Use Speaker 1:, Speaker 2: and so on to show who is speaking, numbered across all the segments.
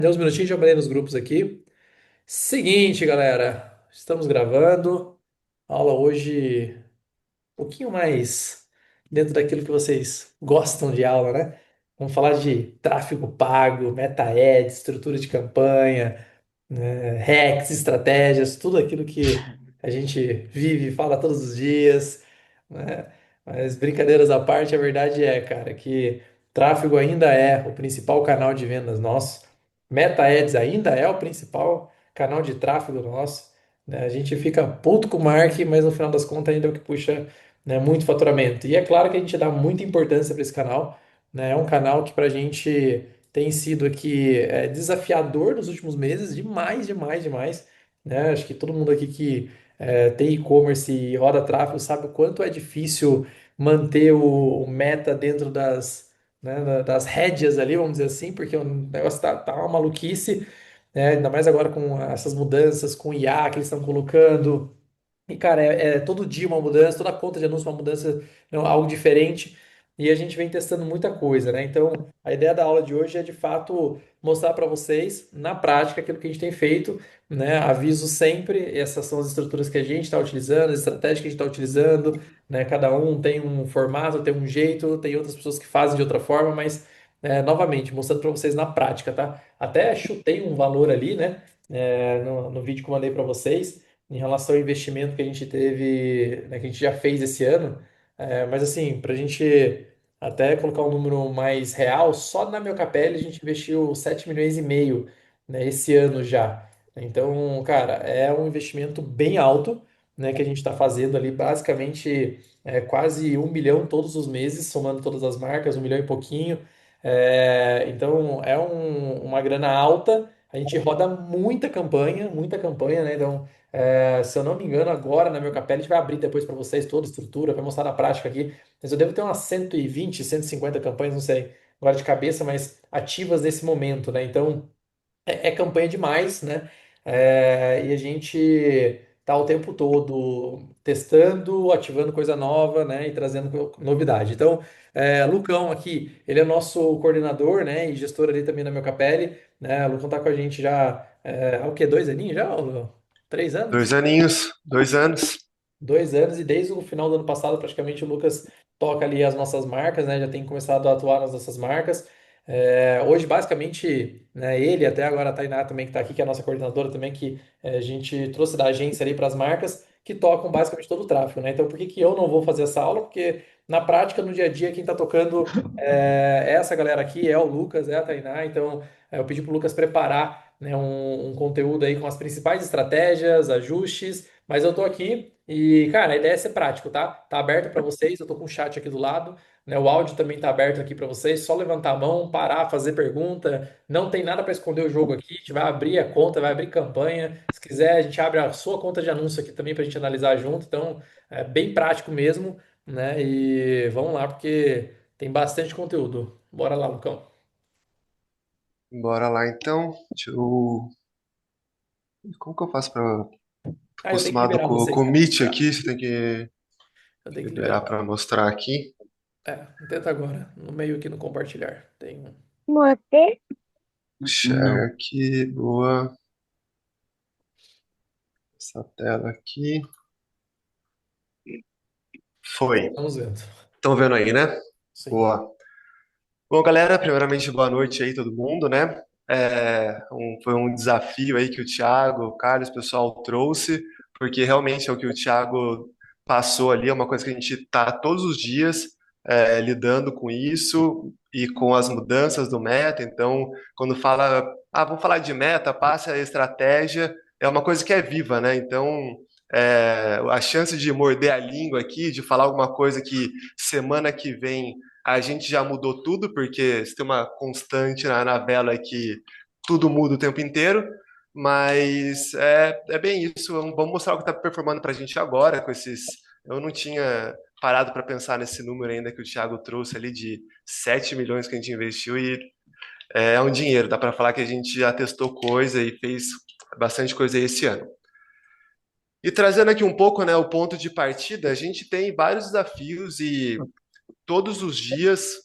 Speaker 1: Deu uns minutinhos, já mandei nos grupos aqui. Seguinte, galera, estamos gravando. Aula hoje um pouquinho mais dentro daquilo que vocês gostam de aula, né? Vamos falar de tráfego pago, meta-ads, estrutura de campanha, né, hacks, estratégias, tudo aquilo que a gente vive e fala todos os dias, né? Mas brincadeiras à parte, a verdade é, cara, que tráfego ainda é o principal canal de vendas nosso, Meta Ads ainda é o principal canal de tráfego nosso, né? A gente fica puto com o marketing, mas no final das contas ainda é o que puxa, né, muito faturamento. E é claro que a gente dá muita importância para esse canal, né? É um canal que para a gente tem sido aqui desafiador nos últimos meses, demais, demais, demais, né? Acho que todo mundo aqui que tem e-commerce e roda tráfego sabe o quanto é difícil manter o meta dentro né, das rédeas ali, vamos dizer assim, porque o negócio tá uma maluquice, né? Ainda mais agora com essas mudanças, com o IA que eles estão colocando. E, cara, é todo dia uma mudança, toda conta de anúncio uma mudança, não, algo diferente. E a gente vem testando muita coisa, né? Então, a ideia da aula de hoje é, de fato, mostrar para vocês, na prática, aquilo que a gente tem feito, né? Aviso sempre, essas são as estruturas que a gente está utilizando, as estratégias que a gente está utilizando, né? Cada um tem um formato, tem um jeito, tem outras pessoas que fazem de outra forma, mas, novamente, mostrando para vocês na prática, tá? Até chutei um valor ali, né? No vídeo que eu mandei para vocês em relação ao investimento que a gente teve, né, que a gente já fez esse ano. Mas assim, para a gente até colocar um número mais real, só na Melcapele a gente investiu 7,5 milhões, né, esse ano já. Então, cara, é um investimento bem alto, né, que a gente está fazendo ali, basicamente quase 1 milhão todos os meses, somando todas as marcas, 1 milhão e pouquinho. Então, é uma grana alta. A gente roda muita campanha, né? Então, se eu não me engano, agora na meu capela, a gente vai abrir depois para vocês toda a estrutura, vai mostrar na prática aqui. Mas eu devo ter umas 120, 150 campanhas, não sei agora de cabeça, mas ativas nesse momento, né? Então, é campanha demais, né? E a gente tá o tempo todo testando, ativando coisa nova, né? E trazendo novidade. Então, Lucão aqui, ele é nosso coordenador, né? E gestor ali também na meu Capelli, né? O Lucão tá com a gente já, há o quê? 2 aninhos já, Lucão? 3 anos?
Speaker 2: 2 aninhos, 2 anos.
Speaker 1: 2 anos e desde o final do ano passado, praticamente o Lucas toca ali as nossas marcas, né? Já tem começado a atuar nas nossas marcas. Hoje, basicamente, né, ele, até agora a Tainá também, que está aqui, que é a nossa coordenadora também, que a gente trouxe da agência ali para as marcas, que tocam basicamente todo o tráfego, né? Então, por que que eu não vou fazer essa aula? Porque na prática, no dia a dia, quem está tocando é essa galera aqui, é o Lucas, é a Tainá. Então, eu pedi para o Lucas preparar, né, um conteúdo aí com as principais estratégias, ajustes, mas eu tô aqui e, cara, a ideia é ser prático, tá? Tá aberto para vocês, eu tô com o chat aqui do lado, né? O áudio também tá aberto aqui para vocês, só levantar a mão, parar, fazer pergunta. Não tem nada para esconder o jogo aqui, a gente vai abrir a conta, vai abrir campanha. Se quiser, a gente abre a sua conta de anúncio aqui também pra gente analisar junto. Então, é bem prático mesmo, né? E vamos lá, porque tem bastante conteúdo. Bora lá, Lucão.
Speaker 2: Bora lá então. Como que eu faço para
Speaker 1: Ah, eu tenho que
Speaker 2: acostumado
Speaker 1: liberar
Speaker 2: com,
Speaker 1: vocês
Speaker 2: com o
Speaker 1: para
Speaker 2: Meet
Speaker 1: compartilhar.
Speaker 2: aqui? Você tem que
Speaker 1: Eu tenho que
Speaker 2: liberar
Speaker 1: liberar.
Speaker 2: para mostrar aqui.
Speaker 1: Tenta agora, no meio aqui no compartilhar. Tem um.
Speaker 2: Share aqui, boa. Essa tela aqui. Foi.
Speaker 1: Vamos vendo.
Speaker 2: Estão vendo aí, né?
Speaker 1: Sim.
Speaker 2: Boa. Bom, galera, primeiramente, boa noite aí todo mundo, né? Foi um desafio aí que o Thiago, o Carlos, o pessoal trouxe, porque realmente é o que o Thiago passou ali, é uma coisa que a gente está todos os dias lidando com isso e com as mudanças do meta. Então, quando fala, vamos falar de meta, passa a estratégia, é uma coisa que é viva, né? Então, a chance de morder a língua aqui, de falar alguma coisa que semana que vem a gente já mudou tudo, porque se tem uma constante na vela é que tudo muda o tempo inteiro, mas é bem isso. Vamos mostrar o que está performando para a gente agora com esses. Eu não tinha parado para pensar nesse número ainda que o Thiago trouxe ali de 7 milhões que a gente investiu e é um dinheiro. Dá para falar que a gente já testou coisa e fez bastante coisa aí esse ano. E trazendo aqui um pouco, né, o ponto de partida, a gente tem vários desafios e todos os dias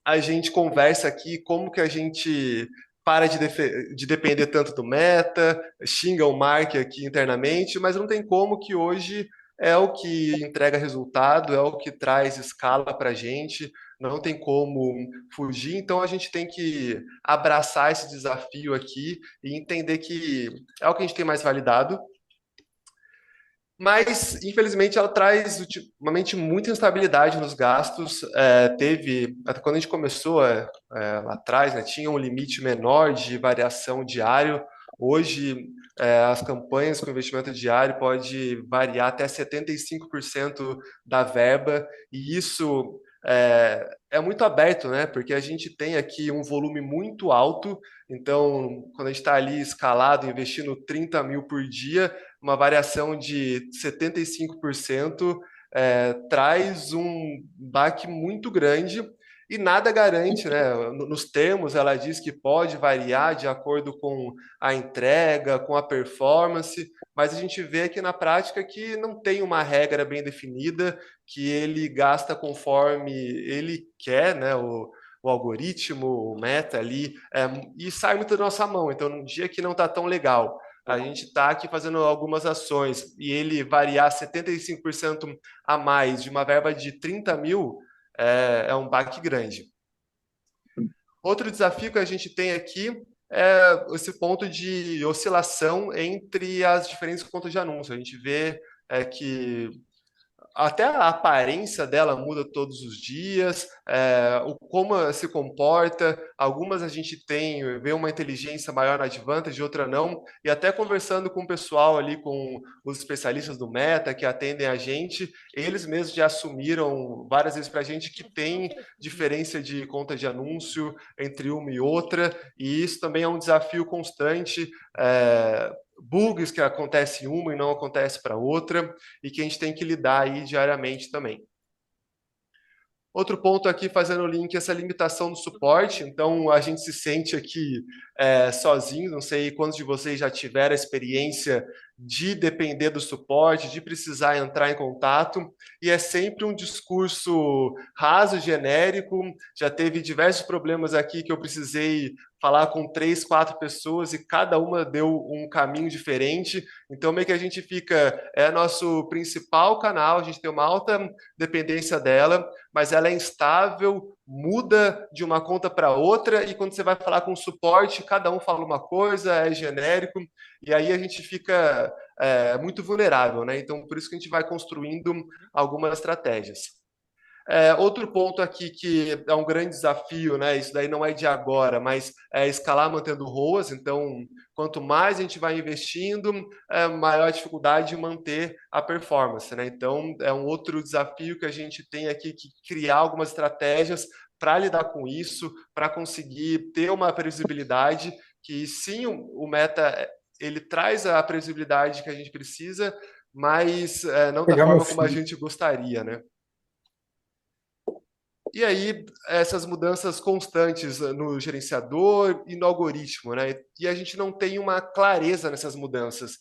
Speaker 2: a gente conversa aqui como que a gente para de depender tanto do meta, xinga o Mark aqui internamente, mas não tem como que hoje é o que entrega resultado, é o que traz escala para a gente, não tem como fugir, então a gente tem que abraçar esse desafio aqui e entender que é o que a gente tem mais validado, mas, infelizmente, ela traz ultimamente muita instabilidade nos gastos. Até quando a gente começou lá atrás, né, tinha um limite menor de variação diário. Hoje, as campanhas com investimento diário pode variar até 75% da verba, e isso é muito aberto, né? Porque a gente tem aqui um volume muito alto, então, quando a gente está ali escalado, investindo 30 mil por dia, uma variação de 75% traz um baque muito grande e nada garante, né? Nos termos, ela diz que pode variar de acordo com a entrega, com a performance, mas a gente vê aqui na prática que não tem uma regra bem definida, que ele gasta conforme ele quer, né? O algoritmo, o meta ali, e sai muito da nossa mão. Então, num dia que não está tão legal, a gente está aqui fazendo algumas ações e ele variar 75% a mais de uma verba de 30 mil, é um baque grande. Outro desafio que a gente tem aqui é esse ponto de oscilação entre as diferentes contas de anúncio. A gente vê que até a aparência dela muda todos os dias, como ela se comporta. Algumas a gente vê uma inteligência maior na Advantage, outra não. E até conversando com o pessoal ali, com os especialistas do Meta que atendem a gente, eles mesmos já assumiram várias vezes para a gente que tem diferença de conta de anúncio entre uma e outra, e isso também é um desafio constante. Bugs que acontecem em uma e não acontece para outra, e que a gente tem que lidar aí diariamente também. Outro ponto aqui, fazendo o link, essa limitação do suporte. Então, a gente se sente aqui sozinho. Não sei quantos de vocês já tiveram a experiência de depender do suporte, de precisar entrar em contato. E é sempre um discurso raso, genérico. Já teve diversos problemas aqui que eu precisei falar com 3, 4 pessoas e cada uma deu um caminho diferente. Então, meio que a gente fica, é nosso principal canal, a gente tem uma alta dependência dela, mas ela é instável, muda de uma conta para outra, e quando você vai falar com o suporte, cada um fala uma coisa, é genérico, e aí a gente fica muito vulnerável, né? Então, por isso que a gente vai construindo algumas estratégias. Outro ponto aqui que é um grande desafio, né? Isso daí não é de agora, mas é escalar mantendo ROAS. Então, quanto mais a gente vai investindo, maior a dificuldade de manter a performance, né? Então, é um outro desafio que a gente tem aqui que criar algumas estratégias para lidar com isso, para conseguir ter uma previsibilidade que sim, o Meta ele traz a previsibilidade que a gente precisa, mas não da
Speaker 1: Pegar meu
Speaker 2: forma como a
Speaker 1: filho.
Speaker 2: gente gostaria, né? E aí, essas mudanças constantes no gerenciador e no algoritmo, né? E a gente não tem uma clareza nessas mudanças.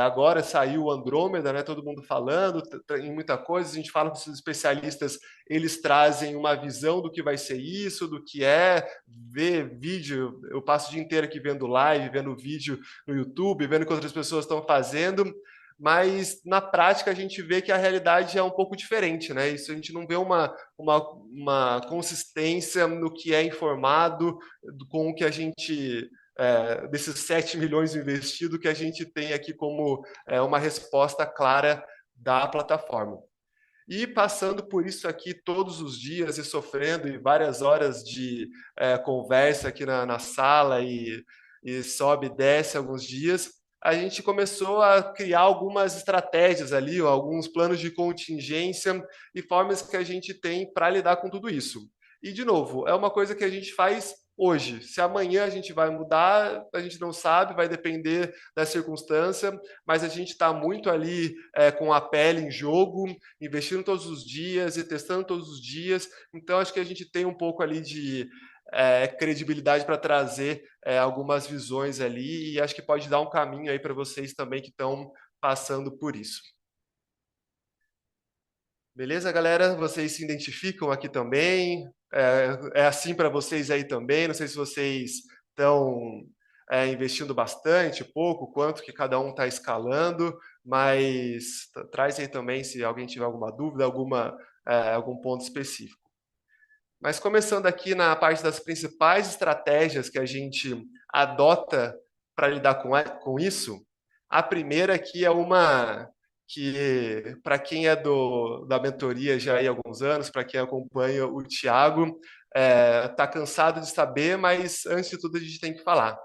Speaker 2: Agora saiu o Andrômeda, né? Todo mundo falando em muita coisa. A gente fala com os especialistas, eles trazem uma visão do que vai ser isso, do que ver vídeo. Eu passo o dia inteiro aqui vendo live, vendo vídeo no YouTube, vendo o que outras pessoas estão fazendo, mas na prática a gente vê que a realidade é um pouco diferente, né? Isso a gente não vê uma consistência no que é informado com o que a gente, desses 7 milhões investidos, que a gente tem aqui como uma resposta clara da plataforma. E passando por isso aqui todos os dias e sofrendo e várias horas de conversa aqui na sala e sobe e desce alguns dias, a gente começou a criar algumas estratégias ali, alguns planos de contingência e formas que a gente tem para lidar com tudo isso. E, de novo, é uma coisa que a gente faz hoje. Se amanhã a gente vai mudar, a gente não sabe, vai depender da circunstância, mas a gente está muito ali com a pele em jogo, investindo todos os dias e testando todos os dias. Então, acho que a gente tem um pouco ali de credibilidade para trazer algumas visões ali, e acho que pode dar um caminho aí para vocês também que estão passando por isso. Beleza, galera? Vocês se identificam aqui também? É assim para vocês aí também? Não sei se vocês estão investindo bastante, pouco, quanto que cada um está escalando, mas traz aí também se alguém tiver alguma dúvida, algum ponto específico. Mas começando aqui na parte das principais estratégias que a gente adota para lidar com isso, a primeira aqui é uma que, para quem é da mentoria já há alguns anos, para quem acompanha o Thiago, está cansado de saber, mas antes de tudo a gente tem que falar.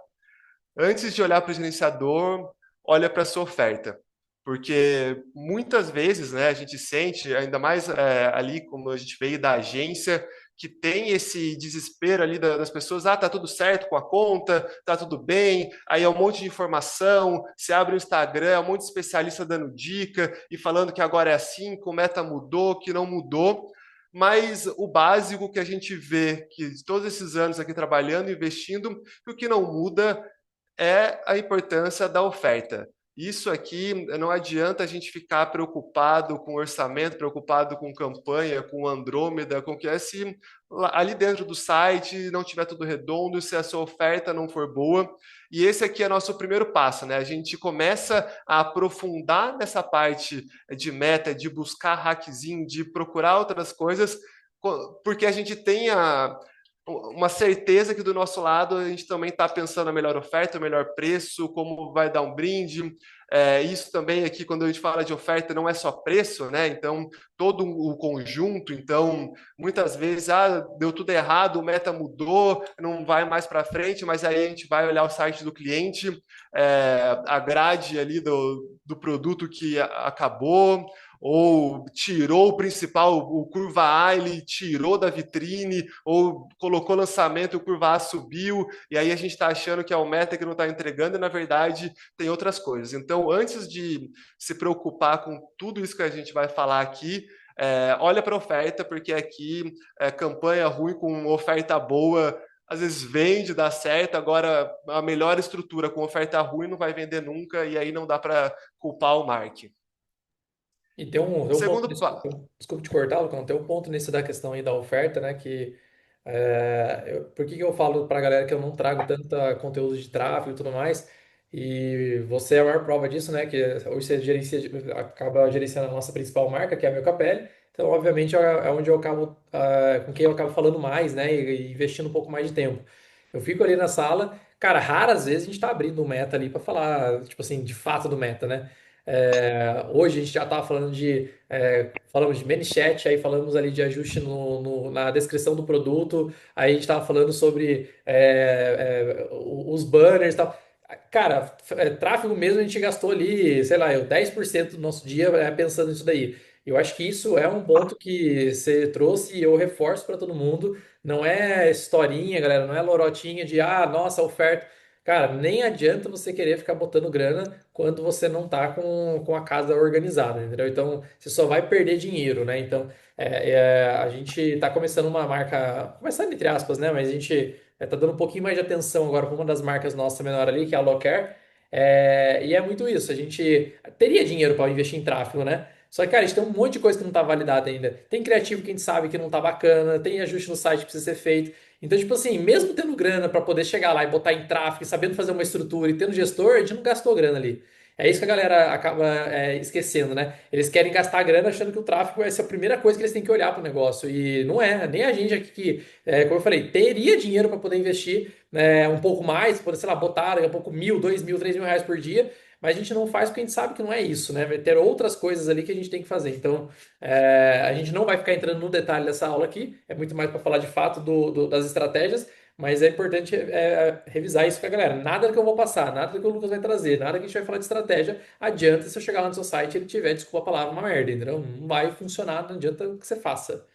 Speaker 2: Antes de olhar para o gerenciador, olha para a sua oferta. Porque muitas vezes, né, a gente sente, ainda mais ali como a gente veio da agência, que tem esse desespero ali das pessoas, tá tudo certo com a conta, tá tudo bem, aí é um monte de informação, você abre o Instagram, é um monte de especialista dando dica e falando que agora é assim, que o meta mudou, que não mudou, mas o básico que a gente vê, que todos esses anos aqui trabalhando, investindo, que o que não muda é a importância da oferta. Isso aqui não adianta a gente ficar preocupado com orçamento, preocupado com campanha, com Andrômeda, com o que é, se ali dentro do site não tiver tudo redondo, se a sua oferta não for boa. E esse aqui é nosso primeiro passo, né? A gente começa a aprofundar nessa parte de meta, de buscar hackzinho, de procurar outras coisas, porque a gente tem uma certeza que do nosso lado a gente também está pensando a melhor oferta, o melhor preço, como vai dar um brinde. Isso também aqui, quando a gente fala de oferta, não é só preço, né? Então, todo o conjunto. Então, muitas vezes, deu tudo errado, o meta mudou, não vai mais para frente, mas aí a gente vai olhar o site do cliente, a grade ali do produto que acabou, ou tirou o principal, o curva A, ele tirou da vitrine, ou colocou lançamento e o curva A subiu, e aí a gente está achando que é o meta que não está entregando, e na verdade tem outras coisas. Então, antes de se preocupar com tudo isso que a gente vai falar aqui, olha para a oferta, porque aqui campanha ruim com oferta boa às vezes vende, dá certo, agora a melhor estrutura com oferta ruim não vai vender nunca, e aí não dá para culpar o marketing.
Speaker 1: E tem um ponto,
Speaker 2: Segundo,
Speaker 1: desculpa te cortar, Lucão, tem um ponto nisso da questão aí da oferta, né, que por que que eu falo pra galera que eu não trago tanta conteúdo de tráfego e tudo mais, e você é a maior prova disso, né, que hoje você acaba gerenciando a nossa principal marca, que é a Meu Capelli, então obviamente é onde eu acabo, com quem eu acabo falando mais, né, e investindo um pouco mais de tempo. Eu fico ali na sala, cara, raras vezes a gente tá abrindo o meta ali pra falar, tipo assim, de fato do meta, né? Hoje a gente já estava falando falamos de ManyChat, aí falamos ali de ajuste na descrição do produto, aí a gente estava falando sobre os banners e tal. Cara, tráfego mesmo a gente gastou ali, sei lá, 10% do nosso dia pensando nisso daí. Eu acho que isso é um ponto que você trouxe e eu reforço para todo mundo. Não é historinha, galera, não é lorotinha de, nossa, oferta. Cara, nem adianta você querer ficar botando grana quando você não tá com a casa organizada, entendeu? Então, você só vai perder dinheiro, né? Então, a gente tá começando uma marca, começando entre aspas, né? Mas a gente tá dando um pouquinho mais de atenção agora para uma das marcas nossa menor ali, que é a Locare. E é muito isso, a gente teria dinheiro para investir em tráfego, né? Só que, cara, a gente tem um monte de coisa que não tá validada ainda. Tem criativo que a gente sabe que não tá bacana, tem ajuste no site que precisa ser feito. Então, tipo assim, mesmo tendo grana para poder chegar lá e botar em tráfego, e sabendo fazer uma estrutura e tendo gestor, a gente não gastou grana ali. É isso que a galera acaba esquecendo, né? Eles querem gastar grana achando que o tráfego vai ser a primeira coisa que eles têm que olhar para o negócio. E não é, nem a gente aqui que, como eu falei, teria dinheiro para poder investir um pouco mais, poder, sei lá, botar daqui a pouco 1.000, 2.000, 3.000 reais por dia, mas a gente não faz porque a gente sabe que não é isso, né? Vai ter outras coisas ali que a gente tem que fazer. Então, a gente não vai ficar entrando no detalhe dessa aula aqui, é muito mais para falar de fato das estratégias, mas é importante revisar isso com a galera. Nada que eu vou passar, nada que o Lucas vai trazer, nada que a gente vai falar de estratégia, adianta se eu chegar lá no seu site e ele tiver, desculpa a palavra, uma merda, entendeu? Não vai funcionar, não adianta que você faça.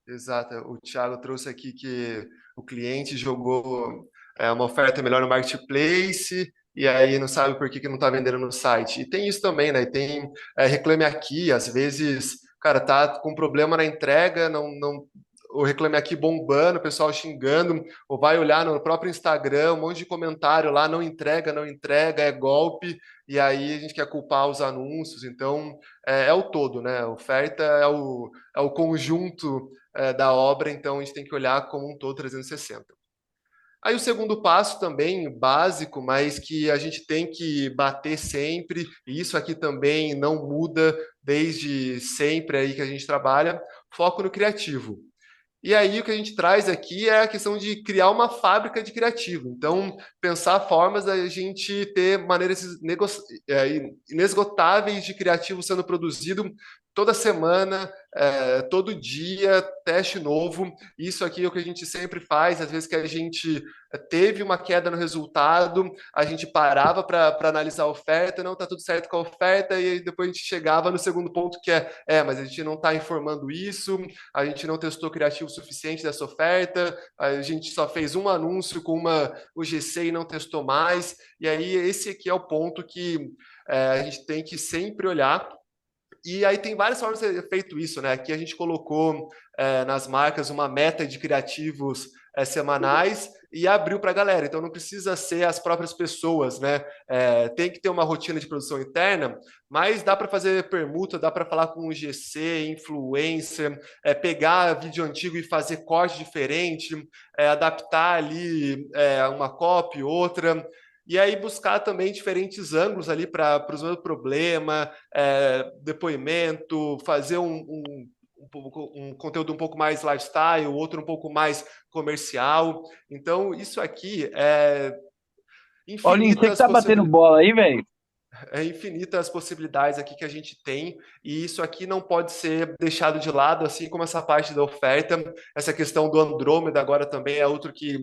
Speaker 2: exato, o Thiago trouxe aqui que o cliente jogou uma oferta melhor no marketplace e aí não sabe por que que não está vendendo no site. E tem isso também, né? E tem Reclame Aqui, às vezes, cara, tá com problema na entrega, não, o Reclame Aqui bombando, o pessoal xingando, ou vai olhar no próprio Instagram, um monte de comentário lá, não entrega, não entrega, é golpe, e aí a gente quer culpar os anúncios. Então, é o todo, né? A oferta é o conjunto da obra, então a gente tem que olhar como um todo 360. Aí o segundo passo também, básico, mas que a gente tem que bater sempre, e isso aqui também não muda desde sempre aí que a gente trabalha, foco no criativo. E aí o que a gente traz aqui é a questão de criar uma fábrica de criativo. Então, pensar formas da gente ter maneiras inesgotáveis de criativo sendo produzido toda semana, todo dia, teste novo. Isso aqui é o que a gente sempre faz. Às vezes que a gente teve uma queda no resultado, a gente parava para analisar a oferta, não está tudo certo com a oferta, e aí depois a gente chegava no segundo ponto que mas a gente não está informando isso, a gente não testou criativo suficiente dessa oferta, a gente só fez um anúncio com uma UGC e não testou mais, e aí esse aqui é o ponto que a gente tem que sempre olhar. E aí tem várias formas de ser feito isso, né? Aqui a gente colocou nas marcas uma meta de criativos semanais e abriu para a galera. Então não precisa ser as próprias pessoas, né? Tem que ter uma rotina de produção interna, mas dá para fazer permuta, dá para falar com o GC, influencer, pegar vídeo antigo e fazer corte diferente, adaptar ali uma copy, outra. E aí buscar também diferentes ângulos ali para os mesmos problemas, depoimento, fazer um conteúdo um pouco mais lifestyle, outro um pouco mais comercial. Então, isso aqui é
Speaker 3: Paulinho, você que
Speaker 2: infinitas
Speaker 3: tá batendo
Speaker 2: possibilidades.
Speaker 3: bola aí, velho?
Speaker 2: É infinitas possibilidades aqui que a gente tem, e isso aqui não pode ser deixado de lado, assim como essa parte da oferta. Essa questão do Andrômeda agora também é outro que,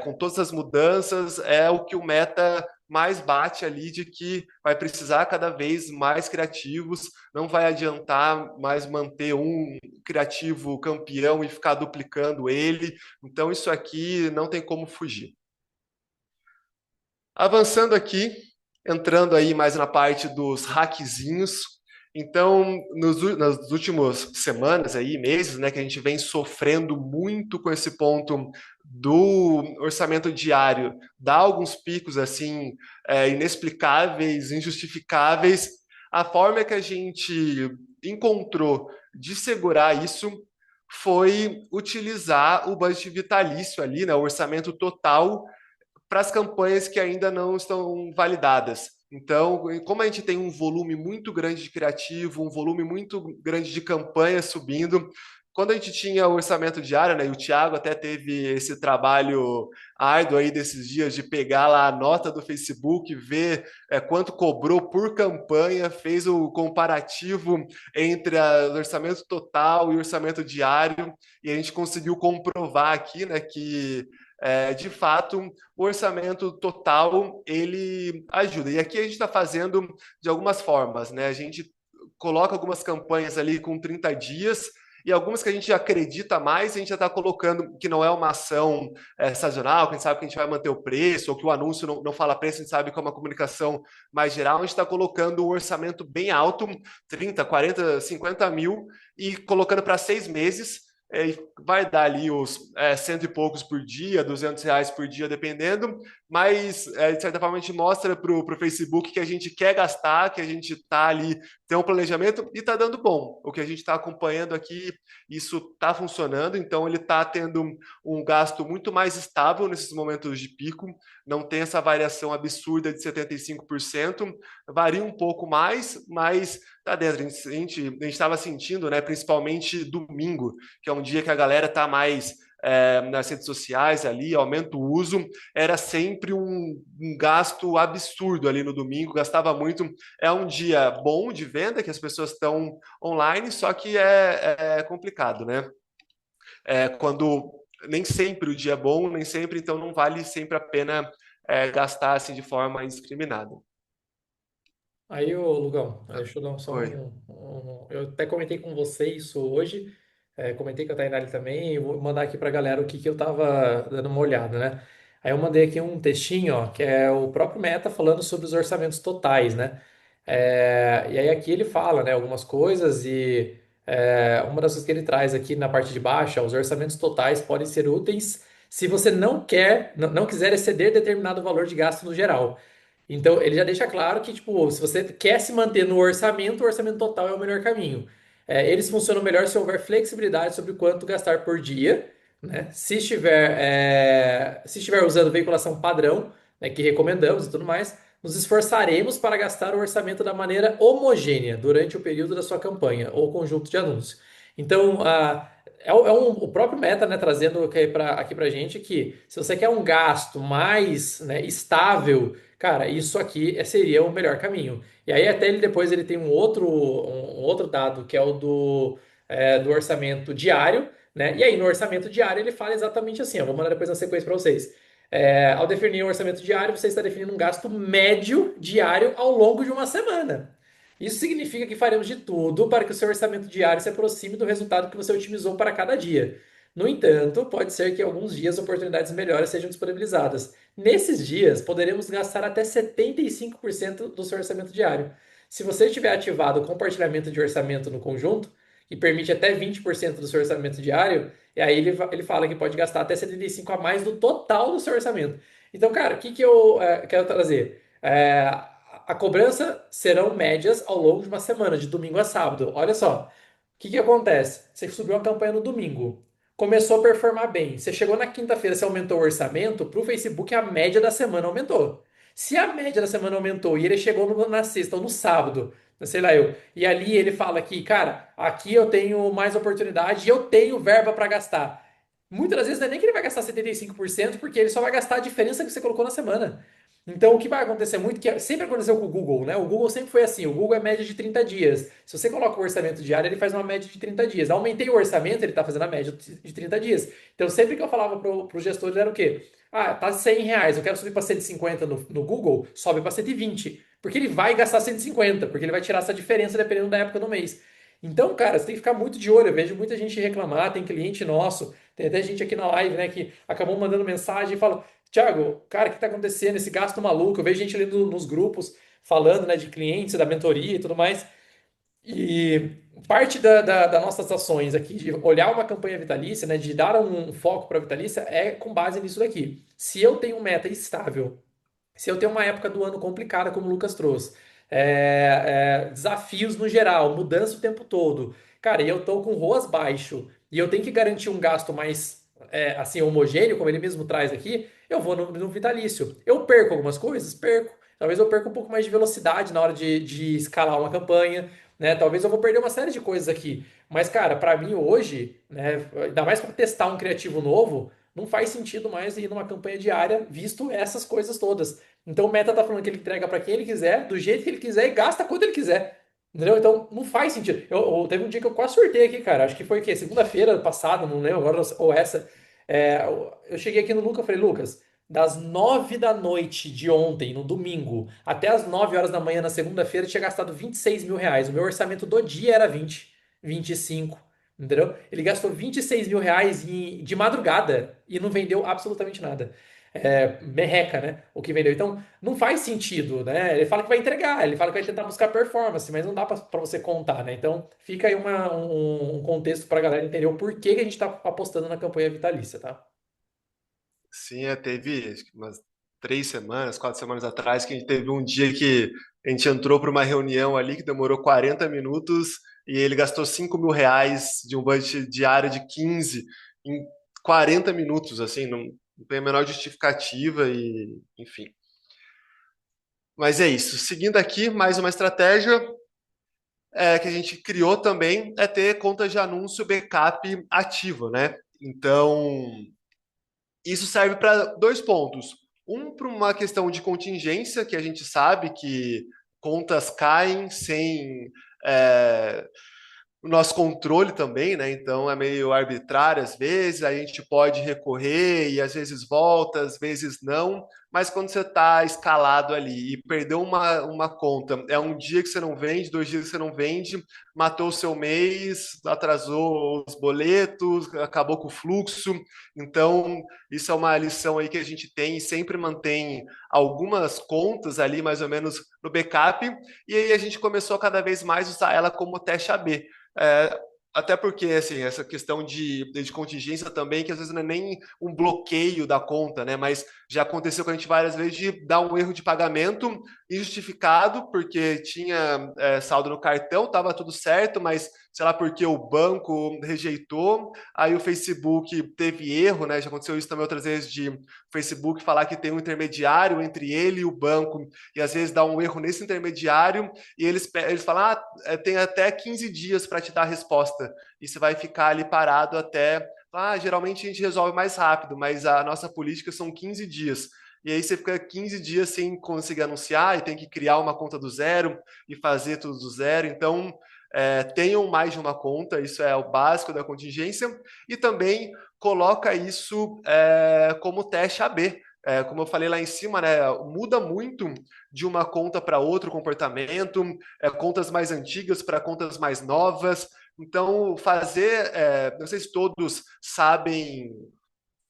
Speaker 2: com todas as mudanças, é o que o Meta mais bate ali de que vai precisar cada vez mais criativos, não vai adiantar mais manter um criativo campeão e ficar duplicando ele. Então, isso aqui não tem como fugir. Avançando aqui, entrando aí mais na parte dos hackzinhos. Então, nas últimas semanas aí, meses, né, que a gente vem sofrendo muito com esse ponto do orçamento diário, dá alguns picos assim inexplicáveis, injustificáveis. A forma que a gente encontrou de segurar isso foi utilizar o budget vitalício ali, né, o orçamento total para as campanhas que ainda não estão validadas. Então, como a gente tem um volume muito grande de criativo, um volume muito grande de campanhas subindo, quando a gente tinha o orçamento diário, né, e o Thiago até teve esse trabalho árduo aí desses dias de pegar lá a nota do Facebook, ver quanto cobrou por campanha, fez o comparativo entre o orçamento total e o orçamento diário, e a gente conseguiu comprovar aqui, né, que de fato, o orçamento total ele ajuda. E aqui a gente está fazendo de algumas formas, né? A gente coloca algumas campanhas ali com 30 dias. E algumas que a gente acredita mais, a gente já está colocando que não é uma ação sazonal, que a gente sabe que a gente vai manter o preço, ou que o anúncio não fala preço, a gente sabe que é uma comunicação mais geral, a gente está colocando um orçamento bem alto, 30, 40, 50 mil, e colocando para 6 meses, vai dar ali os cento e poucos por dia, R$ 200 por dia, dependendo, mas de certa forma a gente mostra para o Facebook que a gente quer gastar, que a gente está ali, tem um planejamento e está dando bom. O que a gente está acompanhando aqui, isso está funcionando, então ele está tendo um gasto muito mais estável nesses momentos de pico, não tem essa variação absurda de 75%, varia um pouco mais, mas tá dentro. A gente estava sentindo, né, principalmente domingo, que é um dia que a galera tá mais nas redes sociais ali, aumenta o uso, era sempre um gasto absurdo ali no domingo, gastava muito. É um dia bom de venda, que as pessoas estão online, só que é complicado, né? Quando nem sempre o dia é bom, nem sempre, então não vale sempre a pena gastar assim de forma indiscriminada.
Speaker 1: Aí, ô Lugão, deixa eu dar só
Speaker 2: Oi.
Speaker 1: Eu até comentei com você isso hoje, comentei com a Tainari também, e vou mandar aqui pra galera o que que eu tava dando uma olhada, né? Aí eu mandei aqui um textinho, ó, que é o próprio Meta falando sobre os orçamentos totais, né? E aí aqui ele fala, né, algumas coisas e uma das coisas que ele traz aqui na parte de baixo, ó, os orçamentos totais podem ser úteis se você não quiser exceder determinado valor de gasto no geral. Então, ele já deixa claro que, tipo, se você quer se manter no orçamento, o orçamento total é o melhor caminho. Eles funcionam melhor se houver flexibilidade sobre quanto gastar por dia, né? Se estiver usando veiculação padrão, né, que recomendamos e tudo mais, nos esforçaremos para gastar o orçamento da maneira homogênea durante o período da sua campanha ou conjunto de anúncios. Então, o próprio Meta, né, trazendo aqui pra gente que se você quer um gasto mais, né, estável, cara, isso aqui seria o melhor caminho. E aí até ele tem um outro dado que é o do orçamento diário, né? E aí, no orçamento diário, ele fala exatamente assim: eu vou mandar depois na sequência para vocês. Ao definir o orçamento diário, você está definindo um gasto médio diário ao longo de uma semana. Isso significa que faremos de tudo para que o seu orçamento diário se aproxime do resultado que você otimizou para cada dia. No entanto, pode ser que alguns dias oportunidades melhores sejam disponibilizadas. Nesses dias, poderemos gastar até 75% do seu orçamento diário. Se você tiver ativado o compartilhamento de orçamento no conjunto, que permite até 20% do seu orçamento diário, e aí ele fala que pode gastar até 75% a mais do total do seu orçamento. Então, cara, o que eu quero trazer? A cobrança serão médias ao longo de uma semana, de domingo a sábado. Olha só, o que acontece? Você subiu uma campanha no domingo, começou a performar bem. Você chegou na quinta-feira, você aumentou o orçamento, para o Facebook a média da semana aumentou. Se a média da semana aumentou e ele chegou na sexta ou no sábado, sei lá eu, e ali ele fala que, cara, aqui eu tenho mais oportunidade e eu tenho verba para gastar. Muitas das vezes não é nem que ele vai gastar 75%, porque ele só vai gastar a diferença que você colocou na semana. Então, o que vai acontecer muito, que sempre aconteceu com o Google, né? O Google sempre foi assim, o Google é média de 30 dias. Se você coloca o orçamento diário, ele faz uma média de 30 dias. Aumentei o orçamento, ele está fazendo a média de 30 dias. Então, sempre que eu falava para os gestores, era o quê? Ah, tá R$ 100, eu quero subir para 150 no Google, sobe para 120. Porque ele vai gastar 150, porque ele vai tirar essa diferença dependendo da época do mês. Então, cara, você tem que ficar muito de olho. Eu vejo muita gente reclamar, tem cliente nosso, tem até gente aqui na live, né, que acabou mandando mensagem e fala: Tiago, cara, o que está acontecendo? Esse gasto maluco. Eu vejo gente ali nos grupos falando, né, de clientes, da mentoria e tudo mais. E parte das nossas ações aqui, de olhar uma campanha vitalícia, né, de dar um foco para a vitalícia, é com base nisso daqui. Se eu tenho meta estável, se eu tenho uma época do ano complicada, como o Lucas trouxe, desafios no geral, mudança o tempo todo, cara, e eu tô com ROAS baixo e eu tenho que garantir um gasto mais assim homogêneo, como ele mesmo traz aqui, eu vou no vitalício. Eu perco algumas coisas? Perco. Talvez eu perca um pouco mais de velocidade na hora de escalar uma campanha, né? Talvez eu vou perder uma série de coisas aqui. Mas, cara, para mim hoje, né, ainda mais para testar um criativo novo, não faz sentido mais ir numa campanha diária, visto essas coisas todas. Então o Meta tá falando que ele entrega para quem ele quiser, do jeito que ele quiser e gasta quando ele quiser. Entendeu? Então não faz sentido. Teve um dia que eu quase surtei aqui, cara. Acho que foi o quê? Segunda-feira passada, não lembro agora, ou essa. Eu cheguei aqui no Lucas e falei: Lucas, das 9 da noite de ontem, no domingo, até as 9 horas da manhã na segunda-feira, eu tinha gastado R$ 26.000. O meu orçamento do dia era 25. Entendeu? Ele gastou R$ 26.000 de madrugada e não vendeu absolutamente nada. Merreca, né? O que vendeu. Então, não faz sentido, né? Ele fala que vai entregar, ele fala que vai tentar buscar performance, mas não dá para você contar, né? Então, fica aí um contexto para a galera entender o porquê que a gente está apostando na campanha vitalícia, tá?
Speaker 2: Sim, teve acho que umas 3 semanas, 4 semanas atrás, que a gente teve um dia que a gente entrou para uma reunião ali que demorou 40 minutos e ele gastou R$ 5.000 de um budget diário de 15 em 40 minutos, assim, não tem a menor justificativa e, enfim. Mas é isso. Seguindo aqui, mais uma estratégia que a gente criou também é ter conta de anúncio backup ativa, né? Então, isso serve para dois pontos. Um, para uma questão de contingência, que a gente sabe que contas caem sem é, o nosso controle também, né? Então é meio arbitrário às vezes, a gente pode recorrer e às vezes volta, às vezes não. Mas quando você está escalado ali e perdeu uma conta, é um dia que você não vende, 2 dias que você não vende, matou o seu mês, atrasou os boletos, acabou com o fluxo. Então, isso é uma lição aí que a gente tem e sempre mantém algumas contas ali, mais ou menos, no backup. E aí a gente começou a cada vez mais usar ela como teste AB. É, até porque, assim, essa questão de contingência também, que às vezes não é nem um bloqueio da conta, né? Mas já aconteceu com a gente várias vezes de dar um erro de pagamento injustificado, porque tinha saldo no cartão, estava tudo certo, mas sei lá, porque o banco rejeitou, aí o Facebook teve erro, né? Já aconteceu isso também outras vezes de o Facebook falar que tem um intermediário entre ele e o banco, e às vezes dá um erro nesse intermediário, e eles falam, tem até 15 dias para te dar a resposta, e você vai ficar ali parado até. Geralmente a gente resolve mais rápido, mas a nossa política são 15 dias. E aí você fica 15 dias sem conseguir anunciar e tem que criar uma conta do zero e fazer tudo do zero. Então, tenham mais de uma conta, isso é o básico da contingência. E também coloca isso como teste AB. Como eu falei lá em cima, né, muda muito de uma conta para outra o comportamento, contas mais antigas para contas mais novas. Então, não sei se todos sabem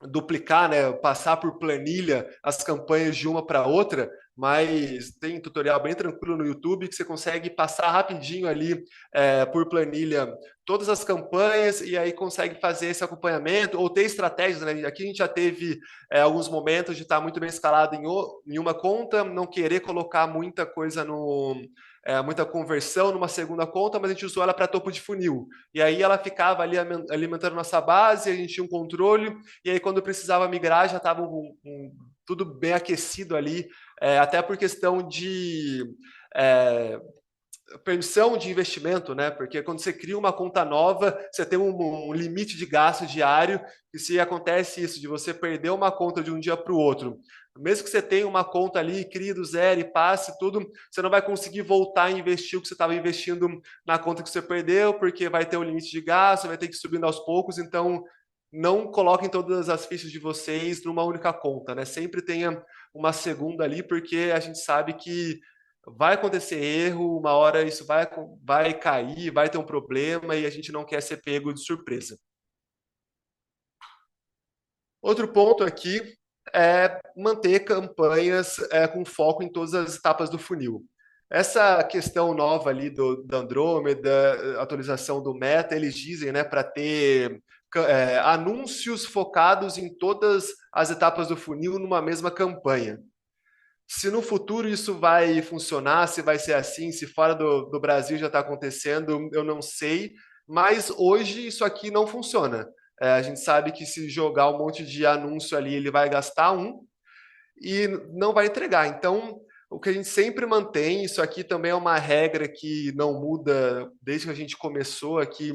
Speaker 2: duplicar, né, passar por planilha as campanhas de uma para outra, mas tem tutorial bem tranquilo no YouTube que você consegue passar rapidinho ali por planilha todas as campanhas e aí consegue fazer esse acompanhamento ou ter estratégias, né? Aqui a gente já teve alguns momentos de estar muito bem escalado em uma conta, não querer colocar muita coisa muita conversão numa segunda conta, mas a gente usou ela para topo de funil. E aí ela ficava ali alimentando nossa base, a gente tinha um controle, e aí quando precisava migrar já estava tudo bem aquecido ali, até por questão de permissão de investimento, né? Porque quando você cria uma conta nova, você tem um limite de gasto diário, e se acontece isso, de você perder uma conta de um dia para o outro, mesmo que você tenha uma conta ali, crie do zero e passe tudo, você não vai conseguir voltar a investir o que você estava investindo na conta que você perdeu, porque vai ter um limite de gasto, vai ter que ir subindo aos poucos, então não coloquem todas as fichas de vocês numa única conta, né? Sempre tenha uma segunda ali, porque a gente sabe que vai acontecer erro, uma hora isso vai cair, vai ter um problema e a gente não quer ser pego de surpresa. Outro ponto aqui é manter campanhas com foco em todas as etapas do funil. Essa questão nova ali da Andrômeda, atualização do Meta, eles dizem, né, para ter anúncios focados em todas as etapas do funil numa mesma campanha. Se no futuro isso vai funcionar, se vai ser assim, se fora do Brasil já está acontecendo, eu não sei. Mas hoje isso aqui não funciona. A gente sabe que se jogar um monte de anúncio ali, ele vai gastar e não vai entregar. Então, o que a gente sempre mantém, isso aqui também é uma regra que não muda desde que a gente começou aqui,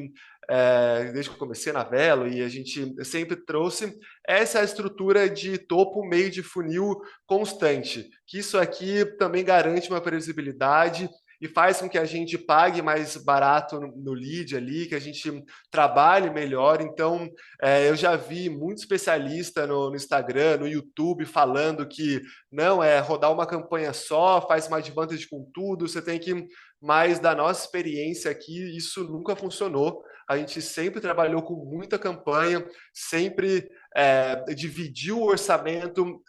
Speaker 2: desde que eu comecei na Velo, e a gente sempre trouxe essa estrutura de topo, meio de funil constante, que isso aqui também garante uma previsibilidade e faz com que a gente pague mais barato no lead ali, que a gente trabalhe melhor. Então, eu já vi muito especialista no Instagram, no YouTube, falando que não é rodar uma campanha só, faz uma advantage com tudo, você tem que. Mas da nossa experiência aqui, isso nunca funcionou. A gente sempre trabalhou com muita campanha, sempre dividiu o orçamento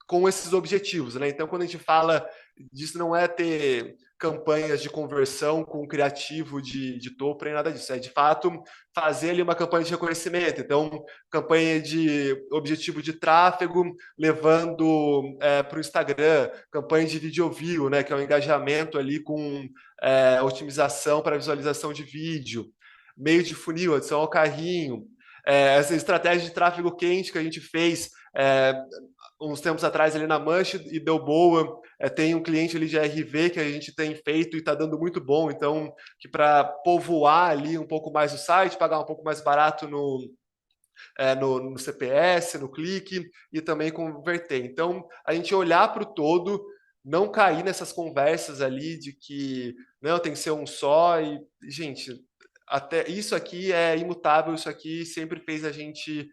Speaker 2: com esses objetivos, né? Então, quando a gente fala disso, não é ter campanhas de conversão com criativo de topo nem nada disso. É, de fato, fazer ali uma campanha de reconhecimento. Então, campanha de objetivo de tráfego, levando para o Instagram, campanha de video view, né, que é o engajamento ali com otimização para visualização de vídeo, meio de funil, adição ao carrinho, essa estratégia de tráfego quente que a gente fez uns tempos atrás ali na Mancha e deu boa. Tem um cliente ali de RV que a gente tem feito e está dando muito bom. Então, que para povoar ali um pouco mais o site, pagar um pouco mais barato no CPS, no clique e também converter. Então, a gente olhar para o todo, não cair nessas conversas ali de que não tem que ser um só e, gente, até isso aqui é imutável, isso aqui sempre fez a gente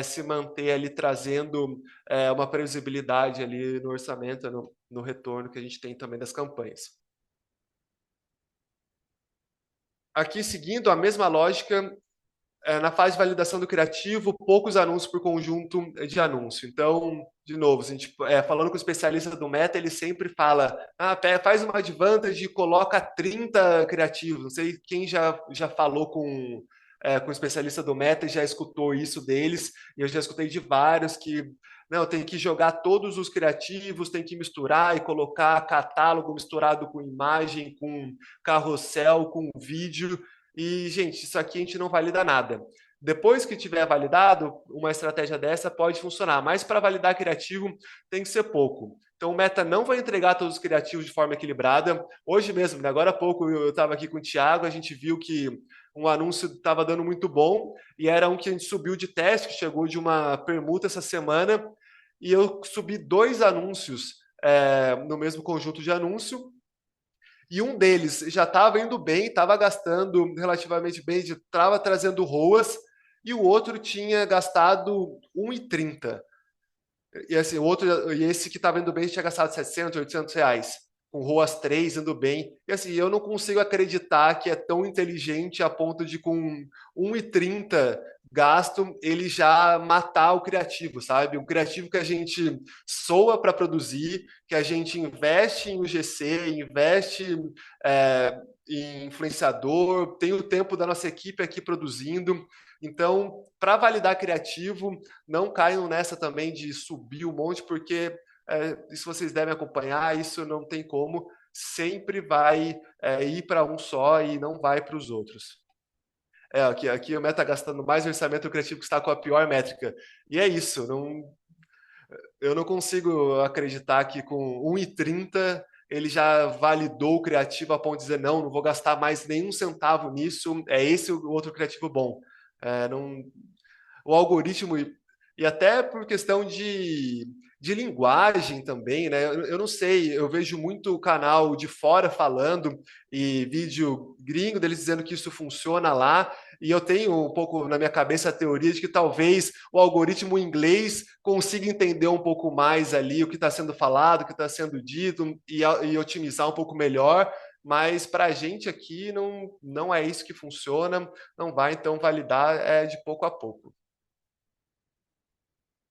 Speaker 2: se manter ali trazendo uma previsibilidade ali no orçamento, no retorno que a gente tem também das campanhas. Aqui, seguindo a mesma lógica, na fase de validação do criativo, poucos anúncios por conjunto de anúncio. Então, de novo, a gente, falando com o especialista do Meta, ele sempre fala, faz uma advantage e coloca 30 criativos. Não sei quem já falou com o especialista do Meta e já escutou isso deles, e eu já escutei de vários que não, tem que jogar todos os criativos, tem que misturar e colocar catálogo misturado com imagem, com carrossel, com vídeo. e, gente, isso aqui a gente não valida nada. Depois que tiver validado, uma estratégia dessa pode funcionar, mas para validar criativo tem que ser pouco. Então o Meta não vai entregar todos os criativos de forma equilibrada. Hoje mesmo, né, agora há pouco, eu estava aqui com o Thiago, a gente viu que um anúncio estava dando muito bom e era um que a gente subiu de teste, que chegou de uma permuta essa semana, e eu subi dois anúncios no mesmo conjunto de anúncio, e um deles já estava indo bem, estava gastando relativamente bem, estava trazendo ROAS, e o outro tinha gastado 1,30. E assim, o outro, e esse que estava indo bem tinha gastado 700, R$ 800, com ROAS 3 indo bem. E assim, eu não consigo acreditar que é tão inteligente a ponto de com 1,30 gasto ele já matar o criativo, sabe? O criativo que a gente soa para produzir, que a gente investe em UGC, investe em influenciador, tem o tempo da nossa equipe aqui produzindo. Então, para validar criativo, não caiam nessa também de subir um monte, porque isso vocês devem acompanhar, isso não tem como, sempre vai ir para um só e não vai para os outros. Aqui o Meta está gastando mais orçamento criativo que está com a pior métrica. E é isso, eu não consigo acreditar que com 1,30 ele já validou o criativo a ponto de dizer não vou gastar mais nenhum centavo nisso, é esse o outro criativo bom. Não, o algoritmo, e até por questão de linguagem também, né? Eu não sei, eu vejo muito canal de fora falando e vídeo gringo deles dizendo que isso funciona lá, e eu tenho um pouco na minha cabeça a teoria de que talvez o algoritmo inglês consiga entender um pouco mais ali o que está sendo falado, o que está sendo dito e otimizar um pouco melhor. Mas para a gente aqui não é isso que funciona, não vai então validar de pouco a pouco.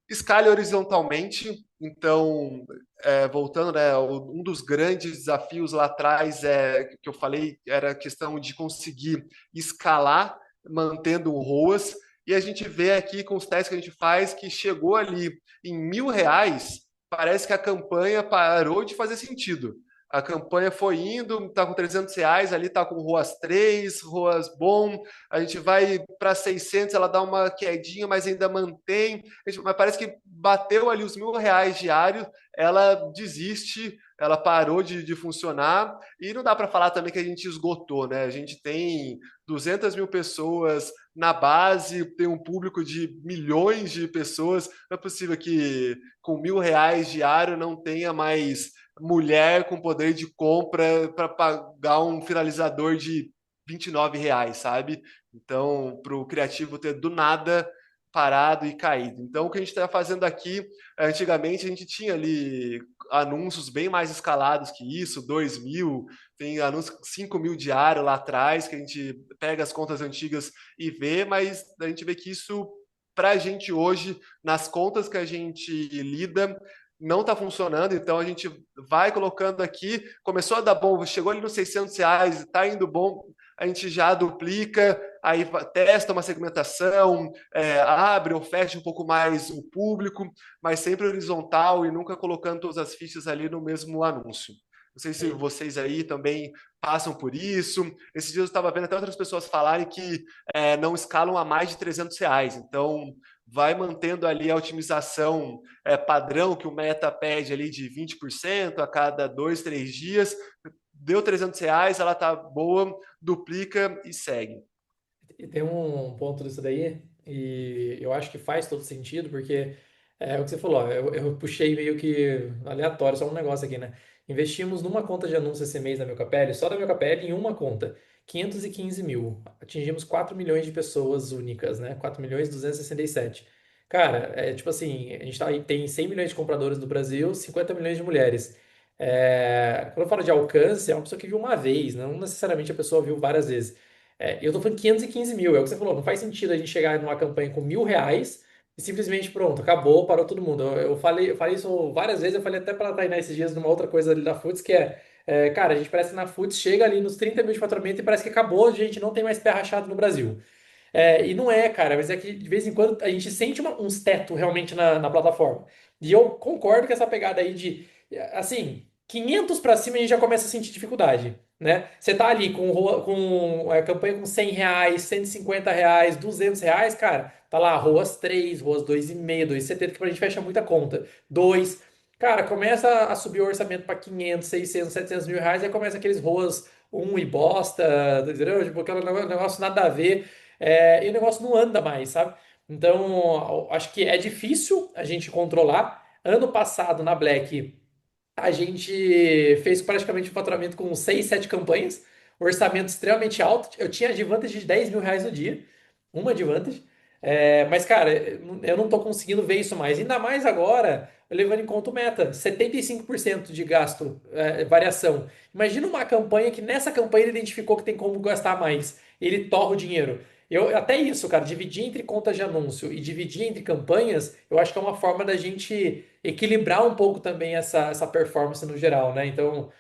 Speaker 2: Escale horizontalmente, então, voltando, né, um dos grandes desafios lá atrás que eu falei era a questão de conseguir escalar, mantendo o ROAS, e a gente vê aqui com os testes que a gente faz que chegou ali em R$ 1.000, parece que a campanha parou de fazer sentido. A campanha foi indo, está com R$ 300, ali está com ROAS 3, ROAS bom, a gente vai para 600, ela dá uma quedinha, mas ainda mantém, mas parece que bateu ali os R$ 1.000 diários, ela desiste, ela parou de funcionar, e não dá para falar também que a gente esgotou, né? A gente tem 200 mil pessoas na base, tem um público de milhões de pessoas, não é possível que com R$ 1.000 diário não tenha mais mulher com poder de compra para pagar um finalizador de R$ 29, sabe? Então, para o criativo ter do nada parado e caído. Então, o que a gente está fazendo aqui, antigamente a gente tinha ali anúncios bem mais escalados que isso, 2.000, tem anúncios 5.000 diário lá atrás, que a gente pega as contas antigas e vê, mas a gente vê que isso, para a gente hoje, nas contas que a gente lida, não está funcionando, então a gente vai colocando aqui, começou a dar bom, chegou ali nos R$ 600, está indo bom, a gente já duplica, aí testa uma segmentação, abre ou fecha um pouco mais o público, mas sempre horizontal e nunca colocando todas as fichas ali no mesmo anúncio. Não sei se vocês aí também passam por isso. Esses dias eu estava vendo até outras pessoas falarem que não escalam a mais de R$ 300. Então, vai mantendo ali a otimização padrão que o Meta pede ali de 20% a cada 2, 3 dias. Deu R$ 300, ela tá boa, duplica e segue.
Speaker 1: E tem um ponto disso daí, e eu acho que faz todo sentido, porque é o que você falou, ó, eu puxei meio que aleatório, só um negócio aqui, né? Investimos numa conta de anúncio esse mês da Meucapelli, só da Meucapelli em uma conta, 515 mil. Atingimos 4 milhões de pessoas únicas, né? 4 milhões 267. Cara, é tipo assim, a gente tem 100 milhões de compradores no Brasil, 50 milhões de mulheres. Quando eu falo de alcance, é uma pessoa que viu uma vez, não necessariamente a pessoa viu várias vezes. Eu tô falando 515 mil, é o que você falou, não faz sentido a gente chegar numa campanha com R$ 1.000 e simplesmente pronto, acabou, parou todo mundo. Eu falei isso várias vezes, eu falei até pra Tainá esses dias numa outra coisa ali da Foods, que cara, a gente parece que na Foods chega ali nos 30 mil de faturamento e parece que acabou, a gente não tem mais pé rachado no Brasil. E não é, cara, mas é que de vez em quando a gente sente uns teto realmente na plataforma. E eu concordo com essa pegada aí de, assim, 500 pra cima a gente já começa a sentir dificuldade. né? Você tá ali com campanha com R$ 100, R$ 150, R$ 200, cara, tá lá, ROAS 3, ROAS 2,5, 2,70, que pra gente fecha muita conta. 2, cara, começa a subir o orçamento pra 500, 600, R$ 700 mil, aí começa aqueles ROAS 1 e bosta, entendeu? Tipo, aquele negócio nada a ver, e o negócio não anda mais, sabe? Então, acho que é difícil a gente controlar. Ano passado, na Black, a gente fez praticamente um faturamento com 6, 7 campanhas, orçamento extremamente alto. Eu tinha advantage de R$ 10 mil no dia, uma advantage. Mas, cara, eu não tô conseguindo ver isso mais. Ainda mais agora, levando em conta o meta, 75% de gasto, variação. Imagina uma campanha que nessa campanha ele identificou que tem como gastar mais. Ele torra o dinheiro. Até isso, cara, dividir entre contas de anúncio e dividir entre campanhas, eu acho que é uma forma da gente equilibrar um pouco também essa performance no geral, né? Então,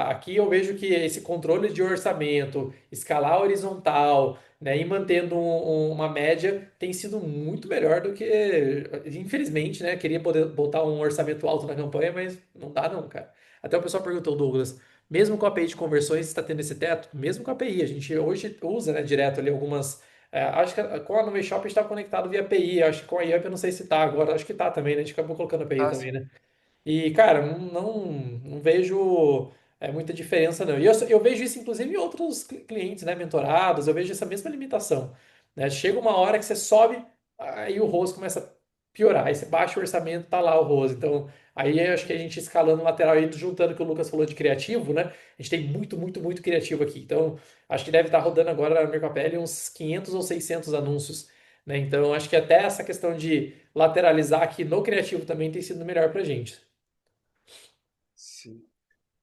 Speaker 1: aqui eu vejo que esse controle de orçamento, escalar horizontal, né, e mantendo uma média tem sido muito melhor do que, infelizmente, né? Queria poder botar um orçamento alto na campanha, mas não dá não, cara. Até o pessoal perguntou, Douglas, mesmo com a API de conversões, está tendo esse teto? Mesmo com a API, a gente hoje usa, né, direto ali algumas. Acho que com a Nuvem Shop está conectado via API. Acho que com a IAP eu não sei se tá agora. Acho que tá também, né? A gente acabou colocando API
Speaker 2: Ah,
Speaker 1: também,
Speaker 2: sim.
Speaker 1: né? E, cara, não vejo muita diferença, não. E eu vejo isso, inclusive, em outros clientes, né, mentorados, eu vejo essa mesma limitação, né? Chega uma hora que você sobe, aí o ROS começa a piorar. Aí você baixa o orçamento, tá lá o ROS. Então, aí eu acho que a gente escalando lateral, aí juntando o que o Lucas falou de criativo, né? A gente tem muito, muito, muito criativo aqui. Então, acho que deve estar rodando agora na Mercapele uns 500 ou 600 anúncios, né? Então, acho que até essa questão de lateralizar aqui no criativo também tem sido melhor pra gente.
Speaker 2: Sim.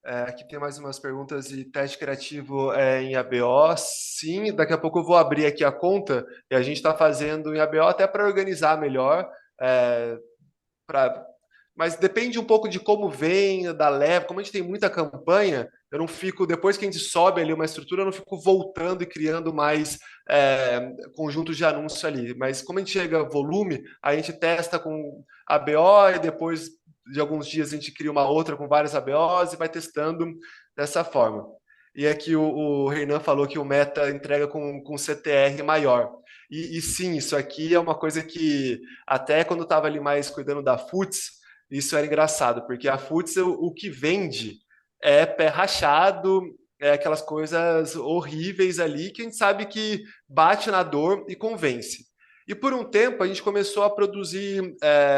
Speaker 2: Aqui tem mais umas perguntas de teste criativo em ABO. Sim, daqui a pouco eu vou abrir aqui a conta e a gente está fazendo em ABO até para organizar melhor. é, pra- mas depende um pouco de como vem, da leva. Como a gente tem muita campanha, eu não fico, depois que a gente sobe ali uma estrutura, eu não fico voltando e criando mais conjuntos de anúncios ali. Mas como a gente chega a volume, a gente testa com ABO e depois de alguns dias a gente cria uma outra com várias ABOs e vai testando dessa forma. E aqui o Renan falou que o Meta entrega com CTR maior. E sim, isso aqui é uma coisa que até quando eu estava ali mais cuidando da Futs, isso era engraçado, porque a Futs o que vende é pé rachado, é aquelas coisas horríveis ali que a gente sabe que bate na dor e convence. E por um tempo a gente começou a produzir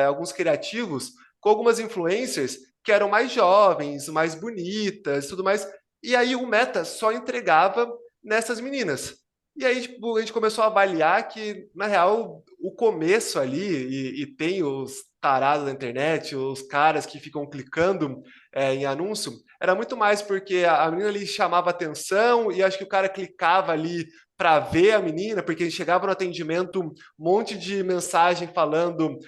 Speaker 2: alguns criativos com algumas influencers que eram mais jovens, mais bonitas, tudo mais. E aí o Meta só entregava nessas meninas. E aí tipo, a gente começou a avaliar que, na real, o começo ali, e tem os tarados da internet, os caras que ficam clicando em anúncio, era muito mais porque a menina ali chamava atenção e acho que o cara clicava ali para ver a menina, porque ele chegava no atendimento, um monte de mensagem falando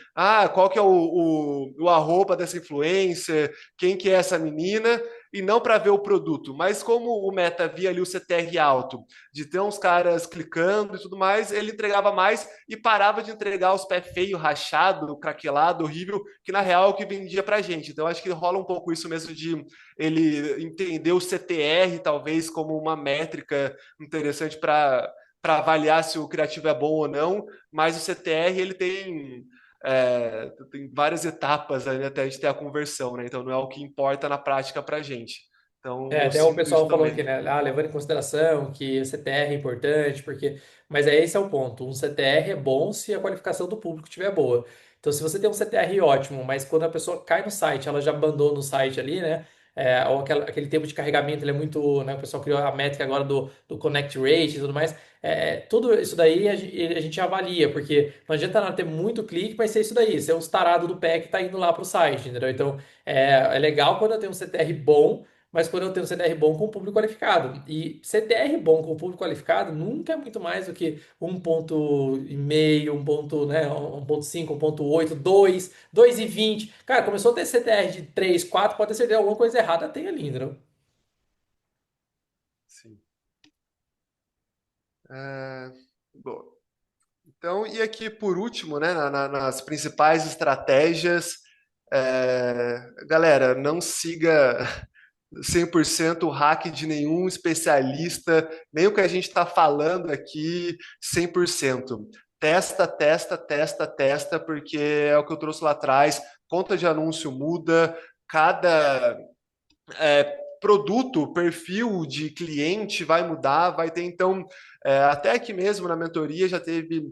Speaker 2: qual que é o arroba dessa influencer, quem que é essa menina, e não para ver o produto. Mas como o Meta via ali o CTR alto, de ter uns caras clicando e tudo mais, ele entregava mais e parava de entregar os pés feio, rachado, craquelado, horrível, que na real é o que vendia pra gente. Então acho que rola um pouco isso mesmo de ele entender o CTR talvez como uma métrica interessante para avaliar se o criativo é bom ou não, mas o CTR ele tem várias etapas ali até a gente ter a conversão, né? Então não é o que importa na prática para a gente. Então eu
Speaker 1: Até o
Speaker 2: sinto isso
Speaker 1: pessoal falou aqui,
Speaker 2: também.
Speaker 1: né? Levando em consideração que o CTR é importante, porque. Mas é esse é o ponto. Um CTR é bom se a qualificação do público estiver boa. Então, se você tem um CTR ótimo, mas quando a pessoa cai no site, ela já abandona o site ali, né? Ou aquele tempo de carregamento, ele é muito. Né? O pessoal criou a métrica agora do Connect Rate e tudo mais. Tudo isso daí a gente avalia, porque não adianta nada ter muito clique, mas ser isso daí, ser os tarados do pé que tá indo lá pro site, entendeu? Então, é legal quando eu tenho um CTR bom. Mas quando eu tenho um CTR bom com público qualificado. E CTR bom com público qualificado nunca é muito mais do que 1,5, né, 1,5, 1,8, 2, 2,20. Cara, começou a ter CTR de 3, 4, pode ter certeza alguma coisa errada tem ali, entendeu?
Speaker 2: Sim. Bom, então, e aqui por último, né, nas principais estratégias, galera, não siga 100% hack de nenhum especialista, nem o que a gente está falando aqui 100%. Testa, testa, testa, testa, porque é o que eu trouxe lá atrás. Conta de anúncio muda, cada produto, perfil de cliente vai mudar, vai ter então, até aqui mesmo na mentoria já teve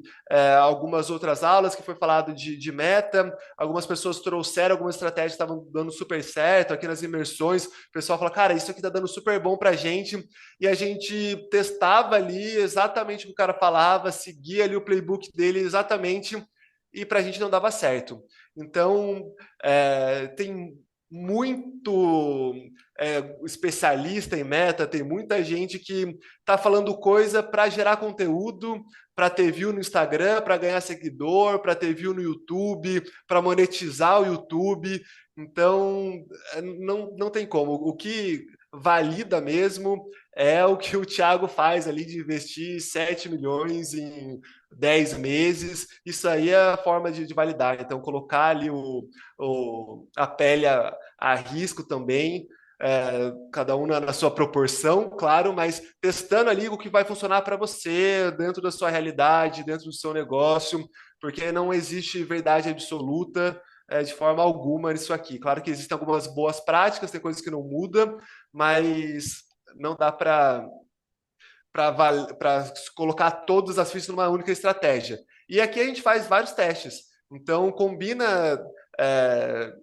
Speaker 2: algumas outras aulas que foi falado de meta, algumas pessoas trouxeram algumas estratégias que estavam dando super certo, aqui nas imersões, o pessoal fala, cara, isso aqui está dando super bom para a gente, e a gente testava ali exatamente o que o cara falava, seguia ali o playbook dele exatamente, e para a gente não dava certo. Então, tem muito especialista em meta, tem muita gente que está falando coisa para gerar conteúdo, para ter view no Instagram, para ganhar seguidor, para ter view no YouTube, para monetizar o YouTube. Então, não tem como. O que valida mesmo é o que o Thiago faz ali de investir 7 milhões em 10 meses. Isso aí é a forma de validar. Então, colocar ali a pele a risco também, cada um na sua proporção, claro, mas testando ali o que vai funcionar para você, dentro da sua realidade, dentro do seu negócio, porque não existe verdade absoluta de forma alguma nisso aqui. Claro que existem algumas boas práticas, tem coisas que não mudam, mas não dá para colocar todas as fichas numa única estratégia. E aqui a gente faz vários testes. Então, é,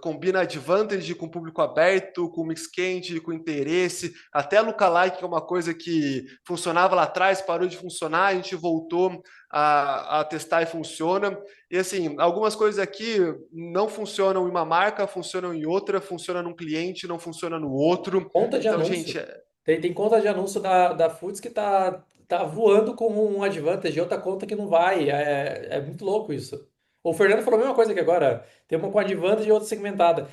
Speaker 2: combina advantage com público aberto, com mix quente, com interesse, até lookalike, que é uma coisa que funcionava lá atrás, parou de funcionar, a gente voltou a testar e funciona. E assim, algumas coisas aqui não funcionam em uma marca, funcionam em outra, funciona num cliente, não funciona no outro.
Speaker 1: Conta de
Speaker 2: Então, gente,
Speaker 1: anúncio. Tem conta de anúncio da Foods que tá voando com um advantage e outra conta que não vai. É muito louco isso. O Fernando falou a mesma coisa que agora. Tem uma com advantage e outra segmentada.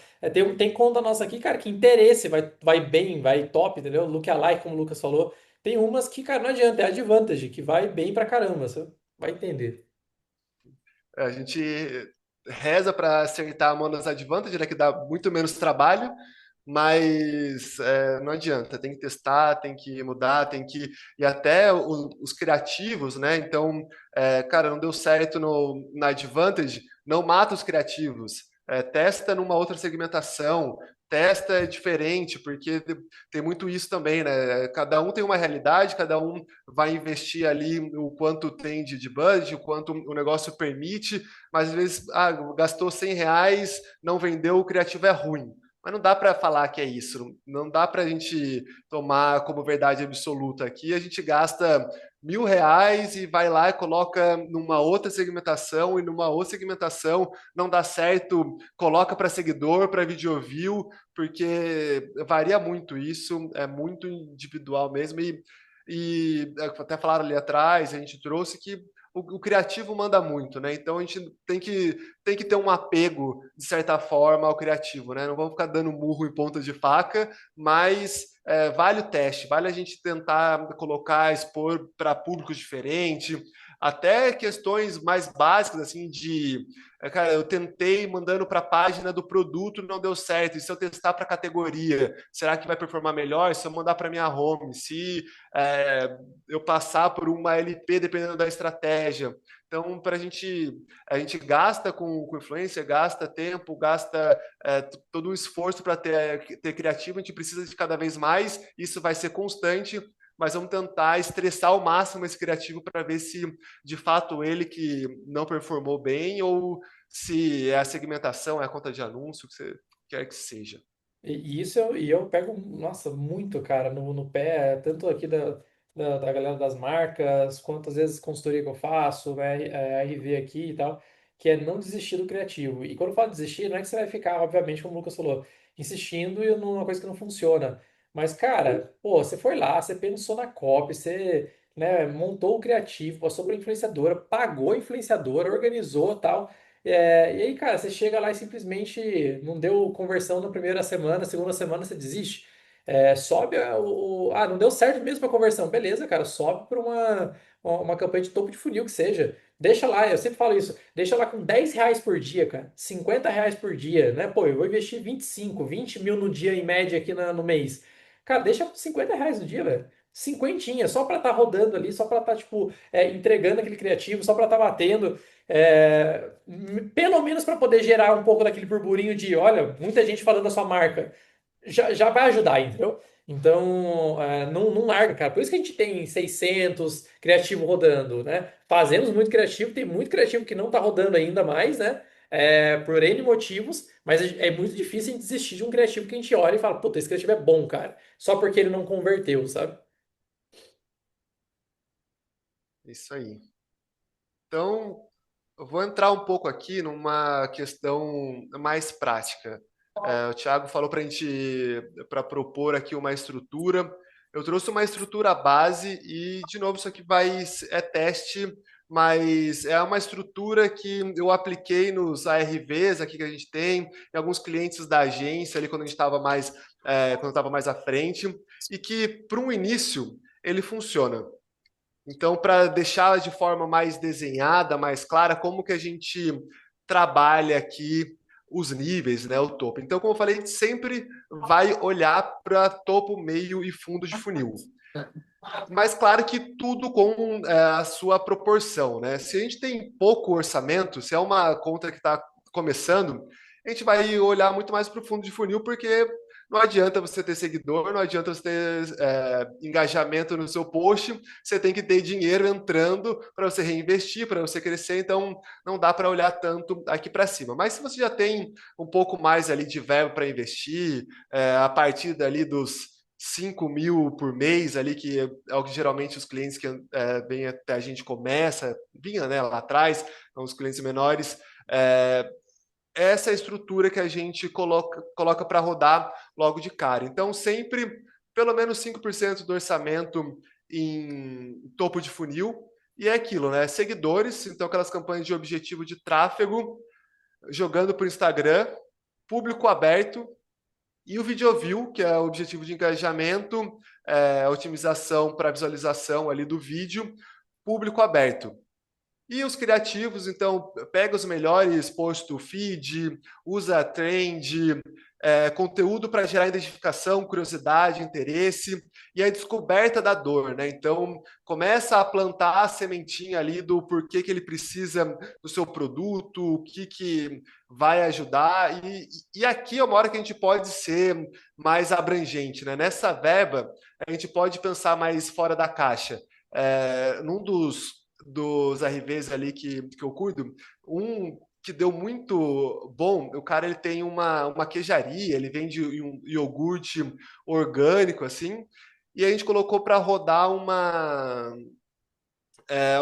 Speaker 1: Tem conta nossa aqui, cara, que interesse vai bem, vai top, entendeu? Lookalike, como o Lucas falou. Tem umas que, cara, não adianta, é advantage, que vai bem pra caramba. Você vai entender.
Speaker 2: a gente reza para acertar a Monas Advantage, né, que dá muito menos trabalho, mas não adianta, tem que testar, tem que mudar, tem que. E até os criativos, né? Então, cara, não deu certo na Advantage, não mata os criativos. Testa numa outra segmentação, testa diferente, porque tem muito isso também, né? Cada um tem uma realidade, cada um vai investir ali o quanto tem de budget, o quanto o negócio permite, mas às vezes gastou R$ 100, não vendeu, o criativo é ruim. Mas não dá para falar que é isso, não dá para a gente tomar como verdade absoluta aqui. A gente gasta R$ 1.000 e vai lá e coloca numa outra segmentação e numa outra segmentação não dá certo, coloca para seguidor, para video view, porque varia muito isso, é muito individual mesmo. E até falaram ali atrás, a gente trouxe que o criativo manda muito, né? Então a gente tem que ter um apego, de certa forma, ao criativo, né? Não vamos ficar dando murro em ponta de faca, mas vale o teste, vale a gente tentar colocar, expor para públicos diferentes, até questões mais básicas, assim, cara, eu tentei mandando para a página do produto, não deu certo. E se eu testar para a categoria, será que vai performar melhor? Se eu mandar para minha home, se eu passar por uma LP, dependendo da estratégia. Então, a gente gasta com influência, gasta tempo, gasta todo um esforço para ter criativo, a gente precisa de cada vez mais, isso vai ser constante, mas vamos tentar estressar ao máximo esse criativo para ver se de fato ele que não performou bem ou se é a segmentação, é a conta de anúncio, o que você quer que seja.
Speaker 1: E eu pego, nossa, muito, cara, no pé, tanto aqui da galera das marcas, quanto às vezes consultoria que eu faço, RV aqui e tal, que é não desistir do criativo. E quando eu falo desistir, não é que você vai ficar, obviamente, como o Lucas falou, insistindo e numa coisa que não funciona. Mas, cara, pô, você foi lá, você pensou na copy, você, né, montou o criativo, passou para influenciadora, pagou a influenciadora, organizou tal. E aí, cara, você chega lá e simplesmente não deu conversão na primeira semana, segunda semana você desiste. Sobe não deu certo mesmo a conversão. Beleza, cara, sobe para uma campanha de topo de funil que seja. Deixa lá, eu sempre falo isso, deixa lá com R$ 10 por dia, cara, R$ 50 por dia, né? Pô, eu vou investir 25, 20 mil no dia em média aqui no mês. Cara, deixa com R$ 50 no dia, velho. Cinquentinha, só pra estar rodando ali, só pra estar, tipo, entregando aquele criativo, só pra estar batendo. Pelo menos pra poder gerar um pouco daquele burburinho de, olha, muita gente falando da sua marca. Já vai ajudar, entendeu? Então, não larga, cara. Por isso que a gente tem 600 criativo rodando, né? Fazemos muito criativo, tem muito criativo que não tá rodando ainda mais, né? Por N motivos, mas é muito difícil a gente desistir de um criativo que a gente olha e fala, puta, esse criativo é bom, cara. Só porque ele não converteu, sabe?
Speaker 2: Isso aí. Então, eu vou entrar um pouco aqui numa questão mais prática. O Thiago falou para a gente, para propor aqui uma estrutura. Eu trouxe uma estrutura base e, de novo, isso aqui é teste, mas é uma estrutura que eu apliquei nos ARVs aqui que a gente tem, em alguns clientes da agência ali quando a gente estava mais, quando eu estava mais à frente, e que, para um início, ele funciona. Então, para deixar de forma mais desenhada, mais clara, como que a gente trabalha aqui os níveis, né, o topo. Então, como eu falei, a gente sempre vai olhar para topo, meio e fundo de funil. Mas claro que tudo com a sua proporção, né? Se a gente tem pouco orçamento, se é uma conta que está começando, a gente vai olhar muito mais para o fundo de funil, porque não adianta você ter seguidor, não adianta você ter engajamento no seu post, você tem que ter dinheiro entrando para você reinvestir, para você crescer, então não dá para olhar tanto aqui para cima. Mas se você já tem um pouco mais ali de verbo para investir, a partir dali dos 5 mil por mês ali, que é o que geralmente os clientes que vêm até a gente vinha, né, lá atrás, então, os clientes menores, essa é a estrutura que a gente coloca para rodar logo de cara. Então, sempre pelo menos 5% do orçamento em topo de funil, e é aquilo, né? Seguidores, então aquelas campanhas de objetivo de tráfego, jogando por Instagram, público aberto, e o video view, que é o objetivo de engajamento, otimização para visualização ali do vídeo, público aberto. E os criativos, então, pega os melhores post to feed, usa trend, conteúdo para gerar identificação, curiosidade, interesse e a descoberta da dor, né? Então, começa a plantar a sementinha ali do porquê que ele precisa do seu produto, o que vai ajudar. E aqui é uma hora que a gente pode ser mais abrangente, né? Nessa verba, a gente pode pensar mais fora da caixa. Num dos RVs ali que eu cuido, um que deu muito bom, o cara ele tem uma queijaria, ele vende um iogurte orgânico, assim, e a gente colocou para rodar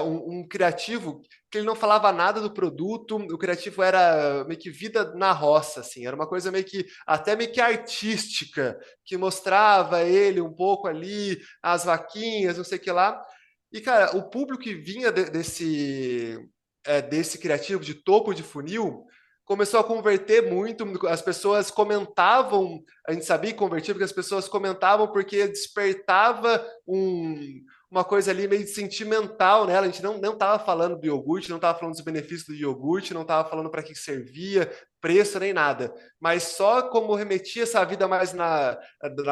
Speaker 2: um criativo que ele não falava nada do produto, o criativo era meio que vida na roça, assim, era uma coisa até meio que artística, que mostrava ele um pouco ali, as vaquinhas, não sei o que lá. E, cara, o público que vinha desse criativo de topo de funil começou a converter muito, as pessoas comentavam, a gente sabia que convertia porque as pessoas comentavam porque despertava uma coisa ali meio sentimental nela. A gente não estava falando do iogurte, não estava falando dos benefícios do iogurte, não estava falando para que servia, preço nem nada. Mas só como remetia essa vida mais na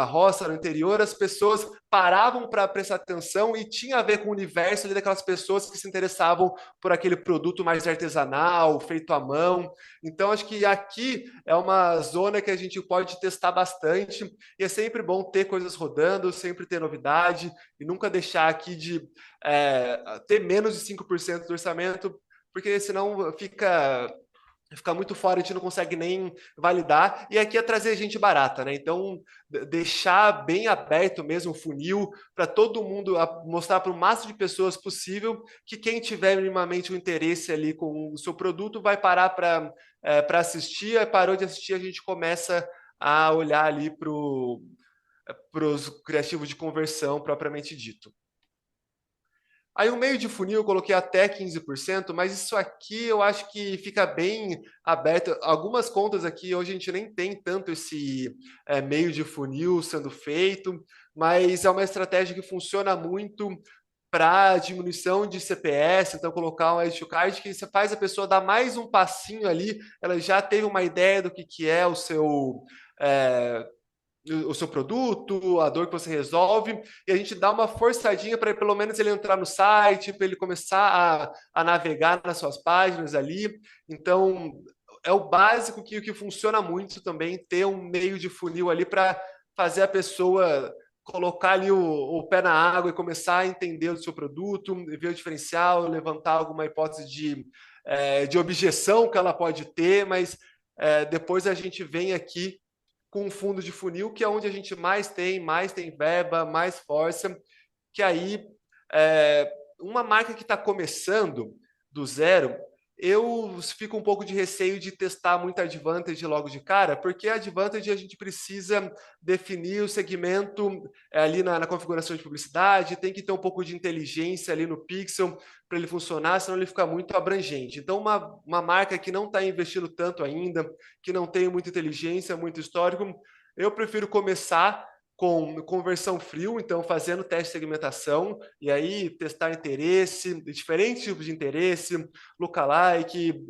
Speaker 2: roça, no interior, as pessoas paravam para prestar atenção e tinha a ver com o universo ali daquelas pessoas que se interessavam por aquele produto mais artesanal, feito à mão. Então, acho que aqui é uma zona que a gente pode testar bastante e é sempre bom ter coisas rodando, sempre ter novidade e nunca deixar aqui de ter menos de 5% do orçamento, porque senão fica muito fora, a gente não consegue nem validar, e aqui é trazer gente barata, né? Então, deixar bem aberto mesmo o funil para todo mundo mostrar para o máximo de pessoas possível que quem tiver minimamente um interesse ali com o seu produto vai parar para assistir, aí parou de assistir, a gente começa a olhar ali para os criativos de conversão propriamente dito. Aí o meio de funil eu coloquei até 15%, mas isso aqui eu acho que fica bem aberto. Algumas contas aqui hoje a gente nem tem tanto esse meio de funil sendo feito, mas é uma estratégia que funciona muito para diminuição de CPS, então colocar um Add to Cart que você faz a pessoa dar mais um passinho ali, ela já teve uma ideia do que é é, o seu produto, a dor que você resolve, e a gente dá uma forçadinha para pelo menos ele entrar no site, para ele começar a navegar nas suas páginas ali. Então, é o básico que funciona muito também, ter um meio de funil ali para fazer a pessoa colocar ali o pé na água e começar a entender o seu produto, ver o diferencial, levantar alguma hipótese de objeção que ela pode ter, mas depois a gente vem aqui com um fundo de funil, que é onde a gente mais tem verba, mais força, que aí é, uma marca que está começando do zero, eu fico um pouco de receio de testar muita advantage logo de cara, porque a advantage a gente precisa definir o segmento ali na configuração de publicidade, tem que ter um pouco de inteligência ali no pixel para ele funcionar, senão ele fica muito abrangente. Então, uma marca que não está investindo tanto ainda, que não tem muita inteligência, muito histórico, eu prefiro começar com conversão frio, então fazendo teste de segmentação, e aí testar interesse, diferentes tipos de interesse, lookalike,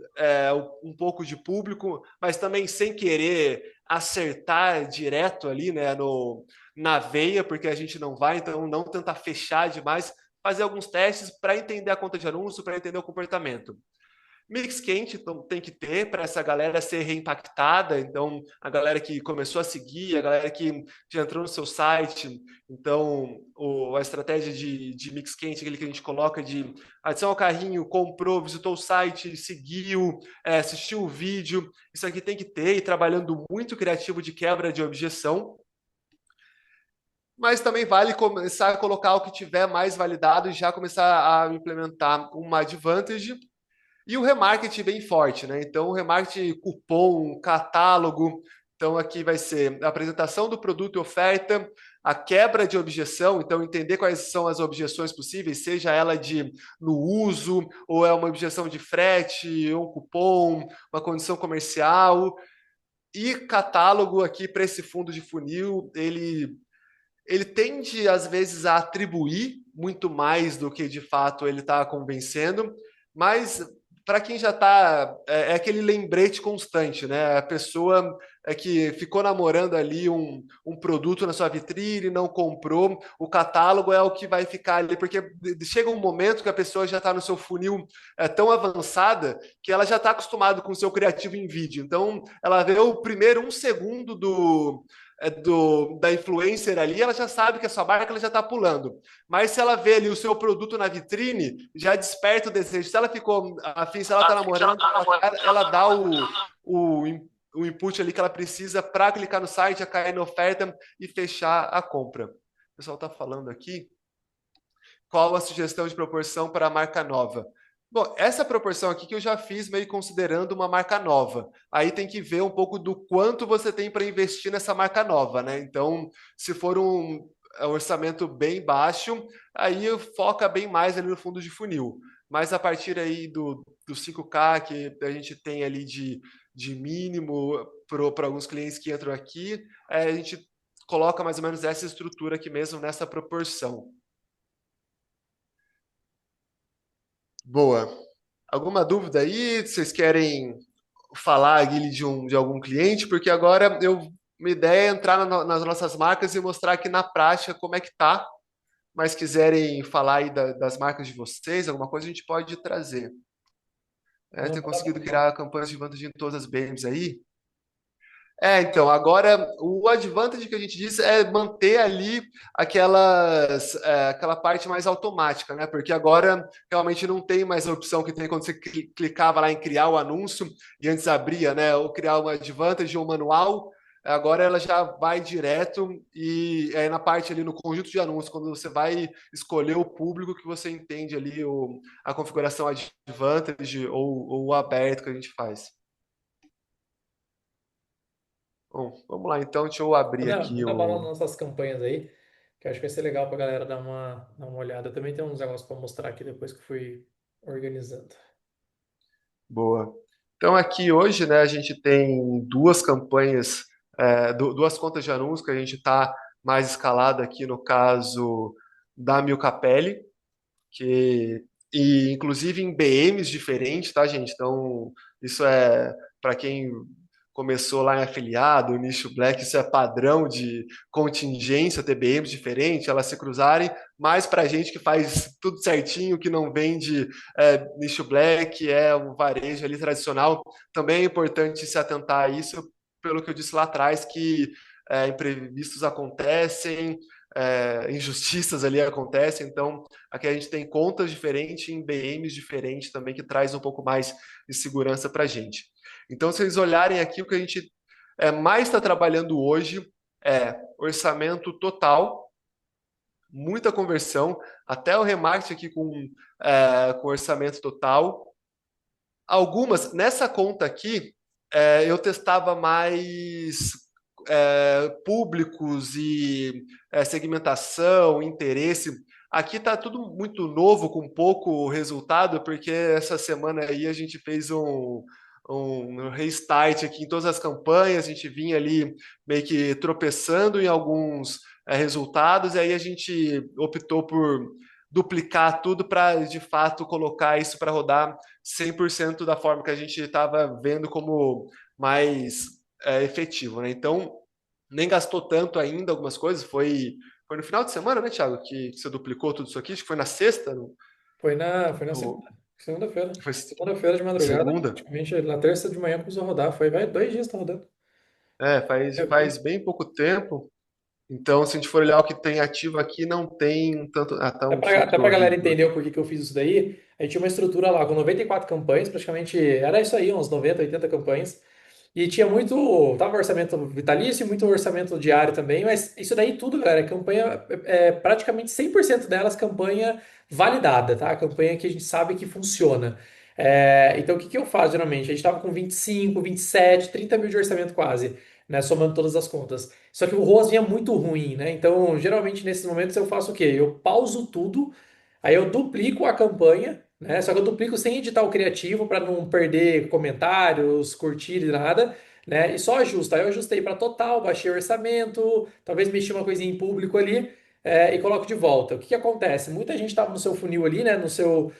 Speaker 2: um pouco de público, mas também sem querer acertar direto ali, né, na veia, porque a gente não vai, então não tentar fechar demais, fazer alguns testes para entender a conta de anúncio, para entender o comportamento. Mix quente então, tem que ter para essa galera ser reimpactada. Então, a galera que começou a seguir, a galera que já entrou no seu site. Então, a estratégia de mix quente, aquele que a gente coloca de adição ao carrinho, comprou, visitou o site, seguiu, assistiu o vídeo. Isso aqui tem que ter, e trabalhando muito criativo de quebra de objeção. Mas também vale começar a colocar o que tiver mais validado e já começar a implementar uma advantage e o remarketing bem forte, né? Então, o remarketing cupom, catálogo. Então, aqui vai ser a apresentação do produto e oferta, a quebra de objeção, então entender quais são as objeções possíveis, seja ela de no uso, ou é uma objeção de frete, um cupom, uma condição comercial. E catálogo aqui para esse fundo de funil, ele tende, às vezes, a atribuir muito mais do que, de fato, ele está convencendo, mas para quem já está, é aquele lembrete constante, né? A pessoa que ficou namorando ali um produto na sua vitrine, não comprou, o catálogo é o que vai ficar ali, porque chega um momento que a pessoa já está no seu funil tão avançada que ela já está acostumada com o seu criativo em vídeo. Então, ela vê o primeiro um segundo da influencer ali, ela já sabe que a sua marca ela já está pulando. Mas se ela vê ali o seu produto na vitrine, já desperta o desejo. Se ela ficou afim, se ela está namorando, ela dá o, o input ali que ela precisa para clicar no site, a cair na oferta e fechar a compra. O pessoal está falando aqui. Qual a sugestão de proporção para a marca nova? Bom, essa proporção aqui que eu já fiz meio considerando uma marca nova. Aí tem que ver um pouco do quanto você tem para investir nessa marca nova, né? Então, se for um orçamento bem baixo, aí foca bem mais ali no fundo de funil. Mas a partir aí do 5K que a gente tem ali de mínimo para alguns clientes que entram aqui, a gente coloca mais ou menos essa estrutura aqui mesmo nessa proporção. Boa. Alguma dúvida aí? Vocês querem falar, Guilherme, de algum cliente? Porque agora minha ideia é entrar nas nossas marcas e mostrar aqui na prática como é que tá. Mas quiserem falar aí das marcas de vocês, alguma coisa a gente pode trazer. Tenho conseguido criar campanhas de vantagem em todas as BMs aí. Então, agora o advantage que a gente disse é manter ali aquela parte mais automática, né? Porque agora realmente não tem mais a opção que tem quando você clicava lá em criar o anúncio e antes abria, né? Ou criar uma advantage ou um manual. Agora ela já vai direto e é na parte ali no conjunto de anúncios, quando você vai escolher o público que você entende ali a configuração advantage ou o aberto que a gente faz. Bom, vamos lá então, deixa eu abrir aqui
Speaker 1: Manda bala nas
Speaker 2: o.
Speaker 1: nossas campanhas aí, que eu acho que vai ser legal pra galera dar uma olhada. Também tem uns negócios para mostrar aqui depois que eu fui organizando.
Speaker 2: Boa. Então aqui hoje, né, a gente tem duas campanhas, duas contas de anúncios que a gente está mais escalado aqui no caso da Mil Capelli. que e inclusive em BMs diferentes, tá, gente? Então, isso é para quem começou lá em afiliado, o nicho black, isso é padrão de contingência, ter BMs diferentes, elas se cruzarem, mas para a gente que faz tudo certinho, que não vende nicho black, é um varejo ali tradicional, também é importante se atentar a isso, pelo que eu disse lá atrás, que imprevistos acontecem, injustiças ali acontecem, então aqui a gente tem contas diferentes em BMs diferentes também, que traz um pouco mais de segurança para a gente. Então, se vocês olharem aqui, o que a gente mais está trabalhando hoje é orçamento total, muita conversão, até o remarketing aqui com orçamento total. Algumas, nessa conta aqui, eu testava mais públicos e segmentação, interesse. Aqui está tudo muito novo, com pouco resultado, porque essa semana aí a gente fez um restart aqui em todas as campanhas, a gente vinha ali meio que tropeçando em alguns resultados, e aí a gente optou por duplicar tudo para, de fato, colocar isso para rodar 100% da forma que a gente estava vendo como mais efetivo, né? Então, nem gastou tanto ainda algumas coisas, foi no final de semana, né, Thiago, que você duplicou tudo isso aqui, acho que foi na sexta,
Speaker 1: Foi na
Speaker 2: no,
Speaker 1: segunda-feira.
Speaker 2: foi
Speaker 1: Segunda-feira de madrugada,
Speaker 2: segunda,
Speaker 1: praticamente na terça de manhã começou a rodar. Foi, vai, 2 dias tá rodando. Eu vi.
Speaker 2: faz bem pouco tempo, então se a gente for olhar o que tem ativo aqui, não tem tanto, tá um som
Speaker 1: Até pra galera
Speaker 2: horrível
Speaker 1: entender
Speaker 2: aqui.
Speaker 1: o porquê que eu fiz isso daí, a gente tinha uma estrutura lá com 94 campanhas, praticamente era isso aí, uns 90, 80 campanhas. E tinha muito, tava orçamento vitalício e muito orçamento diário também, mas isso daí tudo, galera, é campanha, praticamente 100% delas campanha validada, tá? Campanha que a gente sabe que funciona. Então, o que que eu faço geralmente? A gente tava com 25, 27, 30 mil de orçamento quase, né? Somando todas as contas. Só que o ROAS vinha muito ruim, né? Então, geralmente nesses momentos eu faço o quê? Eu pauso tudo, aí eu duplico a campanha, né? Só que eu duplico sem editar o criativo para não perder comentários, curtir e nada, né? E só ajusto. Aí eu ajustei para total, baixei o orçamento, talvez mexi uma coisinha em público ali. E coloco de volta. O que que acontece? Muita gente estava no seu funil ali, né? No seu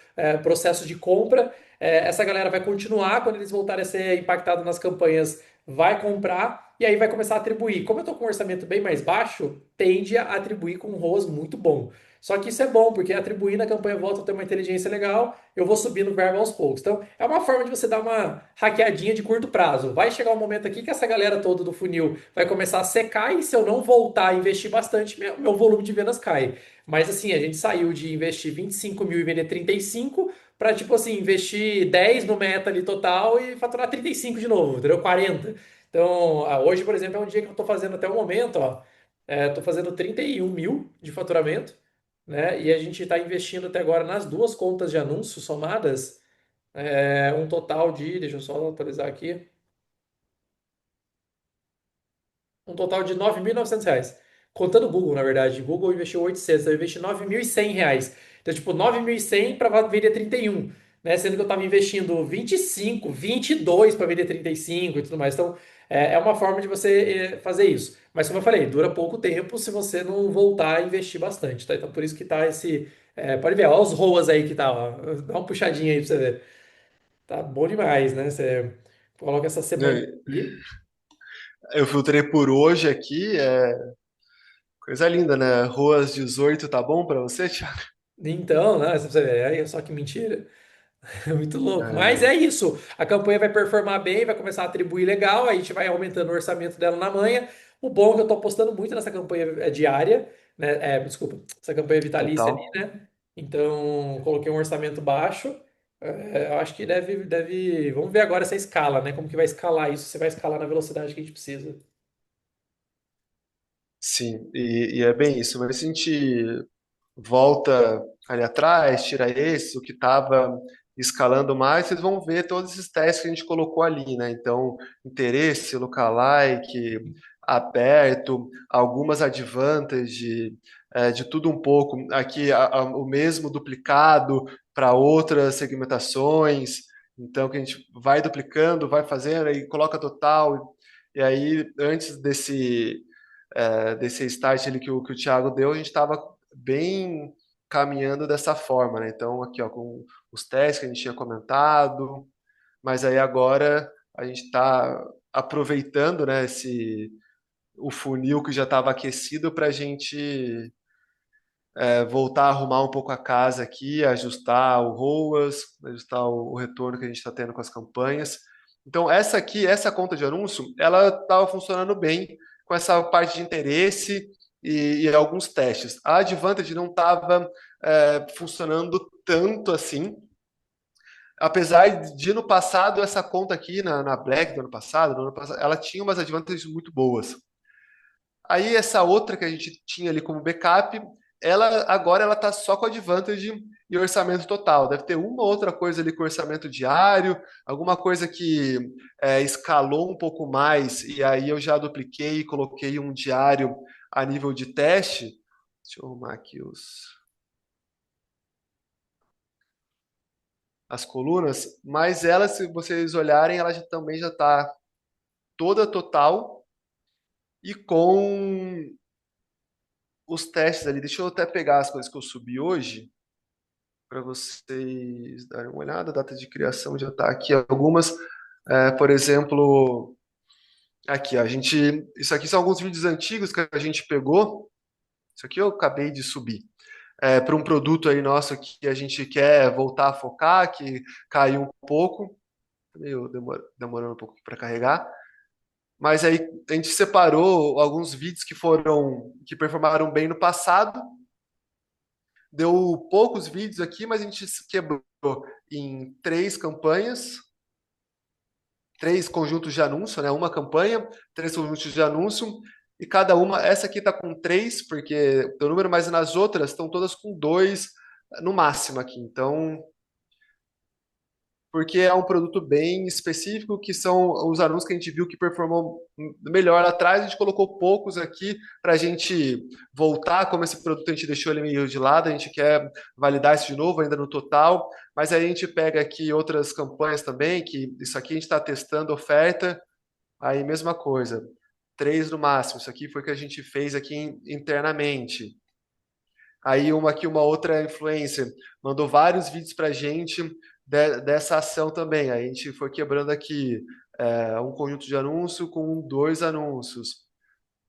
Speaker 1: processo de compra. Essa galera vai continuar quando eles voltarem a ser impactados nas campanhas, vai comprar e aí vai começar a atribuir. Como eu estou com um orçamento bem mais baixo, tende a atribuir com um ROAS muito bom. Só que isso é bom, porque atribuindo a campanha volta a ter uma inteligência legal, eu vou subindo verba aos poucos. Então, é uma forma de você dar uma hackeadinha de curto prazo. Vai chegar um momento aqui que essa galera toda do funil vai começar a secar e se eu não voltar a investir bastante, meu volume de vendas cai. Mas assim, a gente saiu de investir 25 mil e vender 35 para, tipo assim, investir 10 no meta ali total e faturar 35 de novo, entendeu? 40. Então, hoje, por exemplo, é um dia que eu estou fazendo até o momento, ó. Estou fazendo 31 mil de faturamento, né? E a gente está investindo até agora nas duas contas de anúncio somadas, um total de, deixa eu só atualizar aqui, um total de R$ 9.900. Contando o Google, na verdade. Google investiu 800, eu investi R$ 9.100. Então, tipo, 9.100 para vender 31, né? Sendo que eu estava investindo 25, 22 para vender 35 e tudo mais. Então, é uma forma de você fazer isso. Mas, como eu falei, dura pouco tempo se você não voltar a investir bastante, tá? Então, por isso que tá esse. Pode ver, olha os ROAS aí que tá, ó. Dá uma puxadinha aí pra você ver. Tá bom demais, né? Você coloca essa semana
Speaker 2: Né?
Speaker 1: aqui.
Speaker 2: Eu filtrei por hoje aqui, coisa linda, né? Ruas 18, tá bom para você, Thiago?
Speaker 1: Então, né? Você vê, aí, só que mentira. É muito louco. Mas
Speaker 2: É,
Speaker 1: é isso. A campanha vai performar bem, vai começar a atribuir legal, aí a gente vai aumentando o orçamento dela na manhã. O bom é que eu tô apostando muito nessa campanha diária, né? Desculpa, essa campanha vitalícia ali,
Speaker 2: total.
Speaker 1: né? Então, coloquei um orçamento baixo. Eu acho que deve. Vamos ver agora essa escala, né? Como que vai escalar isso? Você vai escalar na velocidade que a gente precisa.
Speaker 2: Sim, e é bem isso. Mas se a gente volta ali atrás, tira esse, o que estava escalando mais, vocês vão ver todos esses testes que a gente colocou ali, né? Então, interesse, lookalike, aberto, algumas advantage, de tudo um pouco. Aqui o mesmo duplicado para outras segmentações. Então, que a gente vai duplicando, vai fazendo, aí coloca total. E aí, antes desse start ali que o Thiago deu, a gente estava bem. caminhando dessa forma, né? Então, aqui, ó, com os testes que a gente tinha comentado, mas aí agora a gente está aproveitando, né, o funil que já estava aquecido para a gente voltar a arrumar um pouco a casa aqui, ajustar o ROAS, ajustar o retorno que a gente está tendo com as campanhas. Então, essa aqui, essa conta de anúncio, ela estava funcionando bem com essa parte de interesse e alguns testes. A Advantage não estava funcionando tanto assim, apesar de no passado, essa conta aqui na Black do ano passado, no ano passado, ela tinha umas advantages muito boas. Aí essa outra que a gente tinha ali como backup, ela agora ela tá só com advantage e orçamento total. Deve ter uma outra coisa ali com orçamento diário, alguma coisa que escalou um pouco mais e aí eu já dupliquei e coloquei um diário a nível de teste. Deixa eu arrumar aqui as colunas, mas ela, se vocês olharem, ela também já está toda total e com os testes ali. Deixa eu até pegar as coisas que eu subi hoje para vocês darem uma olhada. A data de criação já está aqui. Algumas, por exemplo, aqui, ó, isso aqui são alguns vídeos antigos que a gente pegou. Isso aqui eu acabei de subir. Para um produto aí nosso que a gente quer voltar a focar, que caiu um pouco, meio demorando um pouco para carregar. Mas aí a gente separou alguns vídeos que performaram bem no passado. Deu poucos vídeos aqui, mas a gente se quebrou em três campanhas, três conjuntos de anúncio, né? Uma campanha, três conjuntos de anúncio, e cada uma, essa aqui está com três, porque deu número, mas nas outras estão todas com dois no máximo aqui. Então, porque é um produto bem específico, que são os anúncios que a gente viu que performou melhor lá atrás, a gente colocou poucos aqui para a gente voltar, como esse produto a gente deixou ele meio de lado, a gente quer validar isso de novo ainda no total, mas aí a gente pega aqui outras campanhas também, que isso aqui a gente está testando oferta, aí mesma coisa, três no máximo, isso aqui foi o que a gente fez aqui internamente. Aí uma outra influencer mandou vários vídeos para a gente dessa ação também. Aí a gente foi quebrando aqui um conjunto de anúncio com dois anúncios.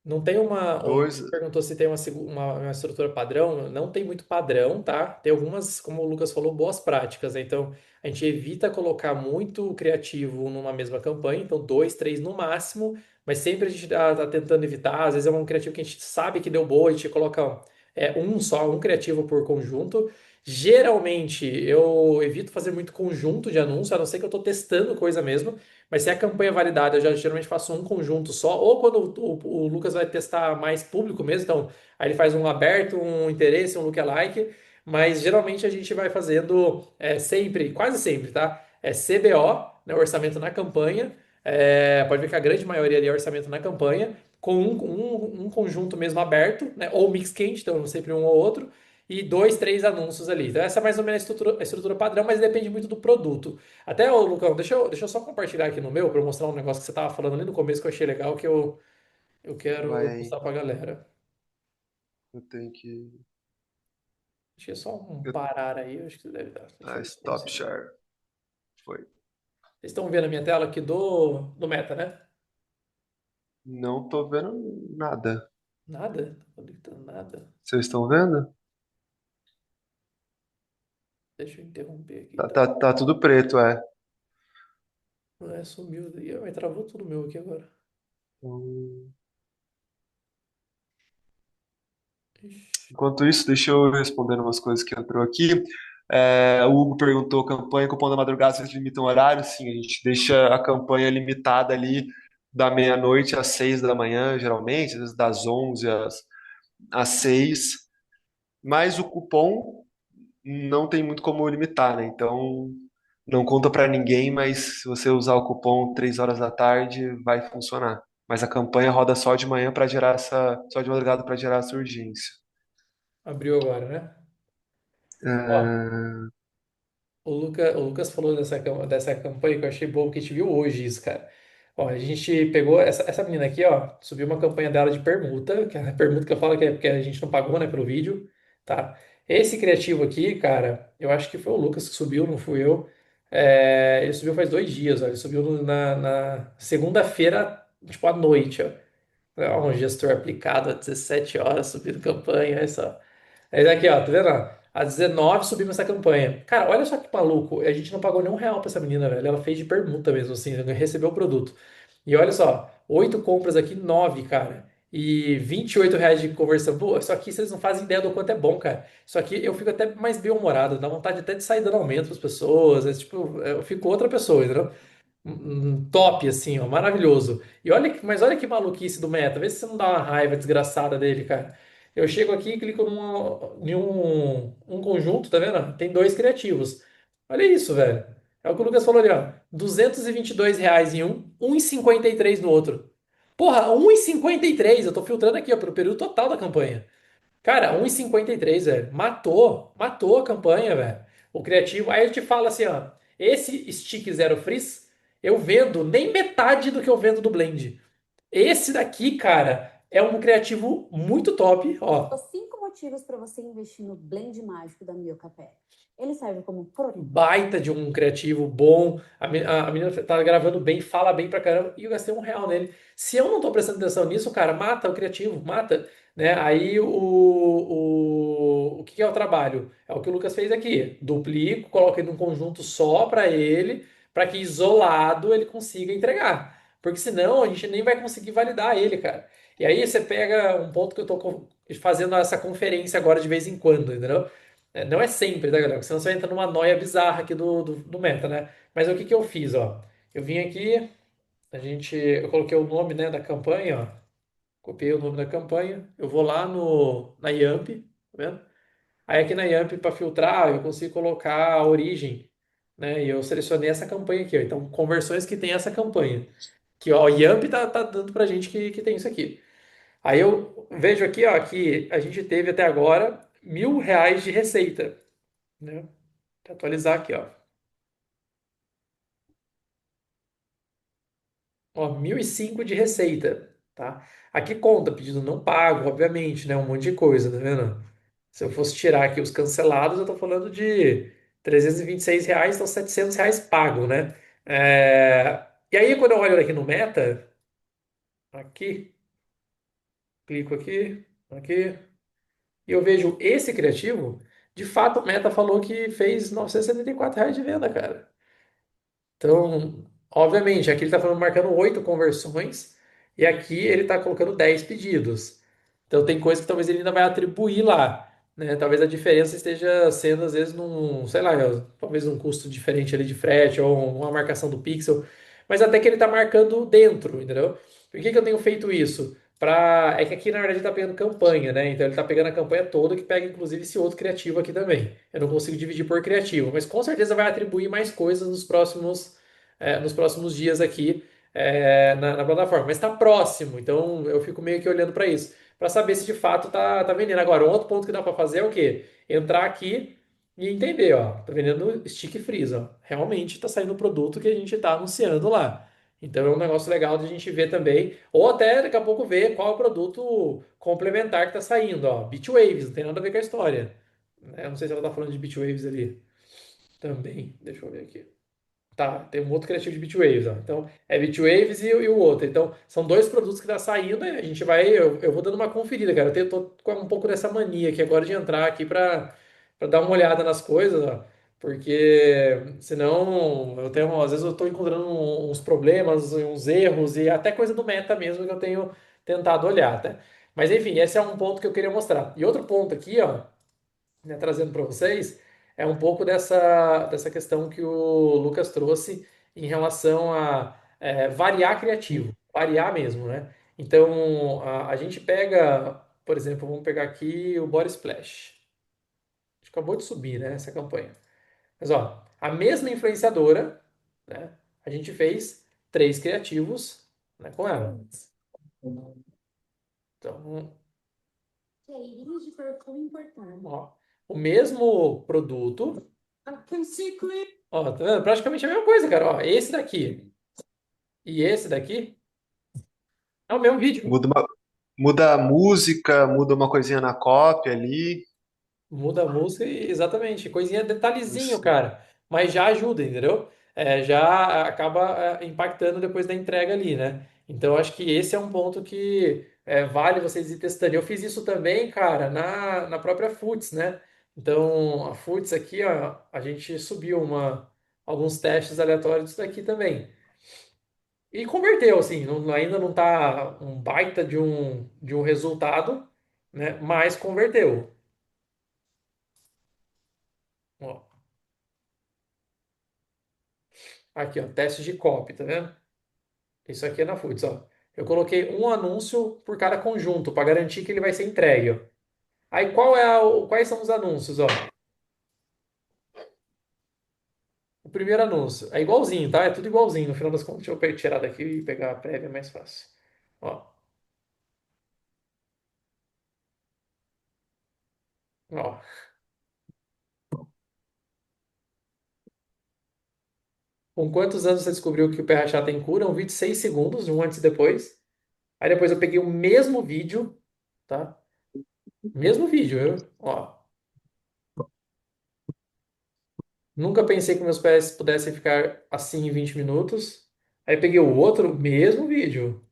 Speaker 1: Não tem uma. O
Speaker 2: Dois.
Speaker 1: Lucas perguntou se tem uma estrutura padrão. Não tem muito padrão, tá? Tem algumas, como o Lucas falou, boas práticas, né? Então, a gente evita colocar muito criativo numa mesma campanha. Então, dois, três no máximo. Mas sempre a gente tá tentando evitar. Às vezes é um criativo que a gente sabe que deu boa, a gente coloca um só, um criativo por conjunto. Geralmente, eu evito fazer muito conjunto de anúncio, a não ser que eu estou testando coisa mesmo. Mas se a campanha é validada, eu já geralmente faço um conjunto só, ou quando o Lucas vai testar mais público mesmo, então aí ele faz um aberto, um interesse, um lookalike, mas geralmente a gente vai fazendo sempre, quase sempre, tá? É CBO, né, orçamento na campanha, pode ver que a grande maioria ali é orçamento na campanha, com um conjunto mesmo aberto, né, ou mix quente, então sempre um ou outro, e dois, três anúncios ali. Então, essa é mais ou menos a estrutura padrão, mas depende muito do produto. Até, ô, Lucão, deixa eu só compartilhar aqui no meu para mostrar um negócio que você estava falando ali no começo que eu achei legal, que eu
Speaker 2: Vai
Speaker 1: quero
Speaker 2: aí.
Speaker 1: mostrar para a galera.
Speaker 2: Eu tenho que.
Speaker 1: Acho que é só um
Speaker 2: eu-
Speaker 1: parar aí, eu acho que você deve dar. Deixa eu ver se
Speaker 2: Stop
Speaker 1: consigo.
Speaker 2: share. Foi.
Speaker 1: Vocês estão vendo a minha tela aqui do Meta, né?
Speaker 2: Não tô vendo nada.
Speaker 1: Nada? Tá conectando nada.
Speaker 2: Vocês estão vendo?
Speaker 1: Deixa eu interromper aqui,
Speaker 2: Tá,
Speaker 1: tá?
Speaker 2: tá tudo preto, é.
Speaker 1: Sumiu. Travou tudo meu aqui agora.
Speaker 2: Hum,
Speaker 1: Ixi.
Speaker 2: Enquanto isso, deixa eu responder umas coisas que entrou aqui. O Hugo perguntou: campanha cupom da madrugada, vocês limitam o horário? Sim, a gente deixa a campanha limitada ali da meia-noite às 6 da manhã, geralmente, às vezes das 11 às 6. Mas o cupom não tem muito como limitar, né? Então, não conta para ninguém, mas se você usar o cupom 3 horas da tarde, vai funcionar. Mas a campanha roda só de manhã para gerar só de madrugada para gerar essa urgência.
Speaker 1: Abriu agora, né? Ó,
Speaker 2: É,
Speaker 1: o Lucas falou dessa campanha que eu achei bom, porque a gente viu hoje isso, cara. Ó, a gente pegou essa menina aqui, ó, subiu uma campanha dela de permuta, que é a permuta que eu falo que é porque a gente não pagou, né, pelo vídeo, tá? Esse criativo aqui, cara, eu acho que foi o Lucas que subiu, não fui eu. Ele subiu faz 2 dias, ó. Ele subiu na segunda-feira, tipo, à noite, ó. Um gestor aplicado a 17 horas, subindo campanha, olha só. Aí daqui, ó, tá vendo? Ó? Às 19 subimos essa campanha. Cara, olha só que maluco. A gente não pagou nenhum real pra essa menina, velho. Ela fez de permuta mesmo, assim, recebeu o produto. E olha só, 8 compras aqui, 9, cara. E R$ 28 de conversão. Pô, isso aqui vocês não fazem ideia do quanto é bom, cara. Isso aqui eu fico até mais bem-humorado, dá vontade até de sair dando aumento pras pessoas. Tipo, eu fico outra pessoa, entendeu? Top, assim, ó, maravilhoso. E olha, mas olha que maluquice do Meta. Vê se você não dá uma raiva desgraçada dele, cara. Eu chego aqui e clico em um conjunto, tá vendo? Tem dois criativos. Olha isso, velho. É o que o Lucas falou ali, ó. R$ 222 em um, 1,53 no outro. Porra, 1,53. Eu tô filtrando aqui, ó, pro período total da campanha. Cara, 1,53, velho. Matou a campanha, velho. O criativo. Aí ele te fala assim, ó. Esse stick zero freeze, eu vendo nem metade do que eu vendo do Blend. Esse daqui, cara, é um criativo muito top, ó.
Speaker 4: Os 5 motivos para você investir no blend mágico da Miocapé. Ele serve como protetor.
Speaker 1: Baita de um criativo bom. A menina tá gravando bem, fala bem pra caramba. E eu gastei R$ 1 nele. Se eu não tô prestando atenção nisso, cara, mata o criativo, mata. Né? Aí o que que é o trabalho? É o que o Lucas fez aqui. Duplico, coloco ele num conjunto só pra ele, pra que isolado ele consiga entregar. Porque senão a gente nem vai conseguir validar ele, cara. E aí você pega um ponto que eu tô fazendo essa conferência agora de vez em quando, entendeu? Não é sempre, tá, galera? Porque senão você entra numa noia bizarra aqui do Meta, né? Mas o que que eu fiz, ó? Eu vim aqui, eu coloquei o nome, né, da campanha, ó. Copiei o nome da campanha. Eu vou lá na Yamp, tá vendo? Aí aqui na Yamp, para filtrar, eu consigo colocar a origem, né? E eu selecionei essa campanha aqui, ó. Então, conversões que tem essa campanha. Que, ó, o Yamp tá dando pra gente que tem isso aqui. Aí eu vejo aqui, ó, que a gente teve até agora R$ 1.000 de receita, né? Vou atualizar aqui, ó. Ó, 1.005 de receita, tá? Aqui conta pedido não pago, obviamente, né? Um monte de coisa, tá vendo? Se eu fosse tirar aqui os cancelados, eu tô falando de R$ 326, então R$ 700 pago, né? E aí, quando eu olho aqui no Meta, aqui, clico aqui, e eu vejo esse criativo, de fato, o Meta falou que fez R$ 974 de venda, cara. Então, obviamente, aqui ele está falando marcando 8 conversões e aqui ele está colocando 10 pedidos. Então tem coisa que talvez ele ainda vai atribuir lá, né? Talvez a diferença esteja sendo às vezes num, sei lá, talvez um custo diferente ali de frete ou uma marcação do pixel, mas até que ele está marcando dentro, entendeu? Por que que eu tenho feito isso? É que aqui na verdade ele está pegando campanha, né? Então ele está pegando a campanha toda que pega inclusive esse outro criativo aqui também. Eu não consigo dividir por criativo, mas com certeza vai atribuir mais coisas nos próximos dias aqui na plataforma. Mas está próximo, então eu fico meio que olhando para isso, para saber se de fato tá vendendo. Agora, um outro ponto que dá para fazer é o quê? Entrar aqui e entender, ó, tá vendendo stick freeze, ó. Realmente está saindo o produto que a gente está anunciando lá. Então é um negócio legal de a gente ver também, ou até daqui a pouco ver qual é o produto complementar que está saindo, ó. Beatwaves, não tem nada a ver com a história. Eu não sei se ela tá falando de Beatwaves ali também. Deixa eu ver aqui. Tá, tem um outro criativo de Bitwaves, ó. Então, é Bitwaves e o outro. Então, são dois produtos que tá saindo, e a gente vai. Eu vou dando uma conferida, cara. Tô com um pouco dessa mania aqui agora de entrar aqui pra dar uma olhada nas coisas, ó. Porque senão eu tenho, às vezes eu tô encontrando uns problemas, uns erros e até coisa do meta mesmo que eu tenho tentado olhar, tá? Mas enfim, esse é um ponto que eu queria mostrar. E outro ponto aqui, ó, né, trazendo para vocês, é um pouco dessa questão que o Lucas trouxe em relação a variar criativo, variar mesmo, né? Então, a gente pega, por exemplo, vamos pegar aqui o Body Splash. A gente acabou de subir, né, essa campanha. Mas, ó, a mesma influenciadora, né, a gente fez 3 criativos, né, com ela. Então,
Speaker 4: Cheirinhos de perfume importado.
Speaker 1: ó, o mesmo produto. Ó, tá vendo? Praticamente a mesma coisa, cara. Ó, esse daqui e esse daqui é o mesmo vídeo.
Speaker 2: Muda a música, muda uma coisinha na cópia ali.
Speaker 1: Muda a música e exatamente, coisinha, detalhezinho,
Speaker 2: Isso.
Speaker 1: cara, mas já ajuda, entendeu? Já acaba impactando depois da entrega ali, né? Então acho que esse é um ponto que vale vocês ir testando. Eu fiz isso também, cara, na própria Futs, né? Então a Futs aqui, ó, a gente subiu alguns testes aleatórios daqui também. E converteu, assim, ainda não tá um baita de um resultado, né? Mas converteu. Ó. Aqui, ó, teste de copy, tá vendo? Isso aqui é na Foods, ó. Eu coloquei um anúncio por cada conjunto para garantir que ele vai ser entregue, ó. Aí quais são os anúncios, ó? O primeiro anúncio é igualzinho, tá? É tudo igualzinho. No final das contas, deixa eu tirar daqui e pegar a prévia é mais fácil. Ó, ó. Com quantos anos você descobriu que o pH chá tem cura? Um vídeo de 6 segundos, um antes e depois. Aí depois eu peguei o mesmo vídeo, tá? Mesmo vídeo, viu? Ó. Nunca pensei que meus pés pudessem ficar assim em 20 minutos. Aí peguei o outro, mesmo vídeo.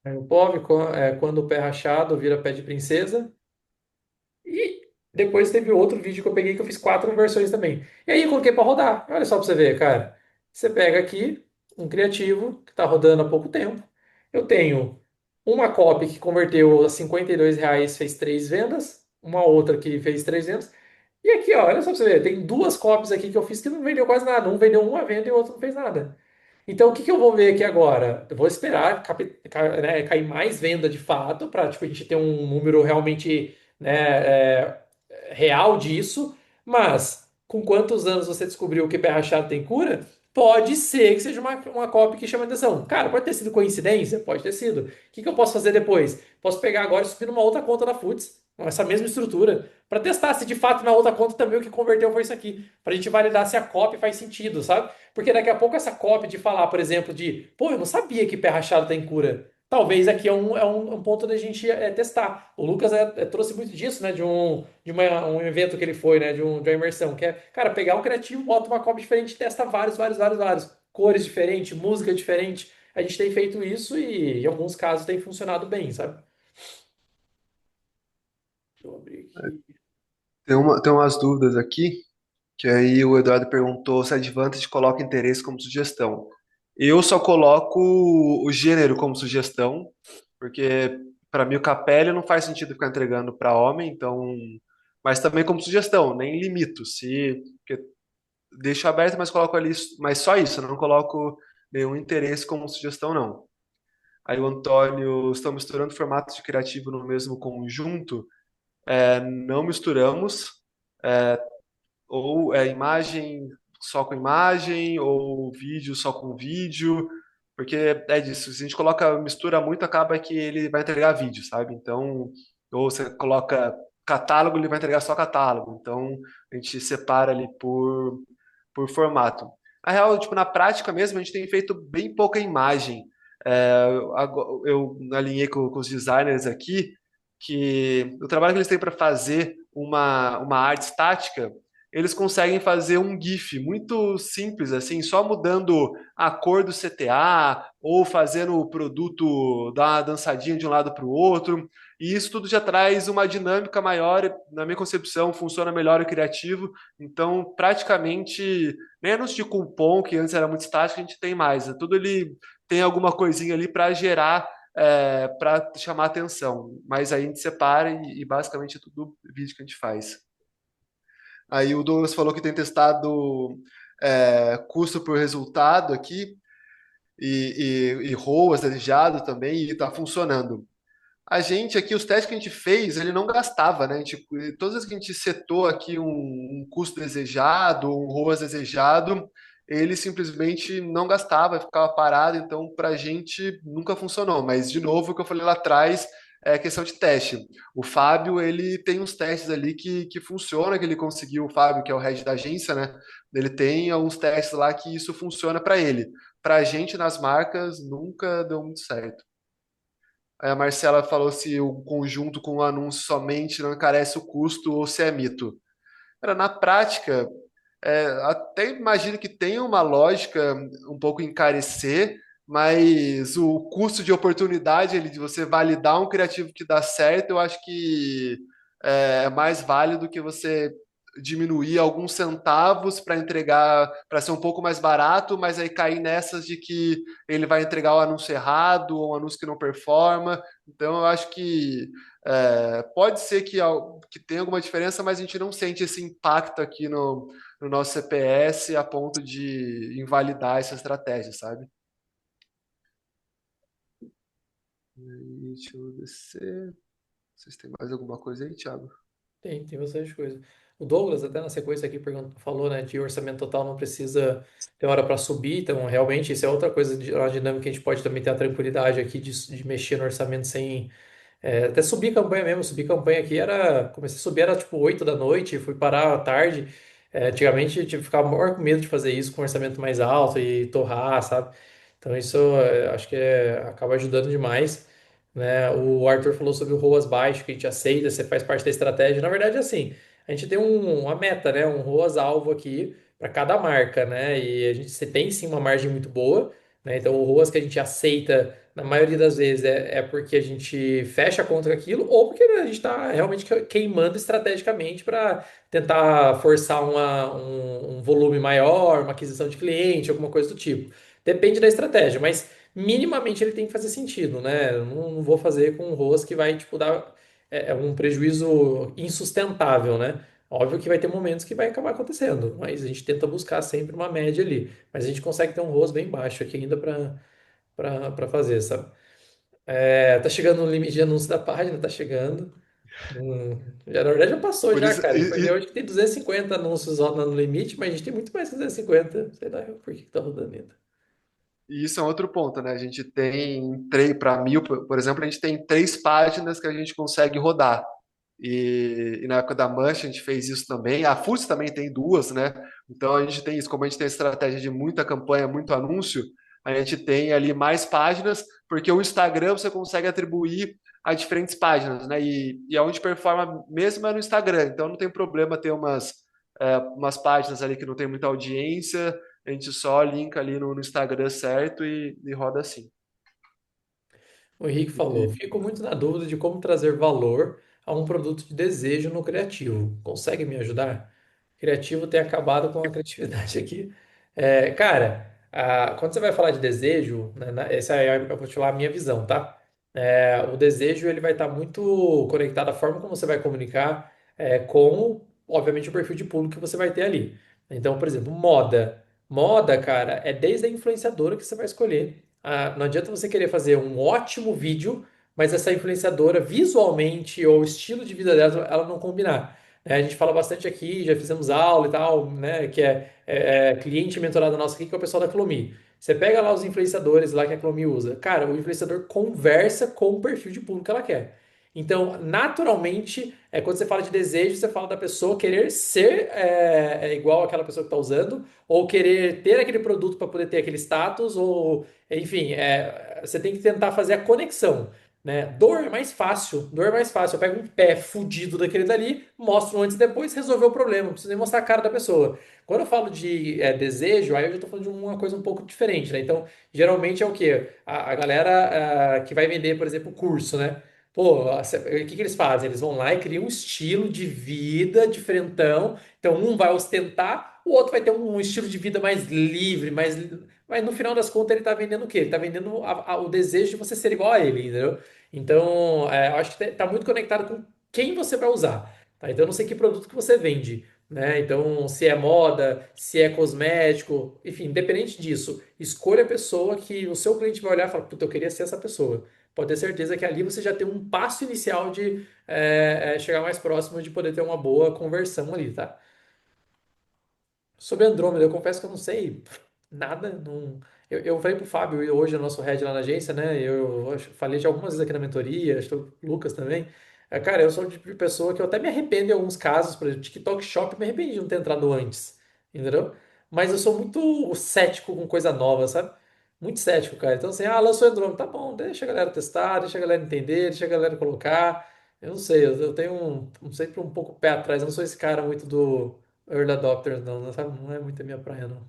Speaker 1: Aí o POV, quando o pé rachado vira pé de princesa. E depois teve outro vídeo que eu peguei que eu fiz 4 versões também. E aí eu coloquei para rodar. Olha só para você ver, cara. Você pega aqui um criativo que está rodando há pouco tempo. Eu tenho uma copy que converteu a R$ 52, fez 3 vendas. Uma outra que fez 3 vendas. E aqui, ó, olha só pra você ver, tem 2 copies aqui que eu fiz que não vendeu quase nada. Um vendeu uma venda e o outro não fez nada. Então, o que que eu vou ver aqui agora? Eu vou esperar né, cair mais venda de fato, para tipo, a gente ter um número realmente, né, real disso. Mas, com quantos anos você descobriu que pé rachado tem cura? Pode ser que seja uma copy que chama atenção. Cara, pode ter sido coincidência? Pode ter sido. O que que eu posso fazer depois? Posso pegar agora e subir numa outra conta da Foods, com essa mesma estrutura, para testar se de fato na outra conta também o que converteu foi isso aqui. Para a gente validar se a copy faz sentido, sabe? Porque daqui a pouco essa copy de falar, por exemplo, de pô, eu não sabia que pé rachado tem cura. Talvez aqui é um ponto da gente testar. O Lucas trouxe muito disso, né? De um evento que ele foi, né? De uma imersão. Que é, cara, pegar um criativo, bota uma copy diferente, e testa vários, vários, vários, vários. Cores diferentes, música diferente. A gente tem feito isso e em alguns casos tem funcionado bem, sabe? Deixa eu abrir aqui.
Speaker 2: Tem umas dúvidas aqui, que aí o Eduardo perguntou se a Advantage coloca interesse como sugestão. Eu só coloco o gênero como sugestão, porque para mim o Capelli não faz sentido ficar entregando para homem, então, mas também como sugestão, nem limito, se porque deixo aberto, mas coloco ali, mas só isso, eu não coloco nenhum interesse como sugestão não. Aí o Antônio, estão misturando formatos de criativo no mesmo conjunto? Não misturamos. Ou imagem só com imagem, ou vídeo só com vídeo, porque é disso. Se a gente coloca, mistura muito, acaba que ele vai entregar vídeo, sabe? Então, ou você coloca catálogo, ele vai entregar só catálogo. Então, a gente separa ali por formato. Na real, tipo, na prática mesmo, a gente tem feito bem pouca imagem. Eu alinhei com os designers aqui que o trabalho que eles têm para fazer uma arte estática, eles conseguem fazer um GIF muito simples, assim, só mudando a cor do CTA ou fazendo o produto dar uma dançadinha de um lado para o outro. E isso tudo já traz uma dinâmica maior, na minha concepção, funciona melhor o criativo. Então, praticamente, menos de cupom, que antes era muito estático, a gente tem mais. Tudo ele tem alguma coisinha ali para gerar, para chamar atenção. Mas aí a gente separa e basicamente é tudo vídeo que a gente faz. Aí o Douglas falou que tem testado custo por resultado aqui e ROAS desejado também e está funcionando. A gente aqui, os testes que a gente fez, ele não gastava, né? Todas as vezes que a gente setou aqui um custo desejado, um ROAS desejado, ele simplesmente não gastava, ficava parado, então para a gente nunca funcionou. Mas, de novo, o que eu falei lá atrás é questão de teste. O Fábio, ele tem uns testes ali que funciona, que ele conseguiu, o Fábio, que é o head da agência, né? Ele tem alguns testes lá que isso funciona para ele. Para a gente, nas marcas, nunca deu muito certo. Aí a Marcela falou se o conjunto com o anúncio somente não encarece o custo ou se é mito. Cara, na prática, até imagino que tenha uma lógica um pouco encarecer, mas o custo de oportunidade de você validar um criativo que dá certo, eu acho que é mais válido que você diminuir alguns centavos para entregar, para ser um pouco mais barato, mas aí cair nessas de que ele vai entregar o anúncio errado ou um anúncio que não performa. Então, eu acho que pode ser que tenha alguma diferença, mas a gente não sente esse impacto aqui no nosso CPS a ponto de invalidar essa estratégia, sabe? Deixa eu descer. Vocês têm mais alguma coisa aí, Thiago?
Speaker 1: Tem bastante coisa. O Douglas, até na sequência aqui, falou, né, de orçamento total não precisa ter hora para subir, então realmente isso é outra coisa, uma dinâmica que a gente pode também ter a tranquilidade aqui de mexer no orçamento sem. Até subir campanha mesmo, subir campanha aqui era. Comecei a subir, era tipo 8 da noite, fui parar à tarde. Antigamente eu tive que ficar maior com medo de fazer isso com orçamento mais alto e torrar, sabe? Então isso acho que acaba ajudando demais, né? O Arthur falou sobre o ROAS baixo, que a gente aceita, você faz parte da estratégia. Na verdade, é assim, a gente tem uma meta, né? Um ROAS alvo aqui para cada marca, né? E a gente você tem sim uma margem muito boa, né? Então o ROAS que a gente aceita na maioria das vezes é porque a gente fecha a conta com aquilo, ou porque a gente está realmente queimando estrategicamente para tentar forçar um volume maior, uma aquisição de cliente, alguma coisa do tipo. Depende da estratégia, mas minimamente ele tem que fazer sentido, né? Eu não vou fazer com um ROAS que vai, tipo, dar um prejuízo insustentável, né? Óbvio que vai ter momentos que vai acabar acontecendo, mas a gente tenta buscar sempre uma média ali. Mas a gente consegue ter um ROAS bem baixo aqui ainda para fazer, sabe? Tá chegando no limite de anúncio da página, tá chegando. Já, na verdade já passou
Speaker 2: Por
Speaker 1: já,
Speaker 2: isso,
Speaker 1: cara. Eu acho que tem 250 anúncios rodando no limite, mas a gente tem muito mais que 250. Sei lá por que que tá rodando ainda.
Speaker 2: e isso é outro ponto, né? A gente tem três para 1.000, por exemplo, a gente tem 3 páginas que a gente consegue rodar. E na época da Mancha a gente fez isso também. A Foods também tem duas, né? Então a gente tem isso, como a gente tem a estratégia de muita campanha, muito anúncio, a gente tem ali mais páginas, porque o Instagram você consegue atribuir a diferentes páginas, né? E aonde performa mesmo é no Instagram. Então não tem problema ter umas páginas ali que não tem muita audiência, a gente só linka ali no Instagram certo e roda assim.
Speaker 1: O Henrique falou:
Speaker 2: E,
Speaker 1: fico muito na dúvida de como trazer valor a um produto de desejo no criativo. Consegue me ajudar? Criativo tem acabado com a criatividade aqui. Cara, quando você vai falar de desejo, né, essa é, eu vou te falar a minha visão, tá? O desejo ele vai estar muito conectado à forma como você vai comunicar com, obviamente, o perfil de público que você vai ter ali. Então, por exemplo, moda. Moda, cara, é desde a influenciadora que você vai escolher. Não adianta você querer fazer um ótimo vídeo, mas essa influenciadora, visualmente ou o estilo de vida dela, ela não combinar. A gente fala bastante aqui, já fizemos aula e tal, né? Que cliente mentorado nosso aqui, que é o pessoal da Clomi. Você pega lá os influenciadores lá que a Clomi usa. Cara, o influenciador conversa com o perfil de público que ela quer. Então, naturalmente, quando você fala de desejo, você fala da pessoa querer ser igual àquela pessoa que está usando, ou querer ter aquele produto para poder ter aquele status, ou enfim, você tem que tentar fazer a conexão, né? Dor é mais fácil, dor é mais fácil. Eu pego um pé fudido daquele dali, mostro um antes e depois, resolveu o problema. Não preciso nem mostrar a cara da pessoa. Quando eu falo de desejo, aí eu já tô falando de uma coisa um pouco diferente, né? Então, geralmente é o quê? A galera que vai vender, por exemplo, curso, né? Pô, o que que eles fazem? Eles vão lá e criam um estilo de vida diferentão. Então, um vai ostentar, o outro vai ter um estilo de vida mais livre, mas no final das contas ele tá vendendo o quê? Ele tá vendendo o desejo de você ser igual a ele, entendeu? Então, eu acho que tá muito conectado com quem você vai usar, tá? Então, eu não sei que produto que você vende, né? Então, se é moda, se é cosmético, enfim, independente disso, escolha a pessoa que o seu cliente vai olhar e falar, puta, eu queria ser essa pessoa. Pode ter certeza que ali você já tem um passo inicial de chegar mais próximo de poder ter uma boa conversão ali, tá? Sobre Andrômeda, eu confesso que eu não sei nada. Não... Eu falei pro Fábio hoje, o nosso head lá na agência, né? Falei de algumas vezes aqui na mentoria, acho que o Lucas também. Cara, eu sou o tipo de pessoa que eu até me arrependo em alguns casos, por exemplo, TikTok Shop, eu me arrependi de não ter entrado antes, entendeu? Mas eu sou muito cético com coisa nova, sabe? muito cético, cara. Então, assim, lançou o Andrômeda, tá bom, deixa a galera testar, deixa a galera entender, deixa a galera colocar. Eu não sei, eu tenho sempre um pouco o pé atrás. Eu não sou esse cara muito do early adopters, não, sabe? Não é muito a minha praia, não.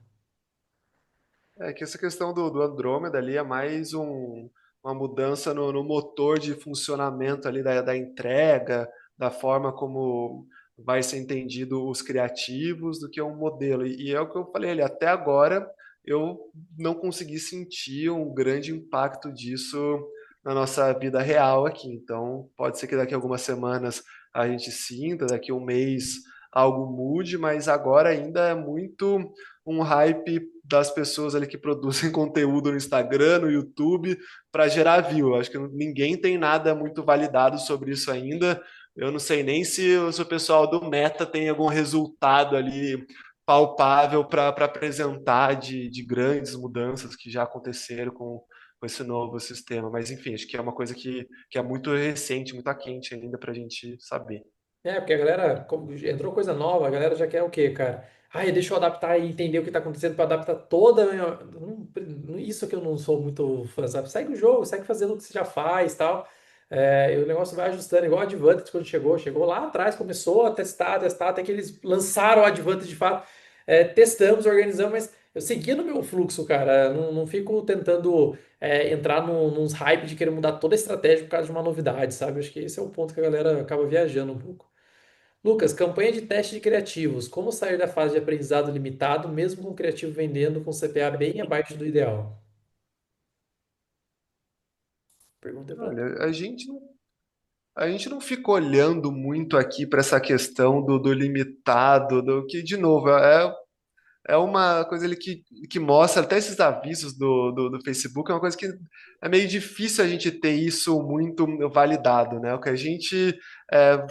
Speaker 2: É que essa questão do Andrômeda ali é mais uma mudança no motor de funcionamento ali da entrega, da forma como vai ser entendido os criativos, do que um modelo. E é o que eu falei ali, até agora eu não consegui sentir um grande impacto disso na nossa vida real aqui. Então, pode ser que daqui a algumas semanas a gente sinta, daqui a um mês algo mude, mas agora ainda é muito um hype das pessoas ali que produzem conteúdo no Instagram, no YouTube, para gerar view. Acho que ninguém tem nada muito validado sobre isso ainda. Eu não sei nem se o pessoal do Meta tem algum resultado ali palpável para apresentar de grandes mudanças que já aconteceram com esse novo sistema. Mas, enfim, acho que é uma coisa que é muito recente, muito quente ainda para a gente saber.
Speaker 1: Porque a galera, como entrou coisa nova, a galera já quer o quê, cara? Ai, deixa eu adaptar e entender o que tá acontecendo para adaptar toda a Isso que eu não sou muito fã, sabe? Segue o jogo, segue fazendo o que você já faz e tal. E o negócio vai ajustando, igual o Advantage quando chegou lá atrás, começou a testar, até que eles lançaram o Advantage de fato. Testamos, organizamos, mas eu seguia no meu fluxo, cara. Não fico tentando entrar nos hype de querer mudar toda a estratégia por causa de uma novidade, sabe? Acho que esse é o ponto que a galera acaba viajando um pouco. Lucas, campanha de teste de criativos. Como sair da fase de aprendizado limitado, mesmo com o criativo vendendo com CPA bem abaixo do ideal? Pergunta para tu.
Speaker 2: Olha, a gente não fica olhando muito aqui para essa questão do limitado, do que, de novo, é uma coisa ali que mostra, até esses avisos do Facebook, é uma coisa que é meio difícil a gente ter isso muito validado, né? O que a gente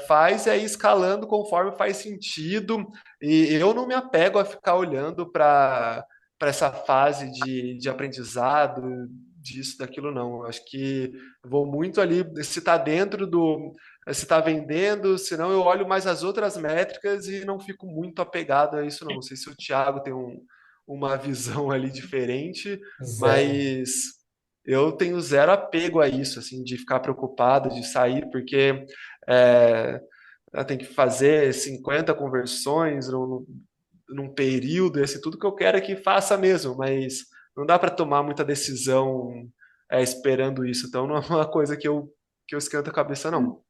Speaker 2: faz é ir escalando conforme faz sentido, e eu não me apego a ficar olhando para essa fase de aprendizado, disso, daquilo, não. Eu acho que vou muito ali, se está dentro se está vendendo, senão eu olho mais as outras métricas e não fico muito apegado a isso, não. Não sei se o Thiago tem uma visão ali diferente,
Speaker 1: Zero.
Speaker 2: mas eu tenho zero apego a isso, assim, de ficar preocupado, de sair, porque é, tem que fazer 50 conversões num período, esse tudo que eu quero é que faça mesmo, mas não dá para tomar muita decisão esperando isso. Então não é uma coisa que eu esquento a cabeça, não.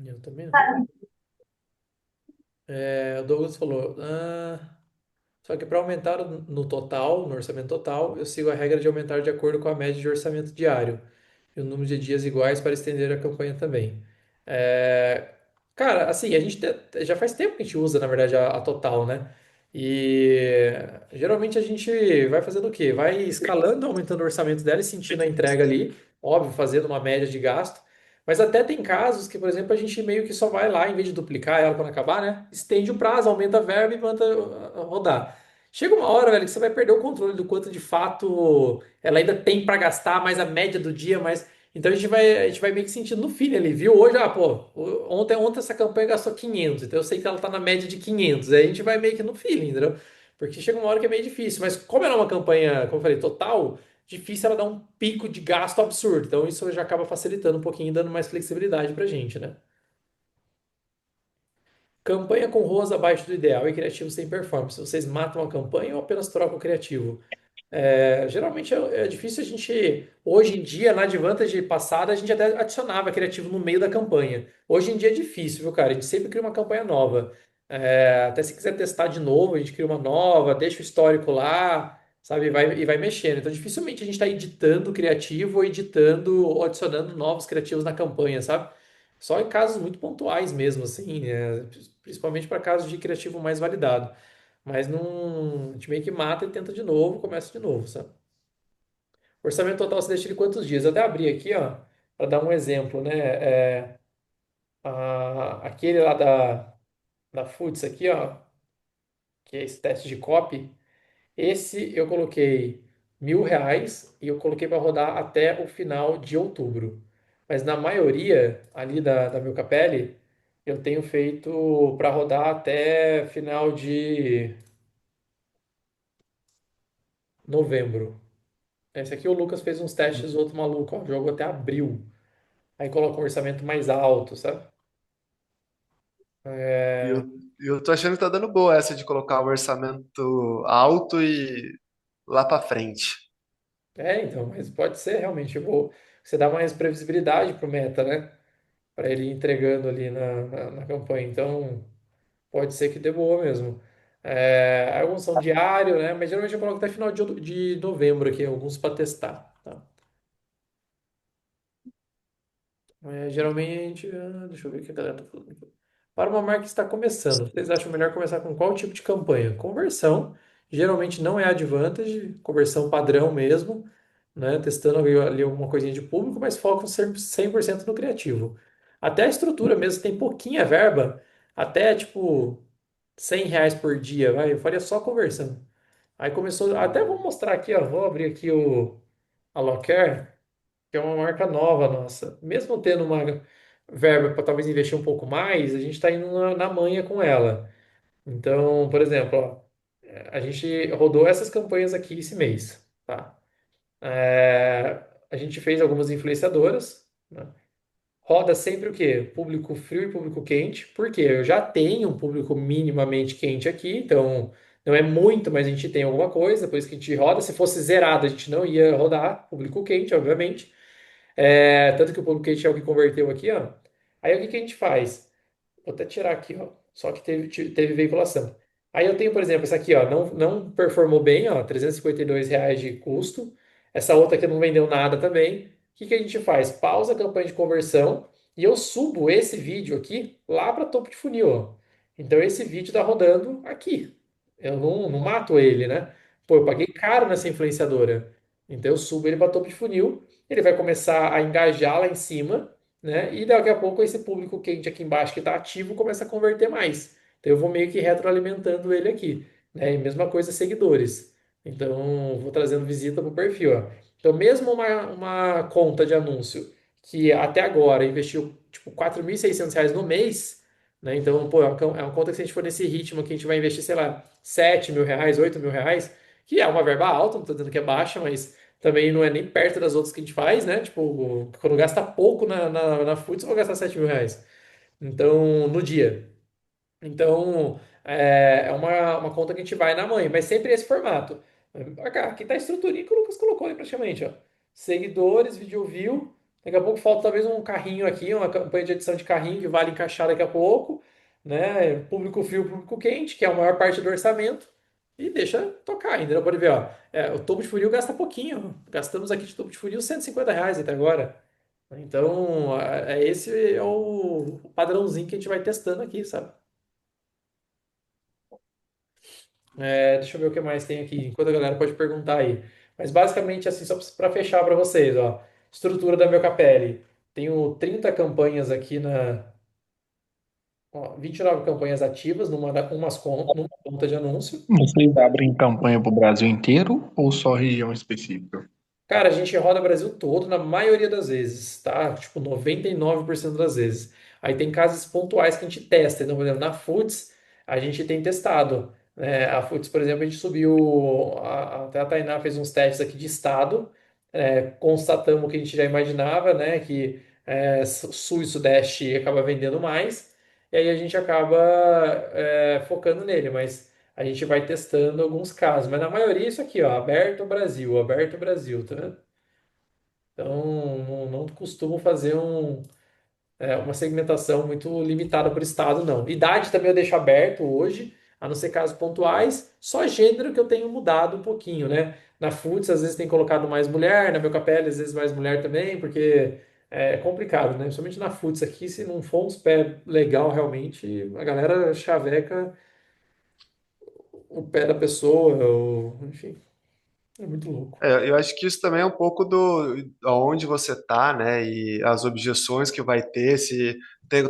Speaker 1: Eu também não. O Douglas falou, só que para aumentar no total, no orçamento total, eu sigo a regra de aumentar de acordo com a média de orçamento diário e o número de dias iguais para estender a campanha também. É, cara, assim, já faz tempo que a gente usa, na verdade, a total, né? E geralmente a gente vai fazendo o quê? Vai escalando, aumentando o orçamento dela e sentindo a entrega ali, óbvio, fazendo uma média de gasto. Mas até tem casos que, por exemplo, a gente meio que só vai lá, em vez de duplicar ela quando acabar, né? Estende o prazo, aumenta a verba e manda rodar. Chega uma hora, velho, que você vai perder o controle do quanto de fato ela ainda tem para gastar, mais a média do dia, mas então a gente vai meio que sentindo no feeling ali, viu? Hoje, pô, ontem essa campanha gastou 500, então eu sei que ela tá na média de 500. Aí a gente vai meio que no feeling, entendeu? Porque chega uma hora que é meio difícil, mas como ela é uma campanha, como eu falei, total, difícil ela dar um pico de gasto absurdo. Então isso já acaba facilitando um pouquinho, dando mais flexibilidade pra gente, né? Campanha com ROAS abaixo do ideal e criativo sem performance. Vocês matam a campanha ou apenas trocam o criativo? Geralmente é difícil a gente. Hoje em dia, na Advantage passada, a gente até adicionava criativo no meio da campanha. Hoje em dia é difícil, viu, cara? A gente sempre cria uma campanha nova. Até se quiser testar de novo, a gente cria uma nova, deixa o histórico lá, sabe? E vai mexendo. Então, dificilmente a gente está editando criativo ou editando ou adicionando novos criativos na campanha, sabe? Só em casos muito pontuais mesmo, assim, principalmente para casos de criativo mais validado. Mas não, a gente meio que mata e tenta de novo, começa de novo, sabe? Orçamento total você deixa ele quantos dias? Eu até abri aqui, ó, para dar um exemplo, né? Aquele lá da Foods aqui, ó, que é esse teste de copy, esse eu coloquei R$ 1.000 e eu coloquei para rodar até o final de outubro. Mas na maioria ali da meu Capelli, eu tenho feito para rodar até final de novembro. Esse aqui o Lucas fez uns testes, outro maluco, ó, o jogo até abril. Aí coloca um orçamento mais alto, sabe?
Speaker 2: E
Speaker 1: É,
Speaker 2: eu tô achando que tá dando boa essa de colocar o orçamento alto e lá pra frente.
Speaker 1: então, mas pode ser realmente bom. Você dá mais previsibilidade pro meta, né? Para ele ir entregando ali na campanha. Então, pode ser que dê boa mesmo. Alguns são diário, né? Mas geralmente eu coloco até final de novembro aqui, alguns para testar, tá? Geralmente, deixa eu ver o que a galera tá falando aqui. Para uma marca que está começando, vocês acham melhor começar com qual tipo de campanha? Conversão, geralmente não é advantage, conversão padrão mesmo, né? Testando ali alguma coisinha de público, mas foco 100% no criativo. Até a estrutura mesmo, tem pouquinha verba, até tipo R$ 100 por dia, vai, eu faria só conversão. Aí começou, até vou mostrar aqui, ó, vou abrir aqui a Locker, que é uma marca nova nossa. Mesmo tendo uma verba para talvez investir um pouco mais, a gente está indo na manha com ela. Então, por exemplo, ó, a gente rodou essas campanhas aqui esse mês, tá? A gente fez algumas influenciadoras, né? Roda sempre o quê? Público frio e público quente, porque eu já tenho um público minimamente quente aqui, então não é muito, mas a gente tem alguma coisa, por isso que a gente roda. Se fosse zerado, a gente não ia rodar público quente, obviamente. Tanto que o público quente é o que converteu aqui, ó. Aí o que que a gente faz? Vou até tirar aqui, ó. Só que teve veiculação. Aí eu tenho, por exemplo, essa aqui, ó. Não performou bem, ó. R$ 352 de custo. Essa outra aqui não vendeu nada também. O que que a gente faz? Pausa a campanha de conversão e eu subo esse vídeo aqui lá para topo de funil, ó. Então esse vídeo tá rodando aqui. Eu não mato ele, né? Pô, eu paguei caro nessa influenciadora. Então eu subo ele para topo de funil. Ele vai começar a engajar lá em cima, né? E daqui a pouco esse público quente aqui embaixo que está ativo começa a converter mais. Então eu vou meio que retroalimentando ele aqui, né? E mesma coisa seguidores. Então vou trazendo visita para o perfil, ó. Então mesmo uma conta de anúncio que até agora investiu tipo R$ 4.600 no mês, né? Então, pô, é uma conta que se a gente for nesse ritmo que a gente vai investir, sei lá, R$ 7.000, R$ 8.000, que é uma verba alta, não estou dizendo que é baixa, mas também não é nem perto das outras que a gente faz, né? Tipo, quando gasta pouco na Foods, eu vou gastar R$ 7.000. Então, no dia. Então, é uma conta que a gente vai na mãe, mas sempre esse formato. Aqui tá a estruturinha que o Lucas colocou ali praticamente, ó. Seguidores, video view. Daqui a pouco falta talvez um carrinho aqui, uma campanha de edição de carrinho que vale encaixar daqui a pouco, né? Público frio, público quente, que é a maior parte do orçamento. E deixa tocar ainda, pode ver, ó. O topo de funil gasta pouquinho. Gastamos aqui de topo de funil R$ 150 até agora. Então, esse é o padrãozinho que a gente vai testando aqui, sabe? Deixa eu ver o que mais tem aqui, enquanto a galera pode perguntar aí. Mas basicamente, assim, só para fechar para vocês, ó. Estrutura da Melcapelli. Tenho 30 campanhas aqui ó, 29 campanhas ativas numa conta de anúncio.
Speaker 5: Vocês abrem campanha para o Brasil inteiro ou só região específica?
Speaker 1: Cara, a gente roda o Brasil todo na maioria das vezes, tá? Tipo, 99% das vezes. Aí tem casos pontuais que a gente testa. Então, por exemplo, na Foods, a gente tem testado, né? A Foods, por exemplo, a gente subiu, até a Tainá fez uns testes aqui de estado, constatamos o que a gente já imaginava, né? Que Sul e Sudeste acaba vendendo mais, e aí a gente acaba focando nele, mas a gente vai testando alguns casos, mas na maioria é isso aqui, ó, aberto Brasil, tá vendo? Então, não costumo fazer uma segmentação muito limitada por estado, não. Idade também eu deixo aberto hoje, a não ser casos pontuais, só gênero que eu tenho mudado um pouquinho, né? Na Foods, às vezes tem colocado mais mulher, na meu capela, às vezes mais mulher também, porque é complicado, né? Principalmente na Foods aqui, se não for uns pé legal realmente, a galera chaveca o pé da pessoa, ou, enfim, é muito louco.
Speaker 2: Eu acho que isso também é um pouco do aonde você tá, né? E as objeções que vai ter, se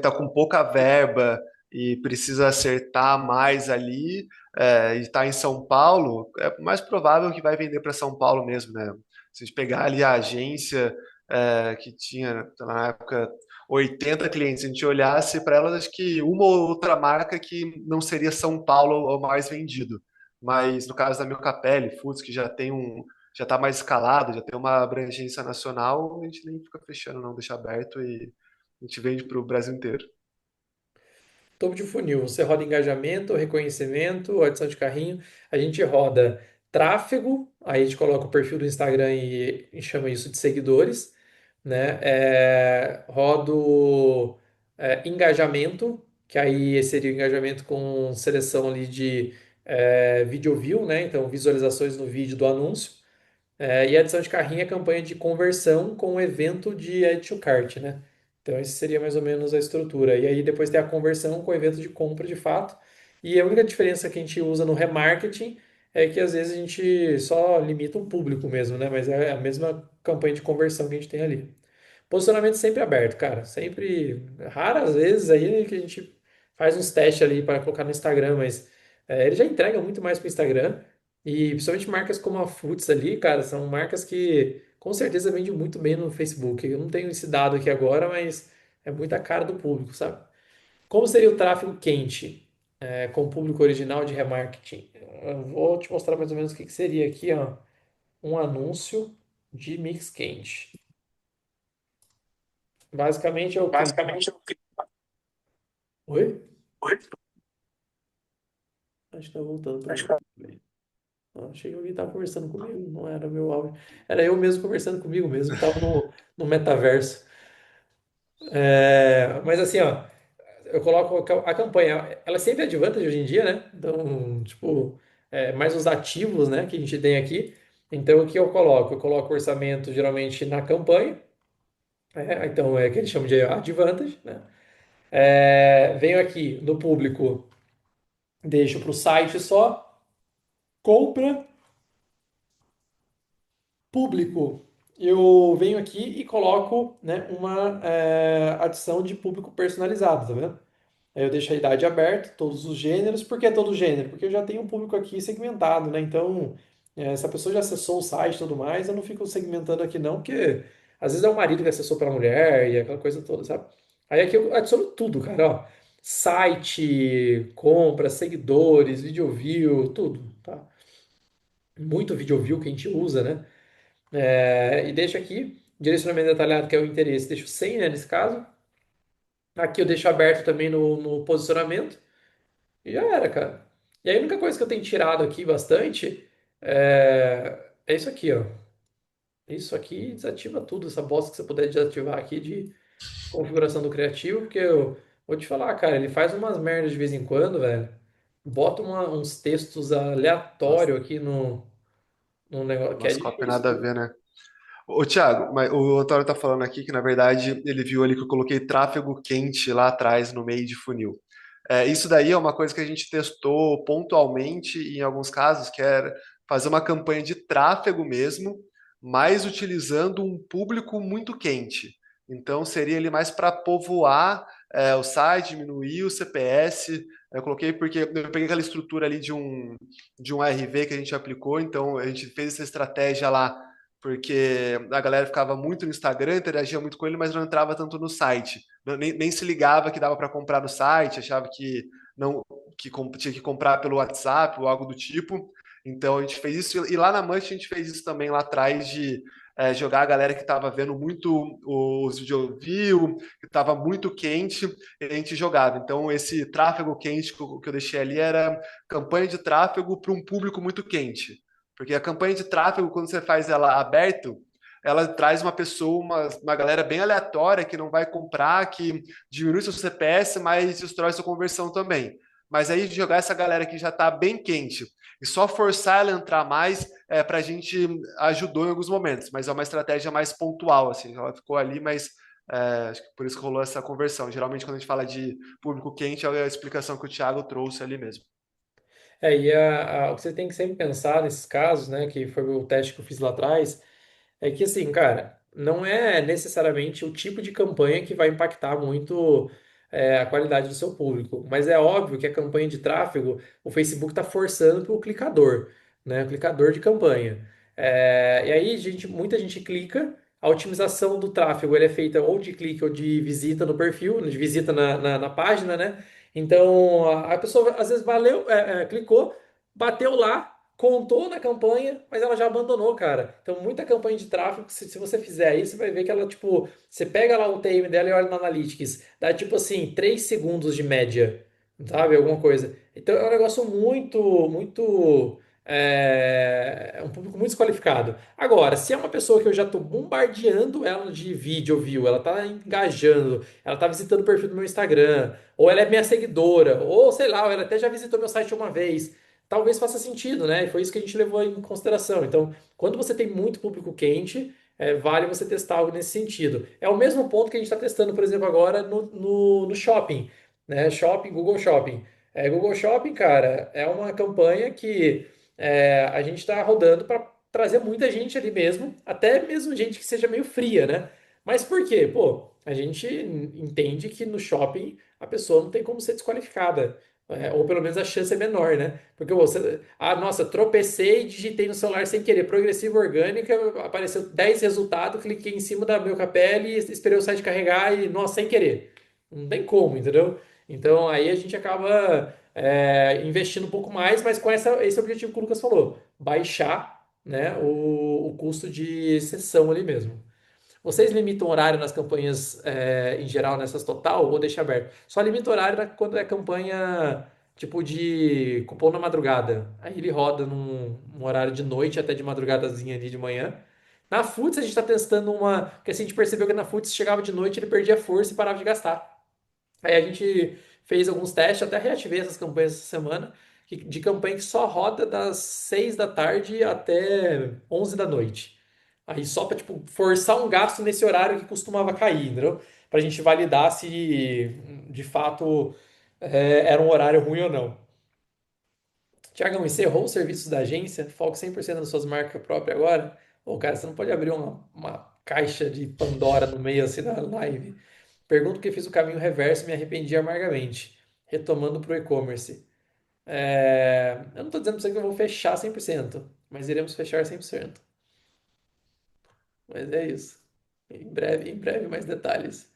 Speaker 2: tá com pouca verba e precisa acertar mais ali, e tá em São Paulo, é mais provável que vai vender para São Paulo mesmo, né? Se a gente pegar ali a agência que tinha na época 80 clientes, se a gente olhasse para elas, acho que uma ou outra marca que não seria São Paulo o mais vendido. Mas no caso da Meu Capelli Foods, que já está mais escalado, já tem uma abrangência nacional, a gente nem fica fechando, não, deixa aberto e a gente vende para o Brasil inteiro.
Speaker 1: Topo de funil, você roda engajamento, reconhecimento, adição de carrinho. A gente roda tráfego, aí a gente coloca o perfil do Instagram e chama isso de seguidores, né? Rodo engajamento, que aí seria o engajamento com seleção ali de video view, né? Então, visualizações no vídeo do anúncio. E a adição de carrinho é campanha de conversão com o evento de Add to Cart, né? Então, essa seria mais ou menos a estrutura. E aí depois tem a conversão com o evento de compra de fato. E a única diferença que a gente usa no remarketing é que às vezes a gente só limita um público mesmo, né? Mas é a mesma campanha de conversão que a gente tem ali. Posicionamento sempre aberto, cara. Sempre, raras vezes aí que a gente faz uns testes ali para colocar no Instagram, mas ele já entrega muito mais para o Instagram. E principalmente marcas como a Foods ali, cara, são marcas que com certeza vendem muito bem no Facebook. Eu não tenho esse dado aqui agora, mas é muita cara do público, sabe? Como seria o tráfego quente, com o público original de remarketing? Eu vou te mostrar mais ou menos o que que seria aqui, ó. Um anúncio de mix quente. Basicamente é o clique.
Speaker 5: Basicamente,
Speaker 1: Oi? Acho que tá voltando para mim. Achei que alguém tava conversando comigo, não era meu áudio. Era eu mesmo conversando comigo mesmo, tava no metaverso. Mas assim, ó, eu coloco a campanha, ela é sempre advantage hoje em dia, né? Então, tipo, mais os ativos, né, que a gente tem aqui. Então, o que eu coloco? Eu coloco o orçamento geralmente na campanha, então é que eles chamam de advantage, né? Venho aqui no público, deixo para o site só, compra. Público, eu venho aqui e coloco, né, uma adição de público personalizado, tá vendo? Aí eu deixo a idade aberta, todos os gêneros. Por que todo gênero? Porque eu já tenho um público aqui segmentado, né? Então, se a pessoa já acessou o site e tudo mais, eu não fico segmentando aqui não, porque às vezes é o marido que acessou pela mulher e aquela coisa toda, sabe? Aí aqui eu adiciono tudo, cara, ó. Site, compra, seguidores, video view, tudo, tá? Muito video view que a gente usa, né? E deixo aqui, direcionamento detalhado, que é o interesse, deixo 100, né, nesse caso. Aqui eu deixo aberto também no posicionamento. E já era, cara. E aí a única coisa que eu tenho tirado aqui bastante é isso aqui, ó. Isso aqui desativa tudo, essa bosta que você puder desativar aqui de configuração do criativo, porque eu vou te falar, cara, ele faz umas merdas de vez em quando, velho. Bota uns textos
Speaker 2: Nossa,
Speaker 1: aleatórios aqui no negócio, que é
Speaker 2: nossa, copy nada a
Speaker 1: difícil.
Speaker 2: ver, né? Ô, Thiago, mas o Antônio tá falando aqui que, na verdade, ele viu ali que eu coloquei tráfego quente lá atrás, no meio de funil. Isso daí é uma coisa que a gente testou pontualmente em alguns casos, que era fazer uma campanha de tráfego mesmo, mas utilizando um público muito quente. Então, seria ele mais para povoar o site, diminuir o CPS. Eu coloquei porque eu peguei aquela estrutura ali de um RV que a gente aplicou, então a gente fez essa estratégia lá porque a galera ficava muito no Instagram, interagia muito com ele, mas não entrava tanto no site. Nem se ligava que dava para comprar no site, achava que não tinha que comprar pelo WhatsApp ou algo do tipo. Então a gente fez isso e lá na Munch a gente fez isso também lá atrás de jogar a galera que estava vendo muito os video view, que estava muito quente, e a gente jogava. Então esse tráfego quente que eu deixei ali era campanha de tráfego para um público muito quente. Porque a campanha de tráfego, quando você faz ela aberto, ela traz uma pessoa, uma galera bem aleatória que não vai comprar, que diminui seu CPS, mas destrói sua conversão também. Mas aí jogar essa galera que já está bem quente e só forçar ela a entrar mais, para a gente ajudou em alguns momentos, mas é uma estratégia mais pontual, assim, ela ficou ali, mas acho que por isso que rolou essa conversão. Geralmente, quando a gente fala de público quente, é a explicação que o Thiago trouxe ali mesmo.
Speaker 1: E o que você tem que sempre pensar nesses casos, né, que foi o teste que eu fiz lá atrás, é que assim, cara, não é necessariamente o tipo de campanha que vai impactar muito a qualidade do seu público, mas é óbvio que a campanha de tráfego, o Facebook está forçando para o clicador, né, o clicador de campanha. E aí, muita gente clica, a otimização do tráfego ele é feita ou de clique ou de visita no perfil, de visita na página, né? Então, a pessoa às vezes clicou, bateu lá. contou na campanha, mas ela já abandonou, cara. Então, muita campanha de tráfego, se você fizer aí, você vai ver que ela, tipo, você pega lá o TM dela e olha no Analytics, dá tipo assim, 3 segundos de média, sabe? Alguma coisa. Então, é um negócio muito. É um público muito desqualificado. Agora, se é uma pessoa que eu já estou bombardeando ela de vídeo, viu? Ela tá engajando, ela tá visitando o perfil do meu Instagram, ou ela é minha seguidora, ou sei lá, ou ela até já visitou meu site uma vez. Talvez faça sentido, né? E foi isso que a gente levou em consideração. Então, quando você tem muito público quente, vale você testar algo nesse sentido. É o mesmo ponto que a gente está testando, por exemplo, agora no shopping, né? Shopping, Google Shopping. Google Shopping, cara, é uma campanha que a gente está rodando para trazer muita gente ali mesmo, até mesmo gente que seja meio fria, né? Mas por quê? Pô, a gente entende que no shopping a pessoa não tem como ser desqualificada. Ou pelo menos a chance é menor, né? Porque você. Ah, nossa, tropecei e digitei no celular sem querer. Progressiva orgânica, apareceu 10 resultados, cliquei em cima da meu KPL e esperei o site carregar e, nossa, sem querer. Não tem como, entendeu? Então aí a gente acaba investindo um pouco mais, mas com esse objetivo que o Lucas falou: baixar, né, o custo de sessão ali mesmo. Vocês limitam horário nas campanhas em geral, nessas total, ou deixa aberto? Só limita horário quando é campanha tipo de cupom na madrugada. Aí ele roda num horário de noite até de madrugadazinha ali de manhã. Na Foods a gente está testando uma. Porque assim, a gente percebeu que na Foods chegava de noite, ele perdia força e parava de gastar. Aí a gente fez alguns testes, até reativei essas campanhas essa semana, de campanha que só roda das 6 da tarde até 11 da noite. Aí só para tipo, forçar um gasto nesse horário que costumava cair, entendeu? Para a gente validar se de fato era um horário ruim ou não. Tiagão, encerrou os serviços da agência? Foco 100% nas suas marcas próprias agora? Ô, cara, você não pode abrir uma caixa de Pandora no meio assim da live. Pergunto que fiz o caminho reverso e me arrependi amargamente. Retomando para o e-commerce. Eu não estou dizendo para você que eu vou fechar 100%, mas iremos fechar 100%. Mas é isso. Em breve mais detalhes.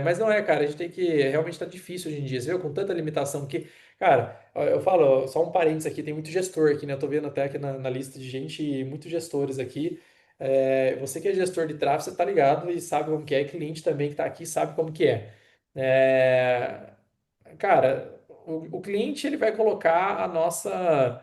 Speaker 1: Mas não é, cara, a gente tem que. Realmente tá difícil hoje em dia, você viu? Com tanta limitação que. Cara, eu falo, só um parênteses aqui, tem muito gestor aqui, né? Eu tô vendo até aqui na lista de gente, muitos gestores aqui. Você que é gestor de tráfego, você tá ligado e sabe como que é, e cliente também que tá aqui sabe como que é. É, Cara, o cliente ele vai colocar a nossa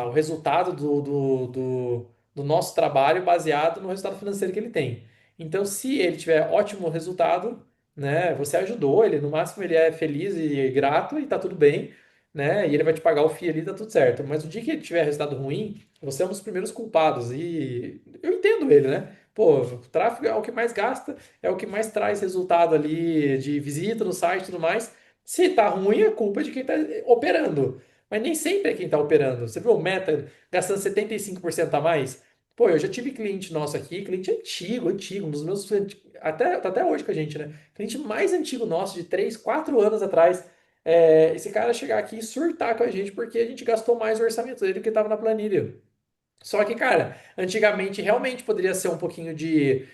Speaker 1: o resultado do nosso trabalho baseado no resultado financeiro que ele tem. Então, se ele tiver ótimo resultado, né, você ajudou ele, no máximo ele é feliz e grato e tá tudo bem, né, e ele vai te pagar o FII ali, tá tudo certo. Mas o dia que ele tiver resultado ruim, você é um dos primeiros culpados e eu entendo ele, né? Pô, o tráfego é o que mais gasta, é o que mais traz resultado ali de visita no site e tudo mais. Se tá ruim, a culpa é de quem tá operando. Mas nem sempre é quem tá operando. Você viu o Meta gastando 75% a mais? Pô, eu já tive cliente nosso aqui, cliente antigo, antigo, um dos meus tá até hoje com a gente, né? Cliente mais antigo nosso, de 3 4 anos atrás. Esse cara chegar aqui e surtar com a gente porque a gente gastou mais o orçamento dele do que estava na planilha. Só que, cara, antigamente realmente poderia ser um pouquinho de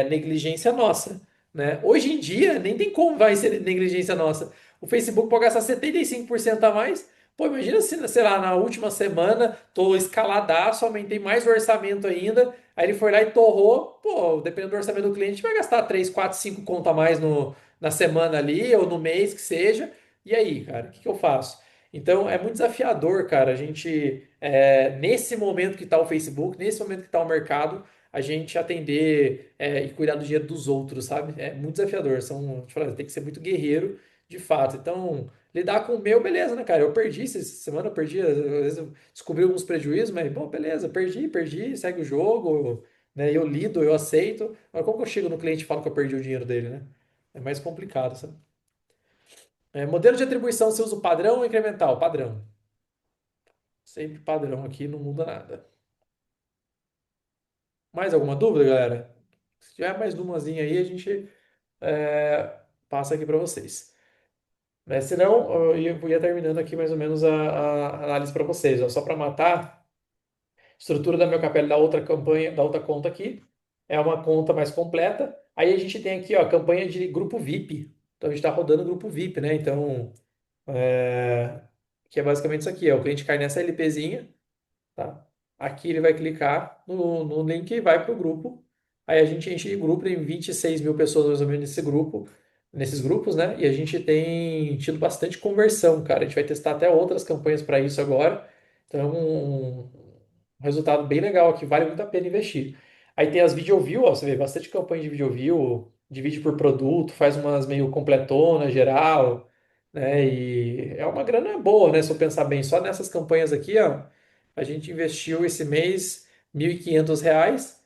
Speaker 1: negligência nossa, né? Hoje em dia, nem tem como vai ser negligência nossa. O Facebook pode gastar 75% a mais. Pô, imagina se, sei lá, na última semana, tô escaladaço, aumentei mais o orçamento ainda, aí ele foi lá e torrou, pô, dependendo do orçamento do cliente, vai gastar 3 4 5 conto a mais na semana ali, ou no mês que seja. E aí, cara, o que que eu faço? Então, é muito desafiador, cara, a gente nesse momento que está o Facebook, nesse momento que está o mercado, a gente atender e cuidar do dinheiro dos outros, sabe? É muito desafiador. Tem que ser muito guerreiro, de fato. Então, lidar com o meu, beleza, né, cara? Eu perdi essa semana, eu perdi, às vezes eu descobri alguns prejuízos, mas, bom, beleza, perdi, segue o jogo, né? Eu lido, eu aceito. Mas como que eu chego no cliente e falo que eu perdi o dinheiro dele, né? É mais complicado, sabe? Modelo de atribuição, você usa o padrão ou incremental? Padrão. Sempre padrão aqui, não muda nada. Mais alguma dúvida, galera? Se tiver mais umazinha aí, a gente passa aqui para vocês. Mas se não, eu ia terminando aqui mais ou menos a análise para vocês. Ó. Só para matar, estrutura da meu capela da outra campanha, da outra conta aqui. É uma conta mais completa. Aí a gente tem aqui, ó, a campanha de grupo VIP. Então a gente está rodando grupo VIP, né? Então, que é basicamente isso aqui, ó. O cliente cai nessa LPzinha, tá? Aqui ele vai clicar no link e vai para o grupo. Aí a gente enche de grupo, tem 26 mil pessoas mais ou menos nesse grupo, nesses grupos, né? E a gente tem tido bastante conversão, cara. A gente vai testar até outras campanhas para isso agora. Então é um resultado bem legal aqui, vale muito a pena investir. Aí tem as video view, ó, você vê bastante campanha de video view, divide por produto, faz umas meio completona, geral, né? E é uma grana boa, né? Se eu pensar bem, só nessas campanhas aqui, ó. A gente investiu esse mês R$ 1.500.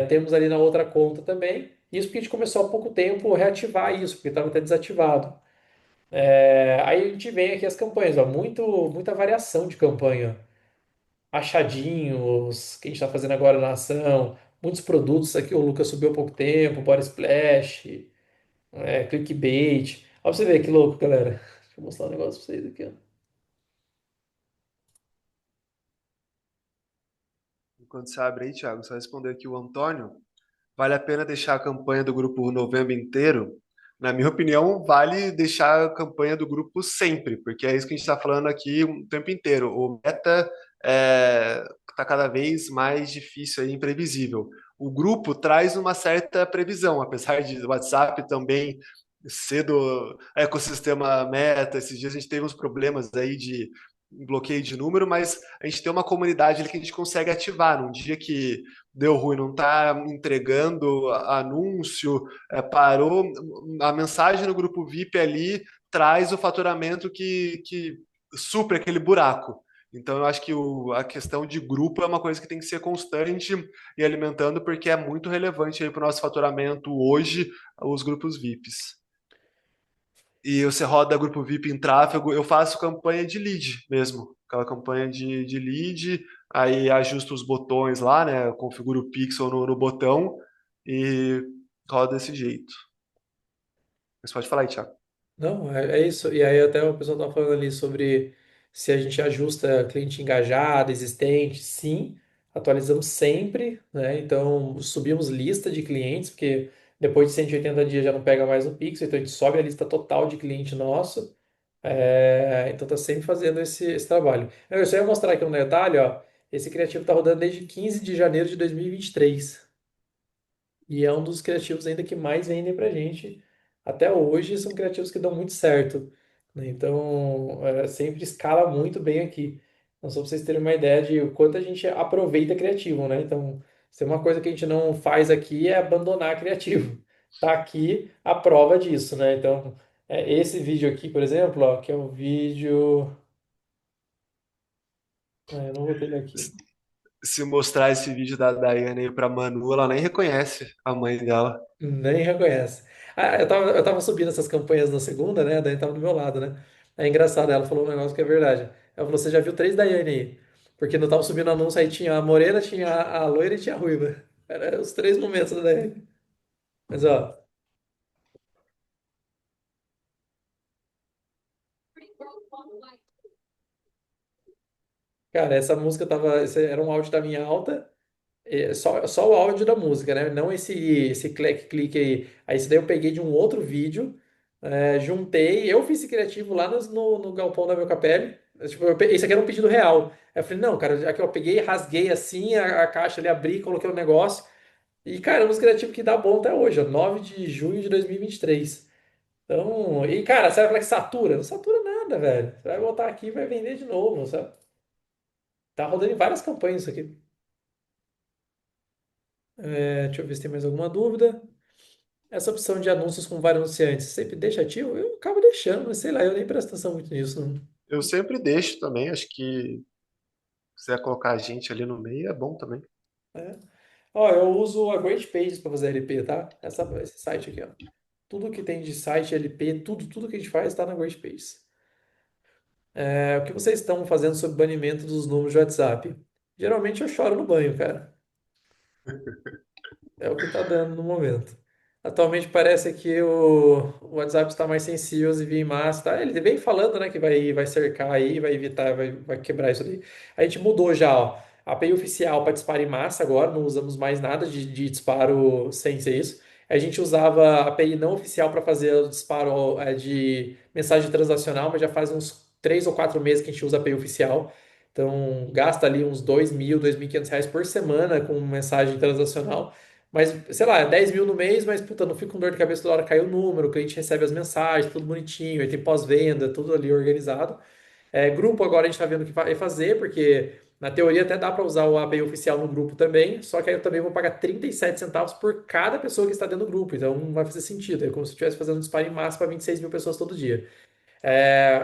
Speaker 1: Temos ali na outra conta também. Isso porque a gente começou há pouco tempo a reativar isso, porque estava até desativado. Aí a gente vem aqui as campanhas, ó, muita variação de campanha. Achadinhos, que a gente está fazendo agora na ação. Muitos produtos aqui, o Lucas subiu há pouco tempo, Body Splash, clickbait. Ó, pra você ver que louco, galera. Deixa eu mostrar um negócio pra vocês aqui, ó.
Speaker 2: Enquanto você abre aí, Thiago, só responder aqui o Antônio. Vale a pena deixar a campanha do grupo Novembro inteiro? Na minha opinião, vale deixar a campanha do grupo sempre, porque é isso que a gente está falando aqui o tempo inteiro. O meta está cada vez mais difícil e imprevisível. O grupo traz uma certa previsão, apesar de o WhatsApp também ser do ecossistema meta. Esses dias a gente teve uns problemas aí de bloqueio de número, mas a gente tem uma comunidade ali que a gente consegue ativar. Num dia que deu ruim, não está entregando anúncio, parou, a mensagem no grupo VIP ali traz o faturamento que supre aquele buraco. Então, eu acho que a questão de grupo é uma coisa que tem que ser constante e alimentando, porque é muito relevante para o nosso faturamento hoje, os grupos VIPs. E você roda grupo VIP em tráfego, eu faço campanha de lead mesmo, aquela campanha de lead, aí ajusto os botões lá, né? Configuro o pixel no botão e roda desse jeito. Mas pode falar aí, Thiago.
Speaker 1: Não, é isso. E aí até o pessoal estava falando ali sobre se a gente ajusta cliente engajado, existente. Sim, atualizamos sempre, né? Então subimos lista de clientes, porque depois de 180 dias já não pega mais o Pix, então a gente sobe a lista total de cliente nosso. Então tá sempre fazendo esse trabalho. Eu só ia mostrar aqui um detalhe, ó. Esse criativo tá rodando desde 15 de janeiro de 2023. E é um dos criativos ainda que mais vendem pra gente. Até hoje são criativos que dão muito certo, né? Então, sempre escala muito bem aqui. Então, só para vocês terem uma ideia de o quanto a gente aproveita criativo, né? Então, se tem uma coisa que a gente não faz aqui é abandonar criativo. Tá aqui a prova disso, né? Então, esse vídeo aqui, por exemplo, ó, que é o vídeo. Eu não vou ter ele aqui.
Speaker 2: Se mostrar esse vídeo da Daiane aí pra Manu, ela nem reconhece a mãe dela.
Speaker 1: Nem reconhece. Eu tava subindo essas campanhas na segunda, né? Daí tava do meu lado, né? É engraçado, ela falou um negócio que é verdade. Ela falou: você já viu três Daiane aí? Porque não tava subindo anúncio, aí tinha a morena, tinha a loira e tinha a ruiva. Era os três momentos da Daiane. Mas, ó, cara, essa música tava. Esse era um áudio da minha alta. Só o áudio da música, né? Não esse clique aí. Aí isso daí eu peguei de um outro vídeo, juntei, eu fiz esse criativo lá no galpão da meu Capelli. Tipo, esse aqui era um pedido real. Aí eu falei, não, cara, aqui eu peguei, rasguei assim a caixa ali, abri, coloquei o negócio. E, cara, é um criativo que dá bom até hoje, ó, 9 de junho de 2023. Então, e, cara, você vai falar que satura? Não satura nada, velho. Você vai voltar aqui e vai vender de novo, sabe? Tá rodando em várias campanhas isso aqui. Deixa eu ver se tem mais alguma dúvida. Essa opção de anúncios com vários anunciantes, sempre deixa ativo? Eu acabo deixando, mas sei lá, eu nem presto atenção muito nisso. Não.
Speaker 2: Eu sempre deixo também, acho que se quiser colocar a gente ali no meio é bom também.
Speaker 1: É. Ó, eu uso a Great Pages para fazer LP, tá? Esse site aqui, ó. Tudo que tem de site LP, tudo que a gente faz está na Great Pages. O que vocês estão fazendo sobre o banimento dos números de WhatsApp? Geralmente eu choro no banho, cara. É o que tá dando no momento. Atualmente parece que o WhatsApp está mais sensível às envio em massa, tá? Ele vem falando, né, que vai cercar aí, vai evitar, vai quebrar isso daí. A gente mudou já, ó. A API oficial para disparo em massa agora, não usamos mais nada de disparo sem ser isso. A gente usava a API não oficial para fazer o disparo de mensagem transacional, mas já faz uns 3 ou 4 meses que a gente usa a API oficial. Então, gasta ali uns 2.000, R$ 2.500 por semana com mensagem transacional. Mas, sei lá, 10 mil no mês, mas, puta, não fica com dor de cabeça toda hora cai o número, o cliente recebe as mensagens, tudo bonitinho, aí tem pós-venda, tudo ali organizado. Grupo agora a gente está vendo o que vai fazer, porque na teoria até dá para usar o API oficial no grupo também, só que aí eu também vou pagar 37 centavos por cada pessoa que está dentro do grupo, então não vai fazer sentido. É como se eu estivesse fazendo um disparo em massa para 26 mil pessoas todo dia.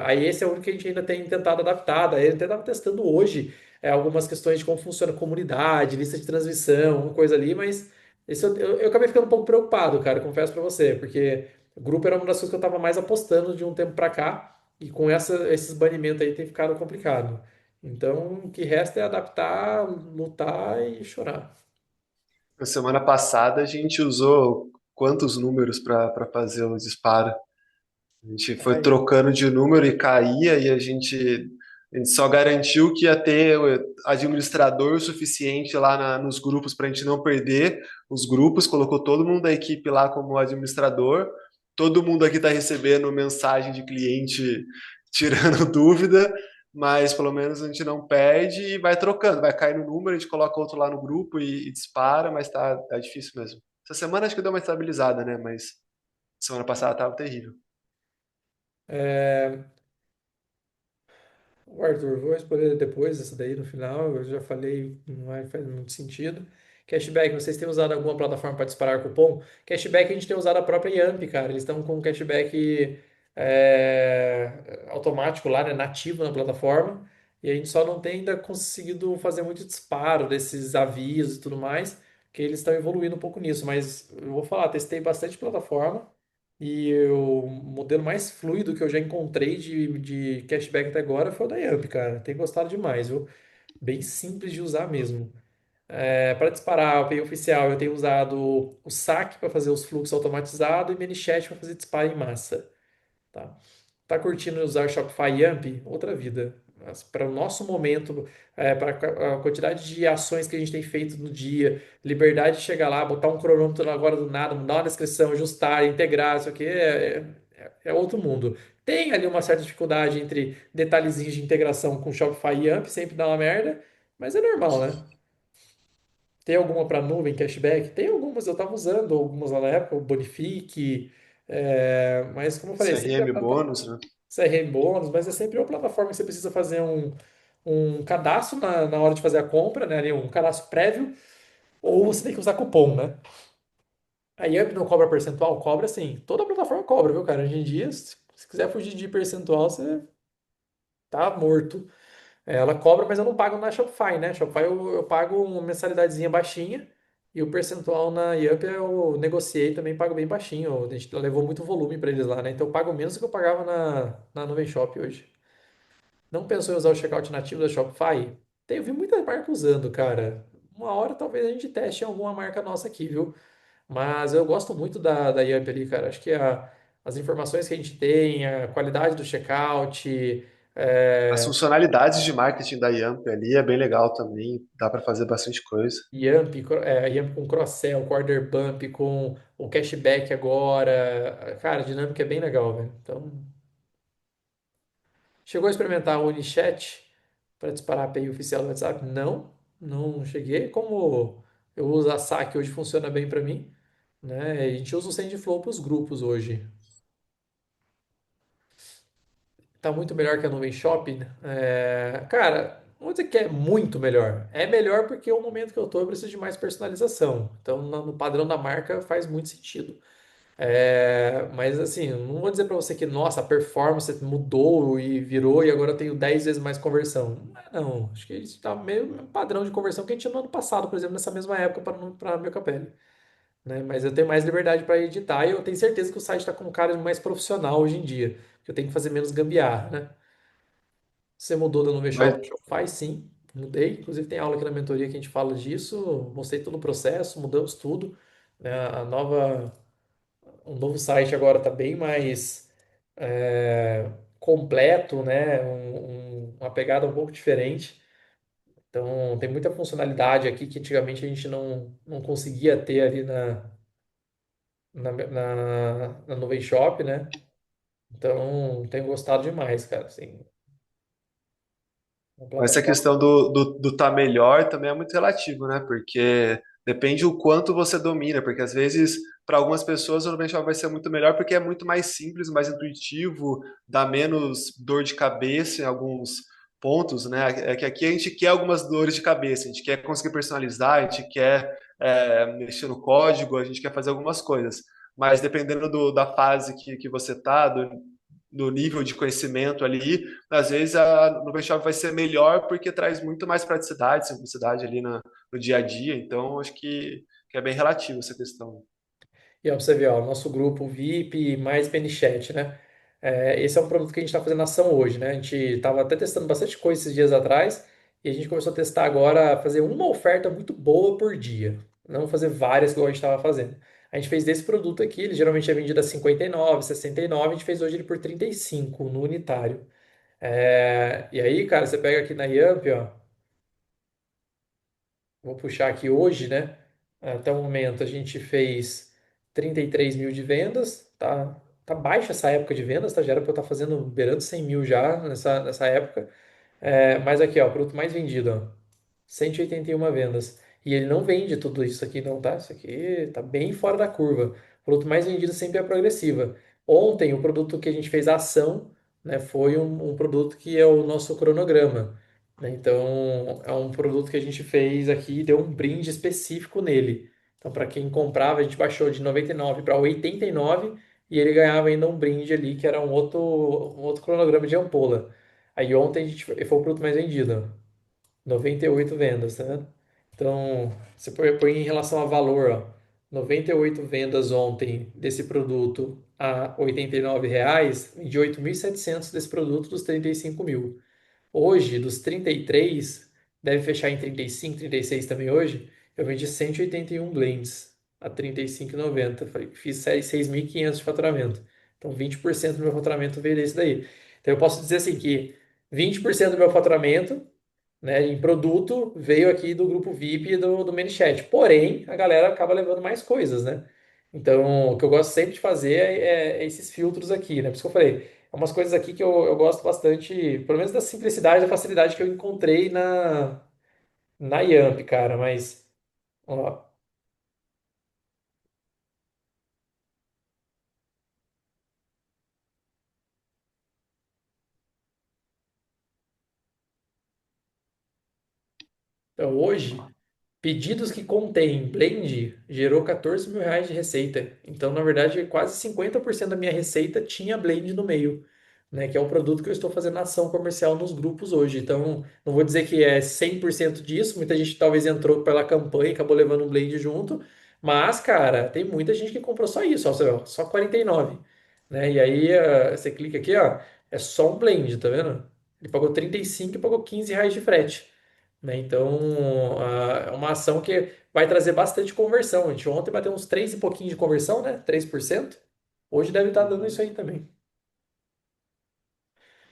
Speaker 1: Aí esse é o único que a gente ainda tem tentado adaptar. Daí eu até estava testando hoje algumas questões de como funciona a comunidade, lista de transmissão, uma coisa ali, mas eu acabei ficando um pouco preocupado, cara, confesso para você, porque o grupo era uma das coisas que eu estava mais apostando de um tempo para cá, e com esses banimentos aí tem ficado complicado. Então, o que resta é adaptar, lutar e chorar.
Speaker 2: Na semana passada a gente usou quantos números para fazer o disparo? A gente foi
Speaker 1: Ai,
Speaker 2: trocando de número e caía, e a gente só garantiu que ia ter o administrador suficiente lá nos grupos para a gente não perder os grupos, colocou todo mundo da equipe lá como administrador, todo mundo aqui está recebendo mensagem de cliente tirando dúvida, mas pelo menos a gente não perde e vai trocando, vai cair no número, a gente coloca outro lá no grupo e dispara, mas tá difícil mesmo. Essa semana acho que deu uma estabilizada, né? Mas semana passada tava terrível.
Speaker 1: é, O Arthur, vou responder depois essa daí no final. Eu já falei, faz muito sentido. Cashback, vocês têm usado alguma plataforma para disparar cupom? Cashback a gente tem usado a própria Yamp, cara. Eles estão com cashback automático lá, né, nativo na plataforma. E a gente só não tem ainda conseguido fazer muito disparo desses avisos e tudo mais, que eles estão evoluindo um pouco nisso. Mas eu vou falar, testei bastante plataforma. E o modelo mais fluido que eu já encontrei de cashback até agora foi o da Yamp, cara. Tenho gostado demais, viu? Bem simples de usar mesmo. Para disparar o API oficial, eu tenho usado o saque para fazer os fluxos automatizados e ManyChat para fazer disparo em massa. Tá? Tá curtindo usar Shopify Yamp? Outra vida. Para o nosso momento, para a quantidade de ações que a gente tem feito no dia, liberdade de chegar lá, botar um cronômetro agora do nada, mudar uma descrição, ajustar, integrar, isso aqui é outro mundo. Tem ali uma certa dificuldade entre detalhezinhos de integração com Shopify e Yamp, sempre dá uma merda, mas é normal, né? Tem alguma para nuvem, cashback? Tem algumas, eu estava usando algumas lá na época, o Bonifique, mas como eu falei, sempre
Speaker 2: CRM bônus, né?
Speaker 1: CRM bônus, mas é sempre uma plataforma que você precisa fazer um cadastro na hora de fazer a compra, né? Ali um cadastro prévio, ou você tem que usar cupom, né? A Yamp não cobra percentual? Cobra sim. Toda plataforma cobra, viu, cara? Hoje em dia, se quiser fugir de percentual, você tá morto. Ela cobra, mas eu não pago na Shopify, né? Shopify eu pago uma mensalidadezinha baixinha, e o percentual na Yamp eu negociei também, pago bem baixinho. A gente levou muito volume para eles lá, né? Então eu pago menos do que eu pagava na Nuvem Shop hoje. Não pensou em usar o checkout nativo da Shopify? Eu vi muita marca usando, cara. Uma hora talvez a gente teste em alguma marca nossa aqui, viu? Mas eu gosto muito da Yamp ali, cara. Acho que as informações que a gente tem, a qualidade do checkout,
Speaker 2: As
Speaker 1: é,
Speaker 2: funcionalidades de marketing da Yamp ali é bem legal também, dá para fazer bastante coisa.
Speaker 1: Yamp com cross-sell, com order bump, com o cashback agora. Cara, a dinâmica é bem legal, velho. Então, chegou a experimentar o Unichat para disparar a API oficial do WhatsApp? Não, não cheguei. Como eu uso a SAC hoje funciona bem para mim, né? A gente usa o Sendflow para os grupos hoje. Tá muito melhor que a Nuvem Shop, né? Cara, não vou dizer que é muito melhor. É melhor porque o momento que eu tô eu preciso de mais personalização. Então, no padrão da marca faz muito sentido. Mas assim, eu não vou dizer para você que, nossa, a performance mudou e virou e agora eu tenho 10 vezes mais conversão. Não é, não. Acho que isso tá meio no padrão de conversão que a gente tinha no ano passado, por exemplo, nessa mesma época para meu Capelli, né? Mas eu tenho mais liberdade para editar e eu tenho certeza que o site está com um cara mais profissional hoje em dia, que eu tenho que fazer menos gambiarra, né? Você mudou da Nuvem
Speaker 2: Mas,
Speaker 1: Shop para Shopify? Sim, mudei. Inclusive tem aula aqui na mentoria que a gente fala disso. Mostrei todo o processo, mudamos tudo, né? O novo site agora está bem mais completo, né? Uma pegada um pouco diferente. Então, tem muita funcionalidade aqui que antigamente a gente não conseguia ter ali na Nuvem Shop, né? Então, tenho gostado demais, cara. Assim, Uma
Speaker 2: Mas essa
Speaker 1: plataforma.
Speaker 2: questão do tá melhor também é muito relativo, né? Porque depende o quanto você domina, porque às vezes, para algumas pessoas, o Nubank vai ser muito melhor porque é muito mais simples, mais intuitivo, dá menos dor de cabeça em alguns pontos, né? É que aqui a gente quer algumas dores de cabeça, a gente quer conseguir personalizar, a gente quer mexer no código, a gente quer fazer algumas coisas. Mas dependendo da fase que você tá, do nível de conhecimento ali, às vezes a Nuvem Shop vai ser melhor porque traz muito mais praticidade, simplicidade ali no dia a dia. Então, acho que é bem relativo essa questão.
Speaker 1: E ó, pra você ver, ó, nosso grupo VIP mais PNChat, né? Esse é um produto que a gente está fazendo ação hoje, né? A gente estava até testando bastante coisa esses dias atrás e a gente começou a testar agora, fazer uma oferta muito boa por dia, não fazer várias igual a gente estava fazendo. A gente fez desse produto aqui, ele geralmente é vendido a 59, 69, a gente fez hoje ele por 35 no unitário. E aí, cara, você pega aqui na Yamp, ó, vou puxar aqui hoje, né? Até o momento a gente fez 33 mil de vendas, tá? Tá baixa essa época de vendas, tá? Já era para eu estar fazendo beirando 100 mil já nessa época. Mas aqui, ó, o produto mais vendido, ó, 181 vendas. E ele não vende tudo isso aqui, não, tá? Isso aqui tá bem fora da curva. O produto mais vendido sempre é a progressiva. Ontem, o produto que a gente fez a ação, né, foi um produto que é o nosso cronograma, né? Então, é um produto que a gente fez aqui e deu um brinde específico nele. Então, para quem comprava, a gente baixou de 99 para 89 e ele ganhava ainda um brinde ali, que era um outro cronograma de ampola. Aí ontem a gente foi o produto mais vendido, 98 vendas, tá vendo? Então, você põe em relação a valor, ó, 98 vendas ontem desse produto a R$ 89, vendi 8.700 desse produto dos 35 mil. Hoje, dos 33, deve fechar em 35, 36 também hoje, eu vendi 181 blends a 35,90. Fiz 6.500 de faturamento. Então, 20% do meu faturamento veio desse daí. Então, eu posso dizer assim que 20% do meu faturamento, né, em produto veio aqui do grupo VIP e do ManyChat. Porém, a galera acaba levando mais coisas, né? Então, o que eu gosto sempre de fazer é esses filtros aqui, né? Por isso que eu falei, é umas coisas aqui que eu gosto bastante, pelo menos da simplicidade, da facilidade que eu encontrei na Yamp, cara. Mas, ó, então hoje. Pedidos que contém blend gerou R$ 14 mil de receita. Então, na verdade, quase 50% da minha receita tinha blend no meio, né? Que é o produto que eu estou fazendo ação comercial nos grupos hoje. Então, não vou dizer que é 100% disso. Muita gente talvez entrou pela campanha e acabou levando um blend junto. Mas, cara, tem muita gente que comprou só isso, ó, só 49, né? E aí, você clica aqui, ó, é só um blend, tá vendo? Ele pagou 35 e pagou R$ 15 de frete, né? Então, é uma ação que vai trazer bastante conversão. A gente ontem bateu uns 3 e pouquinho de conversão, né? 3%. Hoje deve estar dando isso
Speaker 2: Uhum.
Speaker 1: aí também.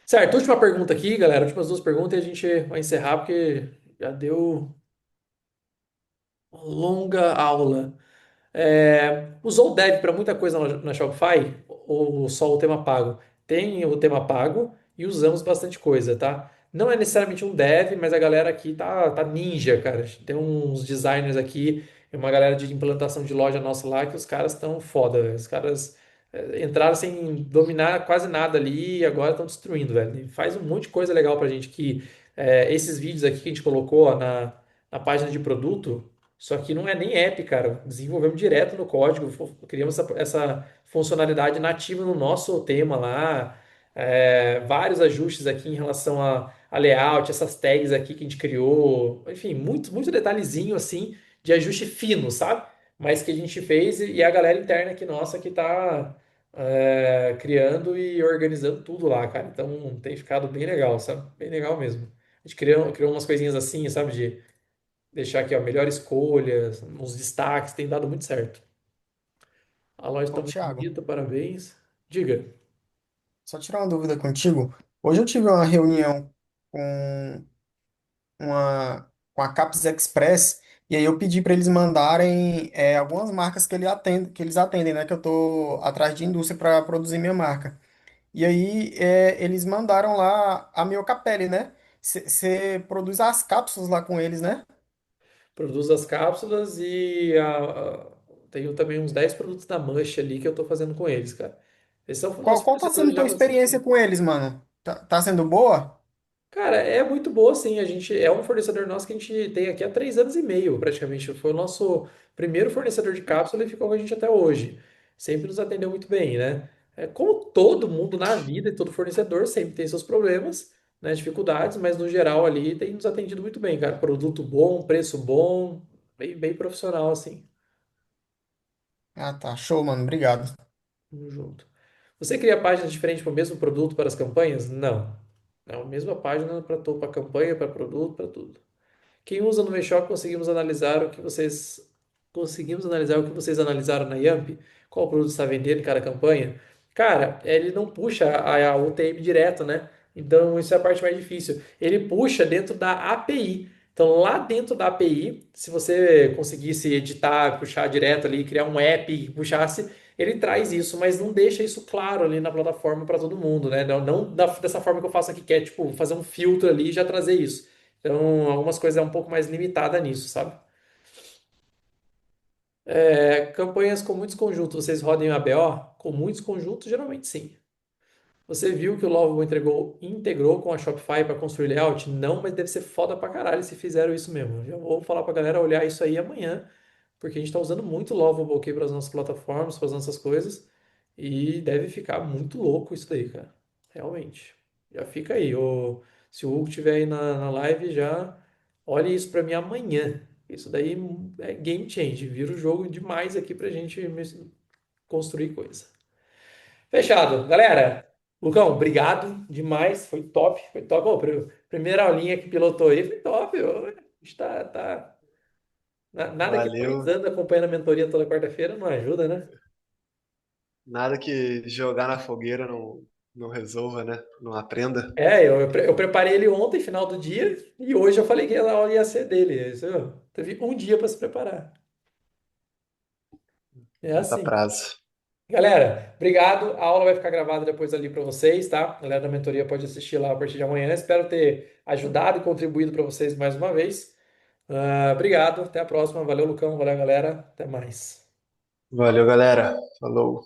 Speaker 1: Certo, última pergunta aqui, galera. Últimas duas perguntas e a gente vai encerrar porque já deu uma longa aula. Usou o Dev para muita coisa na Shopify ou só o tema pago? Tem o tema pago e usamos bastante coisa, tá? Não é necessariamente um Dev, mas a galera aqui tá ninja, cara. Tem uns designers aqui, e uma galera de implantação de loja nossa lá que os caras estão foda, velho. Os caras entraram sem dominar quase nada ali e agora estão destruindo, velho. E faz um monte de coisa legal pra gente que esses vídeos aqui que a gente colocou ó, na página de produto. Só que não é nem app, cara. Desenvolvemos direto no código, criamos essa funcionalidade nativa no nosso tema lá. Vários ajustes aqui em relação a layout, essas tags aqui que a gente criou. Enfim, muito, muito detalhezinho assim de ajuste fino, sabe? Mas que a gente fez e a galera interna aqui nossa que tá criando e organizando tudo lá, cara. Então tem ficado bem legal, sabe? Bem legal mesmo. A gente criou umas coisinhas assim, sabe? De deixar aqui, ó, melhor escolha, uns destaques, tem dado muito certo. A loja está
Speaker 3: Ô,
Speaker 1: muito
Speaker 3: Thiago,
Speaker 1: bonita, parabéns. Diga.
Speaker 3: só tirar uma dúvida contigo. Hoje eu tive uma reunião com com a Caps Express e aí eu pedi para eles mandarem algumas marcas que eles atendem, né? Que eu tô atrás de indústria para produzir minha marca. E aí eles mandaram lá a Mio Capelli, né? Você produz as cápsulas lá com eles, né?
Speaker 1: Produzo as cápsulas e tenho também uns 10 produtos da Mush ali que eu tô fazendo com eles, cara. Eles são nossos
Speaker 3: Qual tá
Speaker 1: fornecedores
Speaker 3: sendo
Speaker 1: já há
Speaker 3: tua
Speaker 1: bastante
Speaker 3: experiência
Speaker 1: tempo.
Speaker 3: com eles, mano? Tá sendo boa?
Speaker 1: Cara, é muito boa, sim. A gente é um fornecedor nosso que a gente tem aqui há 3 anos e meio, praticamente. Foi o nosso primeiro fornecedor de cápsula e ficou com a gente até hoje. Sempre nos atendeu muito bem, né? Como todo mundo na vida e todo fornecedor sempre tem seus problemas, né, dificuldades, mas no geral ali tem nos atendido muito bem, cara. Produto bom, preço bom, bem profissional, assim.
Speaker 3: Ah, tá. Show, mano. Obrigado.
Speaker 1: Tamo junto. Você cria páginas diferentes para o mesmo produto para as campanhas? Não. É a mesma página para campanha, para produto, para tudo. Quem usa no Mechoc conseguimos analisar o que vocês analisaram na Yamp, qual produto está vendendo em cada campanha. Cara, ele não puxa a UTM direto, né? Então isso é a parte mais difícil. Ele puxa dentro da API. Então lá dentro da API, se você conseguisse editar, puxar direto ali, criar um app e puxasse, ele traz isso, mas não deixa isso claro ali na plataforma para todo mundo, né? Dessa forma que eu faço aqui, que é tipo fazer um filtro ali e já trazer isso. Então, algumas coisas é um pouco mais limitada nisso, sabe? Campanhas com muitos conjuntos, vocês rodam em ABO? Com muitos conjuntos, geralmente sim. Você viu que o Lovable integrou com a Shopify para construir layout? Não, mas deve ser foda pra caralho se fizeram isso mesmo. Já vou falar pra galera olhar isso aí amanhã, porque a gente está usando muito Lovable aqui para as nossas plataformas, para as nossas coisas, e deve ficar muito louco isso daí, cara. Realmente. Já fica aí. Se o Hugo estiver aí na live, já olhe isso para mim amanhã. Isso daí é game change. Vira o jogo demais aqui pra gente construir coisa. Fechado. Galera, Lucão, obrigado demais. Foi top. Foi top. Ô, primeira aulinha que pilotou aí foi top. Ô. A gente nada que dois
Speaker 2: Valeu.
Speaker 1: anos acompanhando a mentoria toda quarta-feira não ajuda, né?
Speaker 2: Nada que jogar na fogueira não resolva, né? Não aprenda.
Speaker 1: Eu preparei ele ontem, final do dia, e hoje eu falei que a aula ia ser dele. Isso, teve um dia para se preparar. É
Speaker 2: Curta
Speaker 1: assim.
Speaker 2: prazo.
Speaker 1: Galera, obrigado. A aula vai ficar gravada depois ali para vocês, tá? A galera da mentoria pode assistir lá a partir de amanhã. Espero ter ajudado e contribuído para vocês mais uma vez. Obrigado. Até a próxima. Valeu, Lucão. Valeu, galera. Até mais.
Speaker 2: Valeu, galera. Falou.